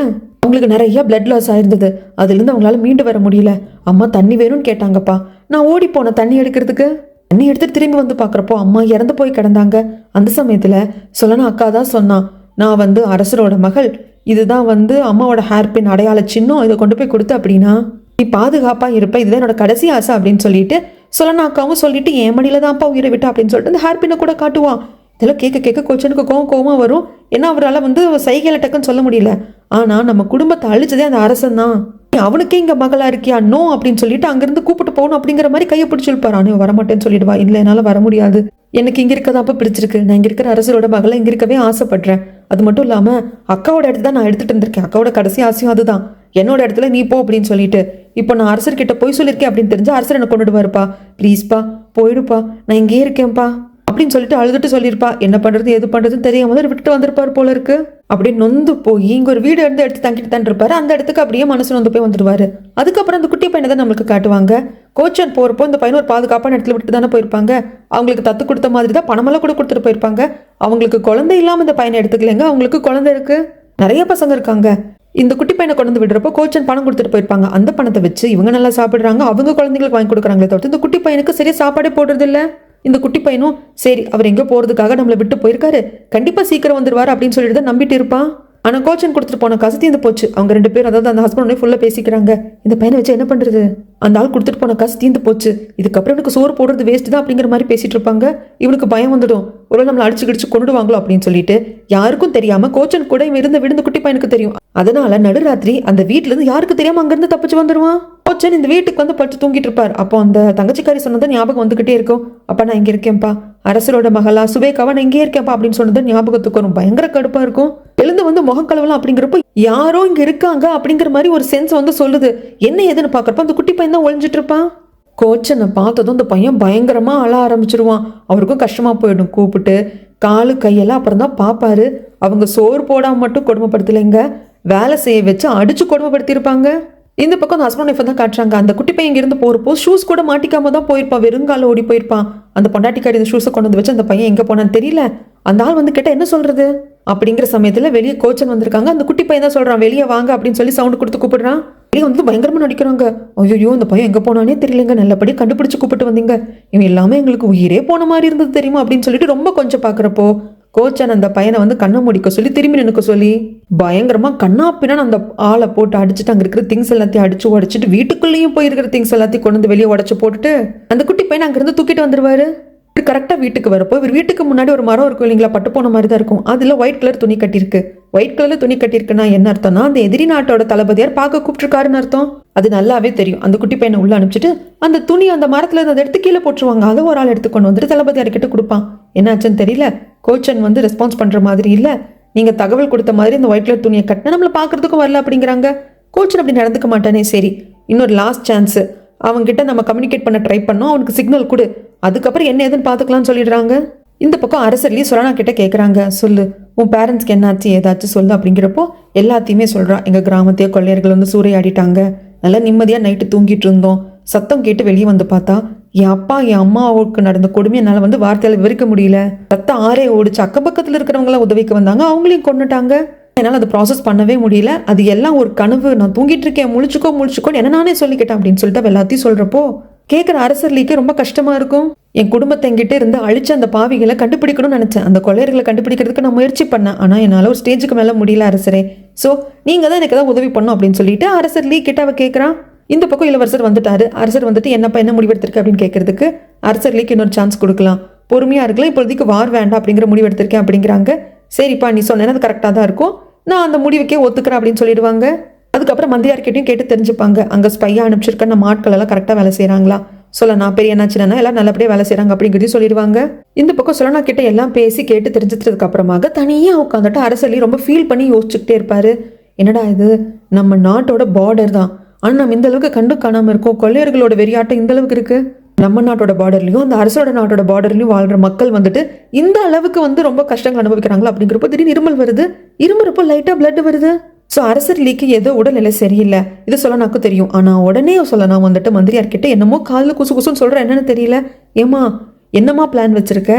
அவங்களுக்கு நிறைய பிளட் லாஸ் ஆயிருந்தது. அதுலேருந்து அவங்களால மீண்டு வர முடியல. அம்மா தண்ணி வேணும்னு கேட்டாங்கப்பா. நான் ஓடி போனேன் தண்ணி எடுக்கிறதுக்கு. தண்ணி எடுத்துட்டு திரும்பி வந்து பார்க்குறப்போ அம்மா இறந்து போய் கிடந்தாங்க. அந்த சமயத்தில் சொல்லனா அக்கா தான் சொன்னான், நான் வந்து அரசரோட மகள், இதுதான் வந்து அம்மாவோட ஹேர்பின் அடையாள சின்னம், இதை கொண்டு போய் கொடுத்து அப்படின்னா நீ பாதுகாப்பாக இருப்ப, இதுதான் என்னோட கடைசி ஆசை அப்படின்னு சொல்லிட்டு சொல்லனா அக்காவும் சொல்லிட்டு என் மடியில தான்ப்பா உயிரை விட்டா அப்படின்னு சொல்லிட்டு அந்த ஹேர்பினை கூட காட்டுவான். இதெல்லாம் கேட்க கேட்க கோச்சனுக்கு கோவமாக வரும். ஏன்னா அவரால் வந்து சைகையில டக்குன்னு சொல்ல முடியல. ஆனால் நம்ம குடும்பத்தை அழிச்சதே அந்த அரசன் தான். அவனுக்கே இங்கே மகளா இருக்கியா, நோ அப்படின்னு சொல்லிட்டு அங்கேருந்து கூப்பிட்டு போகணும் அப்படிங்கிற மாதிரி கையை பிடிச்சிருப்பாரு. ஆனால் வரமாட்டேன்னு சொல்லிடுவா. இல்லை என்னால் வர முடியாது, எனக்கு இங்கே இருக்கதாப்ப பிடிச்சிருக்கு, நான் இங்கே இருக்கிற அரசரோட மகளை இங்கே இருக்கவே ஆசைப்படுறேன். அது மட்டும் இல்லாமல் அக்காவோட இடத்துல தான் நான் எடுத்துகிட்டு இருந்திருக்கேன். அக்காவோட கடைசி ஆசையும் அதுதான். என்னோட இடத்துல நீ போ அப்படின்னு சொல்லிட்டு இப்போ நான் அரசர்கிட்ட போய் சொல்லியிருக்கேன் அப்படின்னு தெரிஞ்சு அரசர் என்ன கொண்டுடுவாருப்பா. ப்ளீஸ்ப்பா போயிடுப்பா, நான் இங்கே இருக்கேன்ப்பா அப்படின்னு சொல்லிட்டு அழுதுட்டு சொல்லியிருப்பா. என்ன பண்ணுறது எது பண்ணுறதுன்னு தெரியாம தான் விட்டுட்டு வந்திருப்பார் போல இருக்கு. அப்படியே நொந்து போய் இங்கே ஒரு வீடு இருந்து எடுத்து தங்கிட்டு தான் இருப்பாரு. அந்த இடத்துக்கு அப்படியே மனசு நொந்து போய் வந்துடுவாரு. அதுக்கப்புறம் அந்த குட்டி பையனை தான் நம்மளுக்கு காட்டுவாங்க. கோச்சன் போகிறப்போ இந்த பையன் ஒரு பாதுகாப்பான இடத்துல விட்டு தானே போயிருப்பாங்க. அவங்களுக்கு தத்து கொடுத்த மாதிரி தான் பணமெல்லாம் கூட கொடுத்துட்டு போயிருப்பாங்க. அவங்களுக்கு குழந்தை இல்லாமல் இந்த பையனை எடுத்துக்கலைங்க, அவங்களுக்கு குழந்தை இருக்கு, நிறைய பசங்க இருக்காங்க. இந்த குட்டி பையனை கொண்டு வந்து விடுறப்போ கோச்சன் பணம் கொடுத்துட்டு போயிருப்பாங்க. அந்த பணத்தை வச்சு இவங்க நல்லா சாப்பிடுறாங்க, அவங்க குழந்தைங்களுக்கு வாங்கி கொடுக்குறாங்களே தவிர்த்து இந்த குட்டி பையனுக்கு சரியா சாப்பாடே போடுறது இல்லை. இந்த குட்டி பையனும் சரி அவர் எங்கேயோ போகிறதுக்காக நம்மளை விட்டு போயிருக்காரு, கண்டிப்பாக சீக்கிரம் வந்துடுவார் அப்படின்னு சொல்லிட்டு தான் நம்பிட்டு இருப்பான். ஆனால் கோச்சன் கொடுத்துட்டு போன காசு தீர்ந்து போச்சு. அவங்க ரெண்டு பேரும், அதாவது அந்த ஹஸ்பண்ட் ஒன்னே ஃபுல்லாக பேசிக்கிறாங்க. இந்த பையனை வச்சு என்ன பண்ணுறது, அந்த ஆள் கொடுத்துட்டு போன காசு தீர்ந்து போச்சு, இதுக்கப்புறம் எனக்கு சோறு போடுறது வேஸ்ட் தான் அப்படிங்கிற மாதிரி பேசிட்டு இருப்பாங்க. இவனுக்கு பயம் வந்துடும், ஒருவேளை நம்மளை அடிச்சு கிடிச்சு கொண்டுடுவாங்களோ அப்படின்னு சொல்லிட்டு யாருக்கும் தெரியாம கோச்சன் கூட இவன் இருந்த விழுந்த குட்டி பையனுக்கு தெரியும். அதனால நடுராத்திரி அந்த வீட்டுல இருந்து யாருக்கு தெரியாம அங்கிருந்து தப்பிச்சு வந்துடுவான். கோச்சன் இந்த வீட்டுக்கு வந்து படுத்து தூங்கிட்டு இருப்பார். அப்போ அந்த தங்கச்சிக்காரி சொன்னதை ஞாபகம் வந்துகிட்டே இருக்கும். அப்பா நான் இங்க இருக்கேன்ப்பா, அரசரோட மகளா சுபேக்காவா நான் இங்கே இருக்கேன்ப்பா அப்படின்னு சொன்னது ஞாபகத்துக்கு வரும். பயங்கர கடுப்பா இருக்கும். எழுந்து வந்து முகம் கழுவலாம் அப்படிங்கிறப்ப யாரோ இங்க இருக்காங்க அப்படிங்கிற மாதிரி ஒரு சென்ஸ் வந்து சொல்லுது. என்ன ஏதுன்னு பாக்குறப்ப அந்த குட்டி பையன் தான் ஒழிஞ்சிட்டு இருப்பான். கோச்சனை பார்த்ததும் அந்த பையன் பயங்கரமா அழ ஆரம்பிச்சிருவான். அவருக்கும் கஷ்டமா போயிடும். கூப்பிட்டு காலு கையெல்லாம் அப்புறம் தான் பார்ப்பாரு. அவங்க சோறு போடாம மட்டும் கொடுமைப்படுத்தலைங்க, வேலை செய்ய வச்சு அடிச்சு கொடுமைப்படுத்தியிருப்பாங்க. இந்த பக்கம் அந்த ஹஸ்பண்ட் ஒய்ஃப் தான் காட்டுறாங்க. அந்த குட்டி பையன் இங்கிருந்து போகிறப்போ ஷூஸ் கூட மாட்டிக்காம தான் போயிருப்பான், வெறுங்கால ஓடி போயிருப்பான். அந்த பொண்டாட்டிக்காரி இந்த ஷூஸை கொண்டு வந்து வச்சு அந்த பையன் எங்கே போனான்னு தெரியல. அந்த ஆள் வந்து கேட்டால் என்ன சொல்றது அப்படிங்கிற சமயத்தில் வெளியே கோச்சன் வந்திருக்காங்க. அந்த குட்டி பையன் தான் சொல்கிறான் வெளியே வாங்க அப்படின்னு சொல்லி சவுண்டு கொடுத்து கூப்பிடுறான். வெளியே வந்து பயங்கரமாக நடிக்கிறாங்க. ஐயோ இந்த பையன் எங்கே போனானே தெரியலங்க, நல்லபடியாக கண்டுபிடிச்சு கூப்பிட்டு வந்தீங்க, இவன் எல்லாமே எங்களுக்கு உயிரே போன மாதிரி இருந்தது தெரியுமா அப்படின்னு சொல்லிட்டு ரொம்ப கொஞ்சம் பார்க்குறப்போ கோச்சன் அந்த பையனை வந்து கண்ணை முடிக்க சொல்லி திரும்பி நினைக்க சொல்லி பயங்கரமா கண்ணாப்பின்னு அந்த ஆளை போட்டு அடிச்சுட்டு அங்கே இருக்கிற திங்ஸ் எல்லாத்தையும் அடிச்சு உடச்சிட்டு வீட்டுக்குள்ளேயும் போயிருக்கிற திங்ஸ் எல்லாத்தையும் கொண்டு வந்து வெளியே உடச்சு போட்டுட்டு அந்த குட்டி பையனை அங்கிருந்து தூக்கிட்டு வந்துருவாரு. கரெக்டாக வீட்டுக்கு வரப்போ இவர் வீட்டுக்கு முன்னாடி ஒரு மரம் இருக்கும் இல்லைங்களா, பட்டு போன மாதிரி தான் இருக்கும். அதில் ஒயிட் கலர் துணி கட்டியிருக்கு. ஒயிட் கலர்ல துணி கட்டியிருக்குன்னா என்ன அர்த்தம்னா அந்த எதிரி நாட்டோட தளபதியார் பார்க்க கூப்பிட்டுருக்காருன்னு அர்த்தம். அது நல்லாவே தெரியும். அந்த குட்டி பையனை உள்ள அனுப்பிச்சிட்டு அந்த துணி அந்த மரத்துல அதை எடுத்து கீழே போட்டுருவாங்க. அதை ஒரு ஆள் எடுத்து கொண்டு வந்துட்டு தளபதியார் கிட்ட கொடுப்பான். என்னாச்சுன்னு தெரியல. கோச்சன் வந்து ரெஸ்பான்ஸ் பண்ற மாதிரி இல்லை. நீங்க தகவல் கொடுத்த மாதிரி இந்த ஒயிட் கலர் துணியை கட்டினா நம்மள பாக்குறதுக்கும் வரல அப்படிங்கிறாங்க. கோச்சர் அப்படி நடந்துக்க மாட்டானே. சரி, இன்னொரு லாஸ்ட் சான்ஸ், அவன்கிட்ட நம்ம கம்யூனிகேட் பண்ண ட்ரை பண்ணோம், அவனுக்கு சிக்னல் கொடு, அதுக்கப்புறம் என்ன ஏதுன்னு பார்த்துக்கலாம்னு சொல்லிடுறாங்க. இந்த பக்கம் அரசர்லி சொலனா கிட்ட கேட்குறாங்க, சொல்லு உன் பேரண்ட்ஸ்க்கு என்னாச்சு ஏதாச்சும் சொல்லு அப்படிங்கிறப்போ எல்லாத்தையுமே சொல்கிறான். எங்கள் கிராமத்தையே கொள்ளையர்கள் வந்து சூறையாடிட்டாங்க, நல்லா நிம்மதியாக நைட்டு தூங்கிட்டு இருந்தோம், சத்தம் கேட்டு வெளியே வந்து பார்த்தா என் அப்பா என் அம்மாவுக்கு நடந்த கொடுமை என்னால் வந்து வார்த்தையால் விவரிக்க முடியல, ரத்தம் ஆறே ஓடிச்சு, அக்கம் பக்கத்தில் இருக்கிறவங்களாம் உதவிக்கு வந்தாங்க, அவங்களையும் கொண்டுட்டாங்க, என்னால் அதை ப்ராசஸ் பண்ணவே முடியல, அது எல்லாம் ஒரு கனவு, நான் தூங்கிட்டு இருக்கேன், முழிச்சுக்கோன்னு என்ன நானே சொல்லிக்கிட்டேன் அப்படின்னு சொல்லிட்டு எல்லாத்தையும் சொல்கிறப்போ கேட்குற அரசர்லிக்கு ரொம்ப கஷ்டமா இருக்கும். என் குடும்பத்தை என்கிட்ட இருந்து அழிச்சு அந்த பாவிகளை கண்டுபிடிக்கணும்னு நினைச்சேன், அந்த கொள்ளையர்களை கண்டுபிடிக்கிறதுக்கு நான் முயற்சி பண்ணேன், ஆனால் என்னால் ஒரு ஸ்டேஜுக்கு மேலே முடியல அரசரே, ஸோ நீங்கள் தான் எனக்கு ஏதாவது உதவி பண்ணும் அப்படின்னு சொல்லிட்டு அரசர்லி கிட்ட அவ கேட்குறான். இந்த பக்கம் இளவரசர் வந்துட்டாரு. அரசர் வந்துட்டு என்னப்பா என்ன முடிவெடுத்திருக்கு அப்படின்னு கேட்கறதுக்கு அரசர்லிக்கு இன்னொரு சான்ஸ் கொடுக்கலாம், பொறுமையா இருக்கலாம், இப்போதைக்கு வார் வேண்டாம் அப்படிங்கிற முடிவு எடுத்திருக்கேன் அப்படிங்கிறாங்க. சரிப்பா நீ சொன்னேன்னா அது கரெக்டாக தான் இருக்கும், நான் அந்த முடிவுக்கே ஒத்துக்கிறேன் அப்படின்னு சொல்லிடுவாங்க. அதுக்கப்புறம் மந்திரியார்கிட்டையும் கேட்டு தெரிஞ்சுப்பாங்க, அங்கே ஸ்பையா அனுப்பிச்சிருக்க நம்ம ஆட்கள் எல்லாம் கரெக்டாக வேலை செய்கிறாங்களா, சொல்லனா பெரிய என்னாச்சுன்னா எல்லாம் நல்லபடியாக வேலை செய்கிறாங்க அப்படிங்கிறதையும் சொல்லிடுவாங்க. இந்த பக்கம் சொல்லனா கிட்ட எல்லாம் பேசி கேட்டு தெரிஞ்சுக்கிறதுக்கு அப்புறமாக தனியாக உட்காந்துட்டு அரசர்லி ரொம்ப ஃபீல் பண்ணி யோசிச்சுக்கிட்டே இருப்பாரு. என்னடா இது, நம்ம நாட்டோட பார்டர் தான், ஆனால் நம்ம இந்த அளவுக்கு கண்டு காணாமல் இருக்கோம், கொள்ளையர்களோட வெறியாட்டம் இந்த அளவுக்கு இருக்கு, நம்ம நாட்டோட பார்டர்லையும் அந்த அரசோட நாட்டோட பார்டர்லையும் வாழ்ற மக்கள் வந்துட்டு இந்த அளவுக்கு வந்து ரொம்ப கஷ்டங்கள் அனுபவிக்கிறாங்களா அப்படிங்கிறப்போ திடீர்னு இருமல் வருது, இருமுறப்போ லைட்டாக பிளட் வருது. ஸோ அரசர்லிக்கு ஏதோ உடல்நிலை சரியில்லை, இது சொல்லனாக்கும் தெரியும், ஆனால் உடனே சொல்லனா வந்துட்டு மந்திரியார்கிட்ட என்னமோ காலில் குசு குசுன்னு சொல்கிற என்னன்னு தெரியல, ஏமா என்னம்மா பிளான் வச்சிருக்க,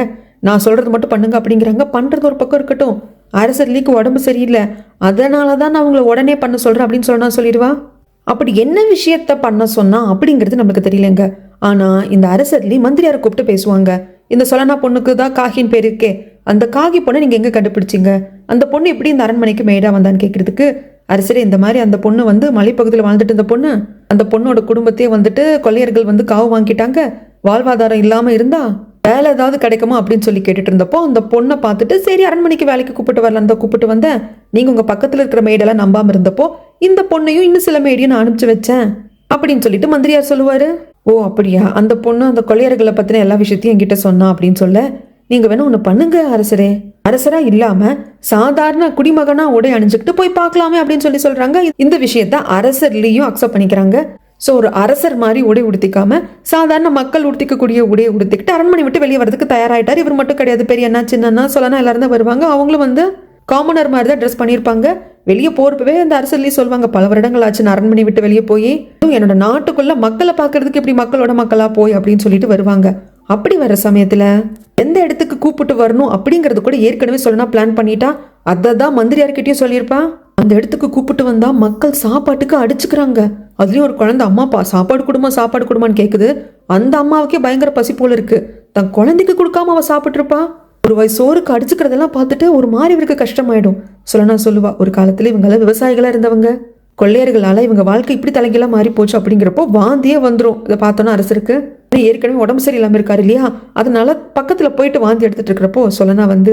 நான் சொல்கிறது மட்டும் பண்ணுங்க அப்படிங்கிறாங்க. பண்ணுறது ஒரு பக்கம் இருக்கட்டும், அரசர்லிக்கு உடம்பு சரியில்லை, அதனால தான் நான் அவங்கள உடனே பண்ண சொல்கிறேன் அப்படின்னு சொன்னா சொல்லிடுவா. அப்படி என்ன விஷயத்த பண்ண சொன்னா அப்படிங்கிறது நமக்கு தெரியலங்க. ஆனால் இந்த அரசர்லி மந்திரியாரை கூப்பிட்டு பேசுவாங்க. இந்த சொலனா பொண்ணுக்கு தான் காகின் பேர் இருக்கே, அந்த காகி பொண்ணை நீங்கள் எங்கே கண்டுபிடிச்சிங்க, அந்த பொண்ணு எப்படி இந்த அரண்மனைக்கு மேடா வந்தான்னு கேட்கறதுக்கு அரசரே இந்த மாதிரி அந்த பொண்ணு வந்து மலைப்பகுதியில் வாழ்ந்துட்டு இருந்த பொண்ணு, அந்த பொண்ணோட குடும்பத்தையே வந்துட்டு கொள்ளையர்கள் வந்து காவு வாங்கிட்டாங்க, வாழ்வாதாரம் இல்லாமல் இருந்தா வேலை ஏதாவது கிடைக்குமா அப்படின்னு சொல்லி கேட்டுட்டு இருந்தப்போ அந்த பொண்ணை பார்த்துட்டு சரி அரண்மனைக்கு வேலைக்கு கூப்பிட்டு வரலாம் தான் கூப்பிட்டு வந்தேன், நீங்கள் உங்கள் பக்கத்தில் இருக்கிற மேடெல்லாம் நம்பாமல் இருந்தப்போ இந்த பொண்ணையும் இன்னும் சில மேடையும் நான் அனுப்பிச்சு வச்சேன் அப்படின்னு சொல்லிட்டு மந்திரியார் சொல்லுவார். ஓ அப்படியா, அந்த பொண்ணு அந்த கொள்ளையர்களை பற்றின எல்லா விஷயத்தையும் என்கிட்ட சொன்னா அப்படின்னு சொல்ல, நீங்கள் வேணா ஒன்று பண்ணுங்க அரசரே, அரசரா இல்லாமல் சாதாரண குடிமகனா உடை அணிஞ்சுக்கிட்டு போய் பார்க்கலாமே அப்படின்னு சொல்லி சொல்கிறாங்க. இந்த விஷயத்த அரசர்லையும் அக்செப்ட் பண்ணிக்கிறாங்க. ஸோ ஒரு அரசர் மாதிரி உடை உடுத்திக்காம சாதாரண மக்கள் உடுத்திக்கக்கூடிய உடையை உடுத்திக்கிட்டு அரண்மனை விட்டு வெளியே வரதுக்கு தயாராகிட்டார். இவர் மட்டும் கிடையாது, பெரிய அண்ணா சின்னண்ணா சொல்லனா எல்லாரும் தான் வருவாங்க, அவங்களும் வந்து காமனர் மாதிரி தான் ட்ரெஸ் பண்ணியிருப்பாங்க. வெளியே போறப்பவே அந்த அரசர்லயே சொல்லுவாங்க, பல வருடங்கள் ஆச்சு நான் அரண்மனை விட்டு வெளியே போய் என்னோட நாட்டுக்குள்ள மக்களை பார்க்கறதுக்கு எப்படி மக்களோட மக்களா போய் அப்படின்னு சொல்லிட்டு வருவாங்க. அப்படி வர சமயத்துல எந்த இடத்துக்கு கூப்பிட்டு வரணும் அப்படிங்கறது கூட ஏற்கனவே சொல்லனா பிளான் பண்ணிட்டா, அதை தான் மந்திரியார்கிட்டயும் சொல்லியிருப்பா. அந்த இடத்துக்கு கூப்பிட்டு வந்தா மக்கள் சாப்பாட்டுக்கு அடிச்சுக்கிறாங்க, அதுலயும் ஒரு குழந்தை அம்மாப்பா சாப்பாடு கொடுமான்னு கேக்குது. அந்த அம்மாவுக்கே பயங்கர பசி போல இருக்கு, தன் குழந்தைக்கு கொடுக்காம அவ சாப்பிட்டு இருப்பா. ஒரு வயசு சோறுக்கு அடிச்சுக்கிறதெல்லாம் பார்த்துட்டு ஒரு மாதிரி இவருக்கு கஷ்டமாயிடும். சொல்லனா சொல்லுவா, ஒரு காலத்துல இவங்கெல்லாம் விவசாயிகளா இருந்தவங்க, கொள்ளையர்களால இவங்க வாழ்க்கை இப்படி தலைகெல்லாம் மாறி போச்சு அப்படிங்கிறப்போ வாந்தியே வந்துடும். இதை பார்த்தோன்னா அரசருக்கு ஏற்கனவே உடம்பு சரியில்லாமல் இருக்காரு இல்லையா, அதனால பக்கத்துல போயிட்டு வாந்தி எடுத்துட்டு இருக்கிறப்போ சொல்லனா வந்து,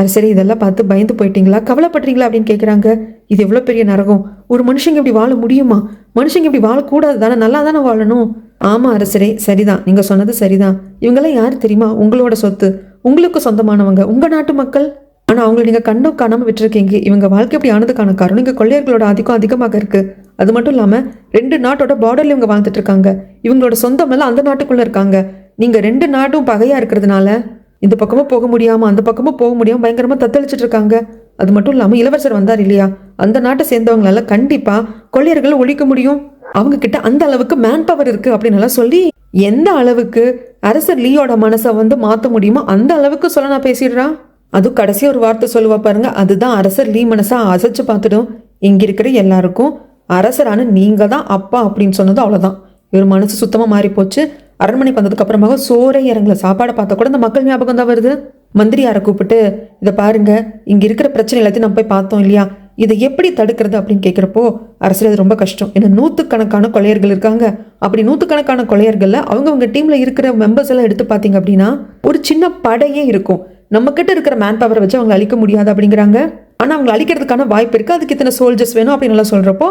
அரசரே இதெல்லாம் பார்த்து பயந்து போயிட்டீங்களா, கவலைப்படுறீங்களா அப்படின்னு கேட்குறாங்க. இது எவ்வளோ பெரிய நரகம், ஒரு மனுஷங்க இப்படி வாழ முடியுமா, மனுஷங்க இப்படி வாழக்கூடாது தானே, நல்லா தானே வாழணும். ஆமாம் அரசரே சரிதான், நீங்கள் சொன்னது சரிதான், இவங்கெல்லாம் யார் தெரியுமா, உங்களோட சொத்து, உங்களுக்கு சொந்தமானவங்க, உங்கள் நாட்டு மக்கள், ஆனால் அவங்களை நீங்கள் கண்டும் காணாமல் விட்டுருக்கீங்க. இவங்க வாழ்க்கை எப்படி ஆனதுக்கான காரணம் இங்கே கொள்ளையர்களோட ஆதிக்கம் அதிகமாக இருக்குது. அது மட்டும் இல்லாமல் 2 நாட்டோட பார்டர்ல இவங்க வாழ்ந்துட்டு இருக்காங்க, இவங்களோட சொந்தம் எல்லாம் அந்த நாட்டுக்குள்ளே இருக்காங்க. நீங்கள் 2 நாட்டும் பகையாக இருக்கிறதுனால இந்த பக்கமும் போக முடியாமல் அந்த பக்கமும் போக முடியாமல் பயங்கரமாக தத்தளிச்சுட்டு இருக்காங்க. அது மட்டும் இல்லாமல் இளவரசர் வந்தார் இல்லையா, அந்த நாட்டை சேர்ந்தவங்களால கண்டிப்பாக கொள்ளையர்களை ஒழிக்க முடியும், அவங்க கிட்ட அந்த அளவுக்கு மேன் பவர் இருக்கு அப்படின்னு சொல்லி எந்த அளவுக்கு அரசர் லீயோட மனசை வந்து மாற்ற முடியுமோ அந்த அளவுக்கு சொல்ல நான் பேசிடுறான். அதுவும் கடைசி ஒரு வார்த்தை சொல்லுவா பாருங்க, அதுதான் அரசர் லீ மனசா அசைச்சு பார்த்துடும். இங்க இருக்கிற எல்லாருக்கும் அரசரான நீங்க தான் அப்பா அப்படின்னு சொன்னது அவ்வளவுதான். இவர் மனசு சுத்தமா மாறி போச்சு. அரண்மனைக்கு வந்ததுக்கு அப்புறமாக சோறை இறங்கல, சாப்பாடை பார்த்தா கூட இந்த மக்கள் ஞாபகம் தான் வருது. மந்திரியாரை கூப்பிட்டு இதை பாருங்க, இங்க இருக்கிற பிரச்சனை எல்லாத்தையும் நம்ம போய் பார்த்தோம் இல்லையா, இதை எப்படி தடுக்கிறது அப்படின்னு கேட்குறப்போ அரசர் அது ரொம்ப கஷ்டம், ஏன்னா 100கணக்கான கொள்ளையர்கள் இருக்காங்க. அப்படி 100கணக்கான கொள்ளையர்கள்ல அவங்கவுங்க டீம்ல இருக்கிற மெம்பர்ஸ் எல்லாம் எடுத்து பார்த்தீங்க அப்படின்னா ஒரு சின்ன படையே இருக்கும். நம்ம கிட்ட இருக்கிற மேன் பவரை வச்சு அவங்களை அழிக்க முடியாது அப்படிங்கிறாங்க. ஆனா அவங்களை அழிக்கிறதுக்கான வாய்ப்பு இருக்கு, அதுக்கு இத்தனை சோல்ஜர்ஸ் வேணும் அப்படின்னு எல்லாம் சொல்றப்போ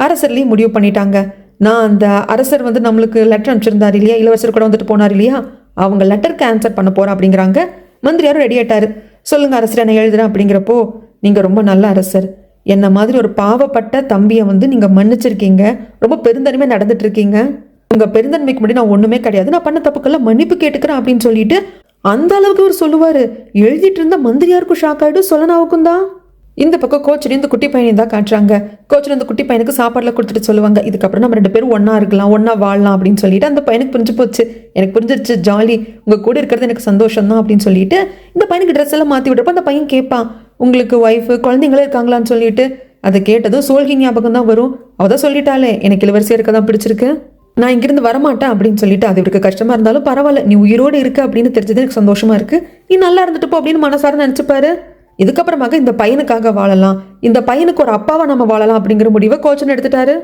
அரசர்லயும் முடிவு பண்ணிட்டாங்க. நான் அந்த அரசர் வந்து நம்மளுக்கு லெட்டர் அனுப்பிச்சிருந்தாரு இல்லையா, இளவரசர் கூட வந்துட்டு போனார் இல்லையா, அவங்க லெட்டருக்கு ஆன்சர் பண்ண போறேன் அப்படிங்கிறாங்க. மந்திரியாரும் ரெடி ஆயிட்டாரு. சொல்லுங்க அரசர், நான் எழுதுறேன் அப்படிங்கிறப்போ நீங்க ரொம்ப நல்ல அரசர். என்ன மாதிரி ஒரு பாவப்பட்ட தம்பியை வந்து நீங்க மன்னிச்சிருக்கீங்க. ரொம்ப பெருந்தன்மையா நடந்துட்டு இருக்கீங்க. உங்க பெருந்தன்மைக்கு முன்னாடி நான் ஒண்ணுமே கிடையாது, நான் பண்ண தப்புக்கெல்லாம் மன்னிப்பு கேட்டுக்கிறேன் அப்படின்னு சொல்லிட்டு அந்த அளவுக்கு அவர் சொல்லுவாரு. எழுதிட்டு இருந்த மந்திரியாருக்கும் ஷாக் ஆயிடும், சொல்லனாவுக்கும் தான். இந்த பக்கம் கோச்சர் இந்த குட்டி பையனையும் தான் காட்டுறாங்க. கோச்சர் இந்த குட்டி பையனுக்கு சாப்பாடுல கொடுத்துட்டு சொல்லுவாங்க, இதுக்கப்புறம் நம்ம 2 பேரும் ஒன்னா இருக்கலாம், ஒன்னா வாழலாம் அப்படின்னு சொல்லிட்டு. அந்த பையனுக்கு புரிஞ்சு போச்சு, எனக்கு புரிஞ்சிருச்சு, ஜாலி, உங்க கூட இருக்கிறது எனக்கு சந்தோஷம் தான் அப்படின்னு சொல்லிட்டு இந்த பையனுக்கு ட்ரெஸ் எல்லாம் மாத்தி விடுறப்ப அந்த பையன் கேட்பான், உங்களுக்கு ஒய்ஃபு குழந்தைங்களே இருக்காங்களான்னு சொல்லிட்டு. அதை கேட்டதும் சோல்கி ஞாபகம் தான் வரும். அவதான் சொல்லிட்டாலே, எனக்கு இளவரசியா இருக்க தான் பிடிச்சிருக்கு, நான் இங்கிருந்து வரமாட்டேன் அப்படின்னு சொல்லிட்டு. அது இவருக்கு கஷ்டமா இருந்தாலும் பரவாயில்ல, நீ உயிரோடு இருக்க அப்படின்னு தெரிஞ்சது எனக்கு சந்தோஷமா இருக்கு, நீ நல்லா இருந்துட்டு போ அப்படின்னு மனசார நினைச்சுப்பாரு. இதுக்கப்புறமாக இந்த பையனுக்காக வாழலாம், இந்த பையனுக்கு ஒரு அப்பாவா நம்ம வாழலாம் அப்படிங்கிற முடிவை கோச்சன் எடுத்துட்டாரு.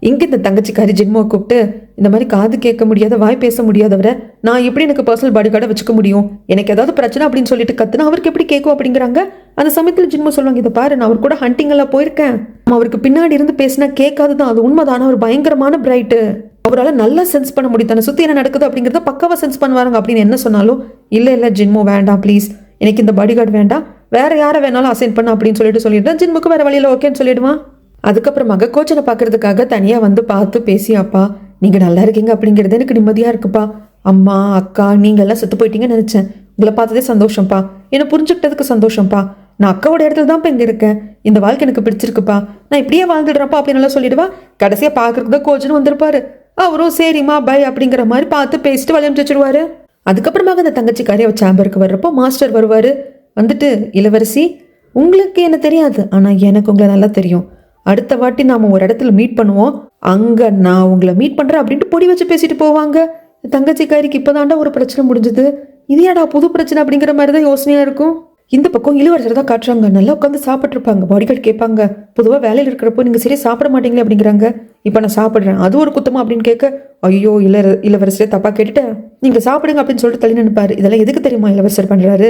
இங்க இந்த தங்கச்சிக்காரி ஜின்மோவை கூப்பிட்டு, இந்த மாதிரி காது கேட்க முடியாத, வாய் பேச முடியாதவரை நான் எப்படி எனக்கு பர்சனல் பாடி கார்டை வச்சுக்க முடியும், எனக்கு ஏதாவது பிரச்சனை அப்படின்னு சொல்லிட்டு கத்துனா அவருக்கு எப்படி கேட்கும் அப்படிங்கிறாங்க. அந்த சமயத்தில் ஜின்மோ சொல்லுவாங்க, இதை பாரு, நான் அவர் கூட ஹண்டிங் எல்லாம் போயிருக்கேன், அவருக்கு பின்னாடி இருந்து பேசினா கேட்காதுதான், அது உண்மைதான, ஒரு பயங்கரமான பிரைட்டு, அவரால் நல்லா சென்ஸ் பண்ண முடியும், தானே சுற்றி என்ன நடக்குது அப்படிங்கிறத பக்காவா சென்ஸ் பண்ணுவாருங்க அப்படின்னு என்ன சொன்னாலும், இல்லை ஜின்மோ வேண்டாம் ப்ளீஸ், எனக்கு இந்த பாடி கார்டு வேண்டாம், வேற யாரை வேணாலும் அசைன் பண்ண அப்படின்னு சொல்லிட்டு ஜின்முக்கு வேற வழியில ஓகேன்னு சொல்லிடுவான். அதுக்கப்புறமாக கோச்சனை பார்க்கறதுக்காக தனியா வந்து பார்த்து பேசி, அப்பா நீங்க நல்லா இருக்கீங்க அப்படிங்கிறது எனக்கு நிம்மதியா இருக்குப்பா, அம்மா அக்கா நீங்க எல்லாம் செத்து போயிட்டீங்கன்னு நினைச்சேன், உங்களை பார்த்ததே சந்தோஷம்ப்பா, என்னை புரிஞ்சுக்கிட்டதுக்கு சந்தோஷம்ப்பா, நான் அக்காவோட இடத்துல தான் இங்க இருக்கேன், இந்த வாழ்க்கை எனக்கு பிடிச்சிருக்குப்பா, நான் இப்படியே வாழ்ந்துடுறப்பா அப்படின்னு எல்லாம் சொல்லிடுவா. கடைசியா பாக்குறதுக்கு தான் கோச்சனும் வந்திருப்பாரு. அவரும் சரிம்மா பை அப்படிங்கிற மாதிரி பார்த்து பேசிட்டு வளையம் வச்சிருவாரு. அதுக்கப்புறமாக அந்த தங்கச்சிக்காரி அவ சேம்பருக்கு வர்றப்போ மாஸ்டர் வருவாரு. வந்துட்டு, இளவரசி உங்களுக்கு என்ன தெரியாது, ஆனா எனக்கு உங்களை நல்லா தெரியும், அடுத்த வாட்டி நாம ஒரு இடத்துல மீட் பண்ணுவோம், அங்க நான் உங்களை மீட் பண்றேன் அப்படின்ட்டு பொடி வச்சு பேசிட்டு போவாங்க. தங்கச்சிக்காரிக்கு இப்பதாண்டா ஒரு பிரச்சனை முடிஞ்சது, இது ஏடா புது பிரச்சனை அப்படிங்கிற மாதிரி தான் யோசனையா இருக்கும். இந்த பக்கம் இளவரசர் தான் காட்டுறாங்க, நல்லா உட்காந்து சாப்பிட்டு இருப்பாங்க. பாடிகார்டு கேட்பாங்க, பொதுவாக வேலையில் இருக்கிறப்போ நீங்க சரியா சாப்பிட மாட்டீங்களே அப்படிங்கிறாங்க. இப்போ நான் சாப்பிட்றேன், அது ஒரு குத்தமா அப்படின்னு கேட்க, ஐயோ இளவரசரே தப்பா கேட்டுட்டேன், நீங்க சாப்பிடுங்க அப்படின்னு சொல்லிட்டு தள்ளி நினைப்பாரு. இதெல்லாம் எதுக்கு தெரியுமா இளவரசர் பண்றாரு,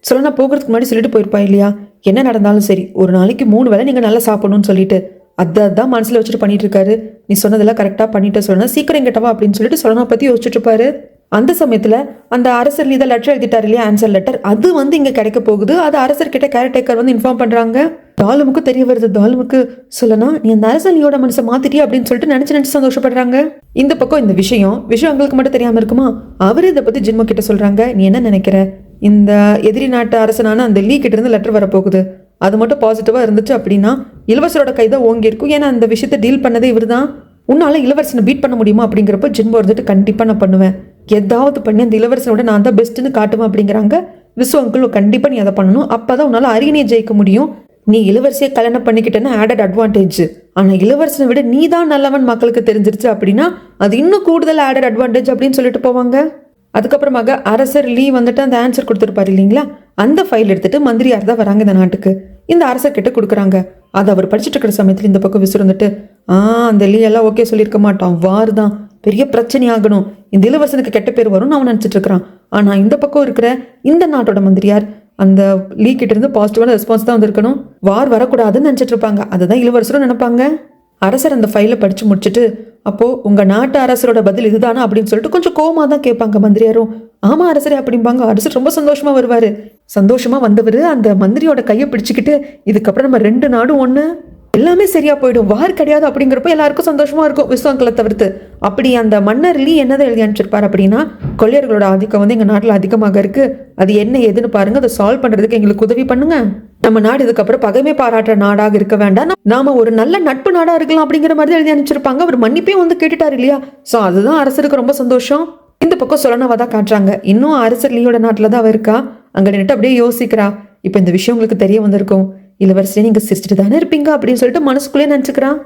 சொல்ல நான் போகிறதுக்கு முன்னாடி சொல்லிட்டு போயிருப்பா இல்லையா, என்ன நடந்தாலும் சரி ஒரு நாளைக்கு 3 வேளை நீங்க நல்லா சாப்பிடணும்னு சொல்லிட்டு, அதான் மனசுல வச்சுட்டு பண்ணிட்டு இருக்காரு. நீ சொன்னதெல்லாம் கரெக்டா பண்ணிட்டு சொன்னா சீக்கிரம் கேட்டவா அப்படின்னு சொல்லிட்டு சொல்லனா பத்தி யோசிச்சுட்டு இருப்பாரு. அந்த சமயத்துல அந்த அரசர் இதை லெட்டர் எழுதிட்டாரு இல்லையா, ஆன்சர் லெட்டர், அது வந்து இங்க கிடைக்க போகுது. அது அரசர்கிட்ட கேரக்டர் வந்து இன்ஃபார்ம் பண்றாங்க. தாலுமுக்கு தெரிய வருது. தாலுமுக்கு சொல்லனா, நீ அந்த அரசலியோட மனசை மாத்திட்டியா அப்படின்னு சொல்லிட்டு நினைச்சு சந்தோஷப்படுறாங்க. இந்த பக்கம் இந்த விஷயம் உங்களுக்கு மட்டும் தெரியாம இருக்குமா, அவரு இதை பத்தி ஜின்மோ கிட்ட சொல்றாங்க. நீ என்ன நினைக்கிற, இந்த எதிரி நாட்டு அரசனான அந்த லீ கிட்ட இருந்து லெட்டர் வரப்போகுது, அது மட்டும் பாசிட்டிவா இருந்துச்சு அப்படின்னா இளவரசரோட கைதான் ஓங்கி இருக்கும், ஏன்னா அந்த விஷயத்தை டீல் பண்ணதே இவர் தான், உன்னால இளவரசனை பீட் பண்ண முடியுமா அப்படிங்கிறப்ப ஜின்மோ இருந்துட்டு, கண்டிப்பா நான் பண்ணுவேன், ஏதாவது பண்ணி அந்த இளவரசனோட நான் தான் பெஸ்ட்னு காட்டுவேன் அப்படிங்கிறாங்க. விசு அங்கிள், கண்டிப்பா நீ அதை பண்ணணும், அப்பதான் உன்னால அரியணையை ஜெயிக்க முடியும், நீ இளவரசியை கல்யாணம் பண்ணிக்கிட்டேன்னா ஆடட் அட்வான்டேஜ், ஆனா இளவரசனை விட நீ தான் நல்லவன் மக்களுக்கு தெரிஞ்சிருச்சு அப்படின்னா அது இன்னும் கூடுதல் ஆடட் அட்வான்டேஜ் அப்படின்னு சொல்லிட்டு போவாங்க. அதுக்கப்புறமாக அரசர் லீ வந்துட்டு அந்த ஆன்சர் கொடுத்துருப்பாரு இல்லைங்களா, அந்த ஃபைல் எடுத்துட்டு மந்திரியார் தான் வராங்க இந்த நாட்டுக்கு. இந்த அரசர் கிட்ட கொடுக்குறாங்க. அதை அவர் படிச்சுட்டு இருக்கிற சமயத்தில் இந்த பக்கம் விசு இருந்துட்டு, அந்த லீ எல்லாம் ஓகே சொல்லியிருக்க மாட்டான், வார் தான் பெரிய பிரச்சனை ஆகணும், இந்த இளவரசனுக்கு கெட்ட பேர் வரும்னு அவன் நினைச்சிட்டு இருக்கிறான். ஆனா இந்த பக்கம் இருக்கிற இந்த நாட்டோட மந்திரியார் அந்த லீ கிட்ட இருந்து பாசிட்டிவான ரெஸ்பான்ஸ் தான் வந்திருக்கணும், வார் வரக்கூடாதுன்னு நினைச்சிட்டு இருப்பாங்க. அதுதான் இளவரசரும் நினைப்பாங்க. அரசர் அந்த ஃபைலை படிச்சு முடிச்சுட்டு, அப்போ உங்க நாட்டு அரசரோட பதில் இதுதானா அப்படின்னு சொல்லிட்டு கொஞ்சம் கோவமா தான் கேட்பாங்க மந்திரியாரும். ஆமா அரசரே அப்படிம்பாங்க. அரசர் ரொம்ப சந்தோஷமா வருவாரு. சந்தோஷமா வந்தவர் அந்த மந்திரியோட கையை பிடிச்சுக்கிட்டு, இதுக்கப்புறம் நம்ம 2 நாடும் ஒண்ணு, எல்லாமே சரியா போயிடும், வார் கிடையாது அப்படிங்கிறப்ப எல்லாருக்கும் சந்தோஷமா இருக்கும் விஸ்வாங்களை தவிர்த்து. அப்படி அந்த மன்னர் லீ என்னதான் எழுதி அனுப்பிச்சிருப்பாரு அப்படின்னா, கொள்ளையர்களோட ஆதிக்கம் வந்து எங்க நாட்டுல அதிகமாக இருக்கு, அது என்ன ஏதுன்னு பாருங்க, அதை சால்வ் பண்றதுக்கு எங்களுக்கு உதவி பண்ணுங்க, நம்ம நாடு இதுக்கப்புறம் பகைமை பாராட்டுற நாடாக இருக்க வேண்டாம், நாம ஒரு நல்ல நட்பு நாடா இருக்கலாம் அப்படிங்கிற மாதிரி எழுதி அனுப்பிச்சிருப்பாங்க. அவர் மன்னிப்பே வந்து கேட்டுட்டாரு இல்லையா, சோ அதுதான் அரசருக்கு ரொம்ப சந்தோஷம். இந்த பக்கம் சொல்லனாவா தான் காட்டுறாங்க. இன்னும் அரசர் லீயோட நாட்டுல தான் அவ இருக்கா. அங்க நின்று அப்படியே யோசிக்கிறா, இப்ப இந்த விஷயம் உங்களுக்கு தெரிய வந்திருக்கும், இளவரசியை நீங்க சிரிச்சுட்டு தானே இருப்பீங்க அப்படின்னு சொல்லிட்டு மனசுக்குள்ளே நினைச்சுக்கிறான்.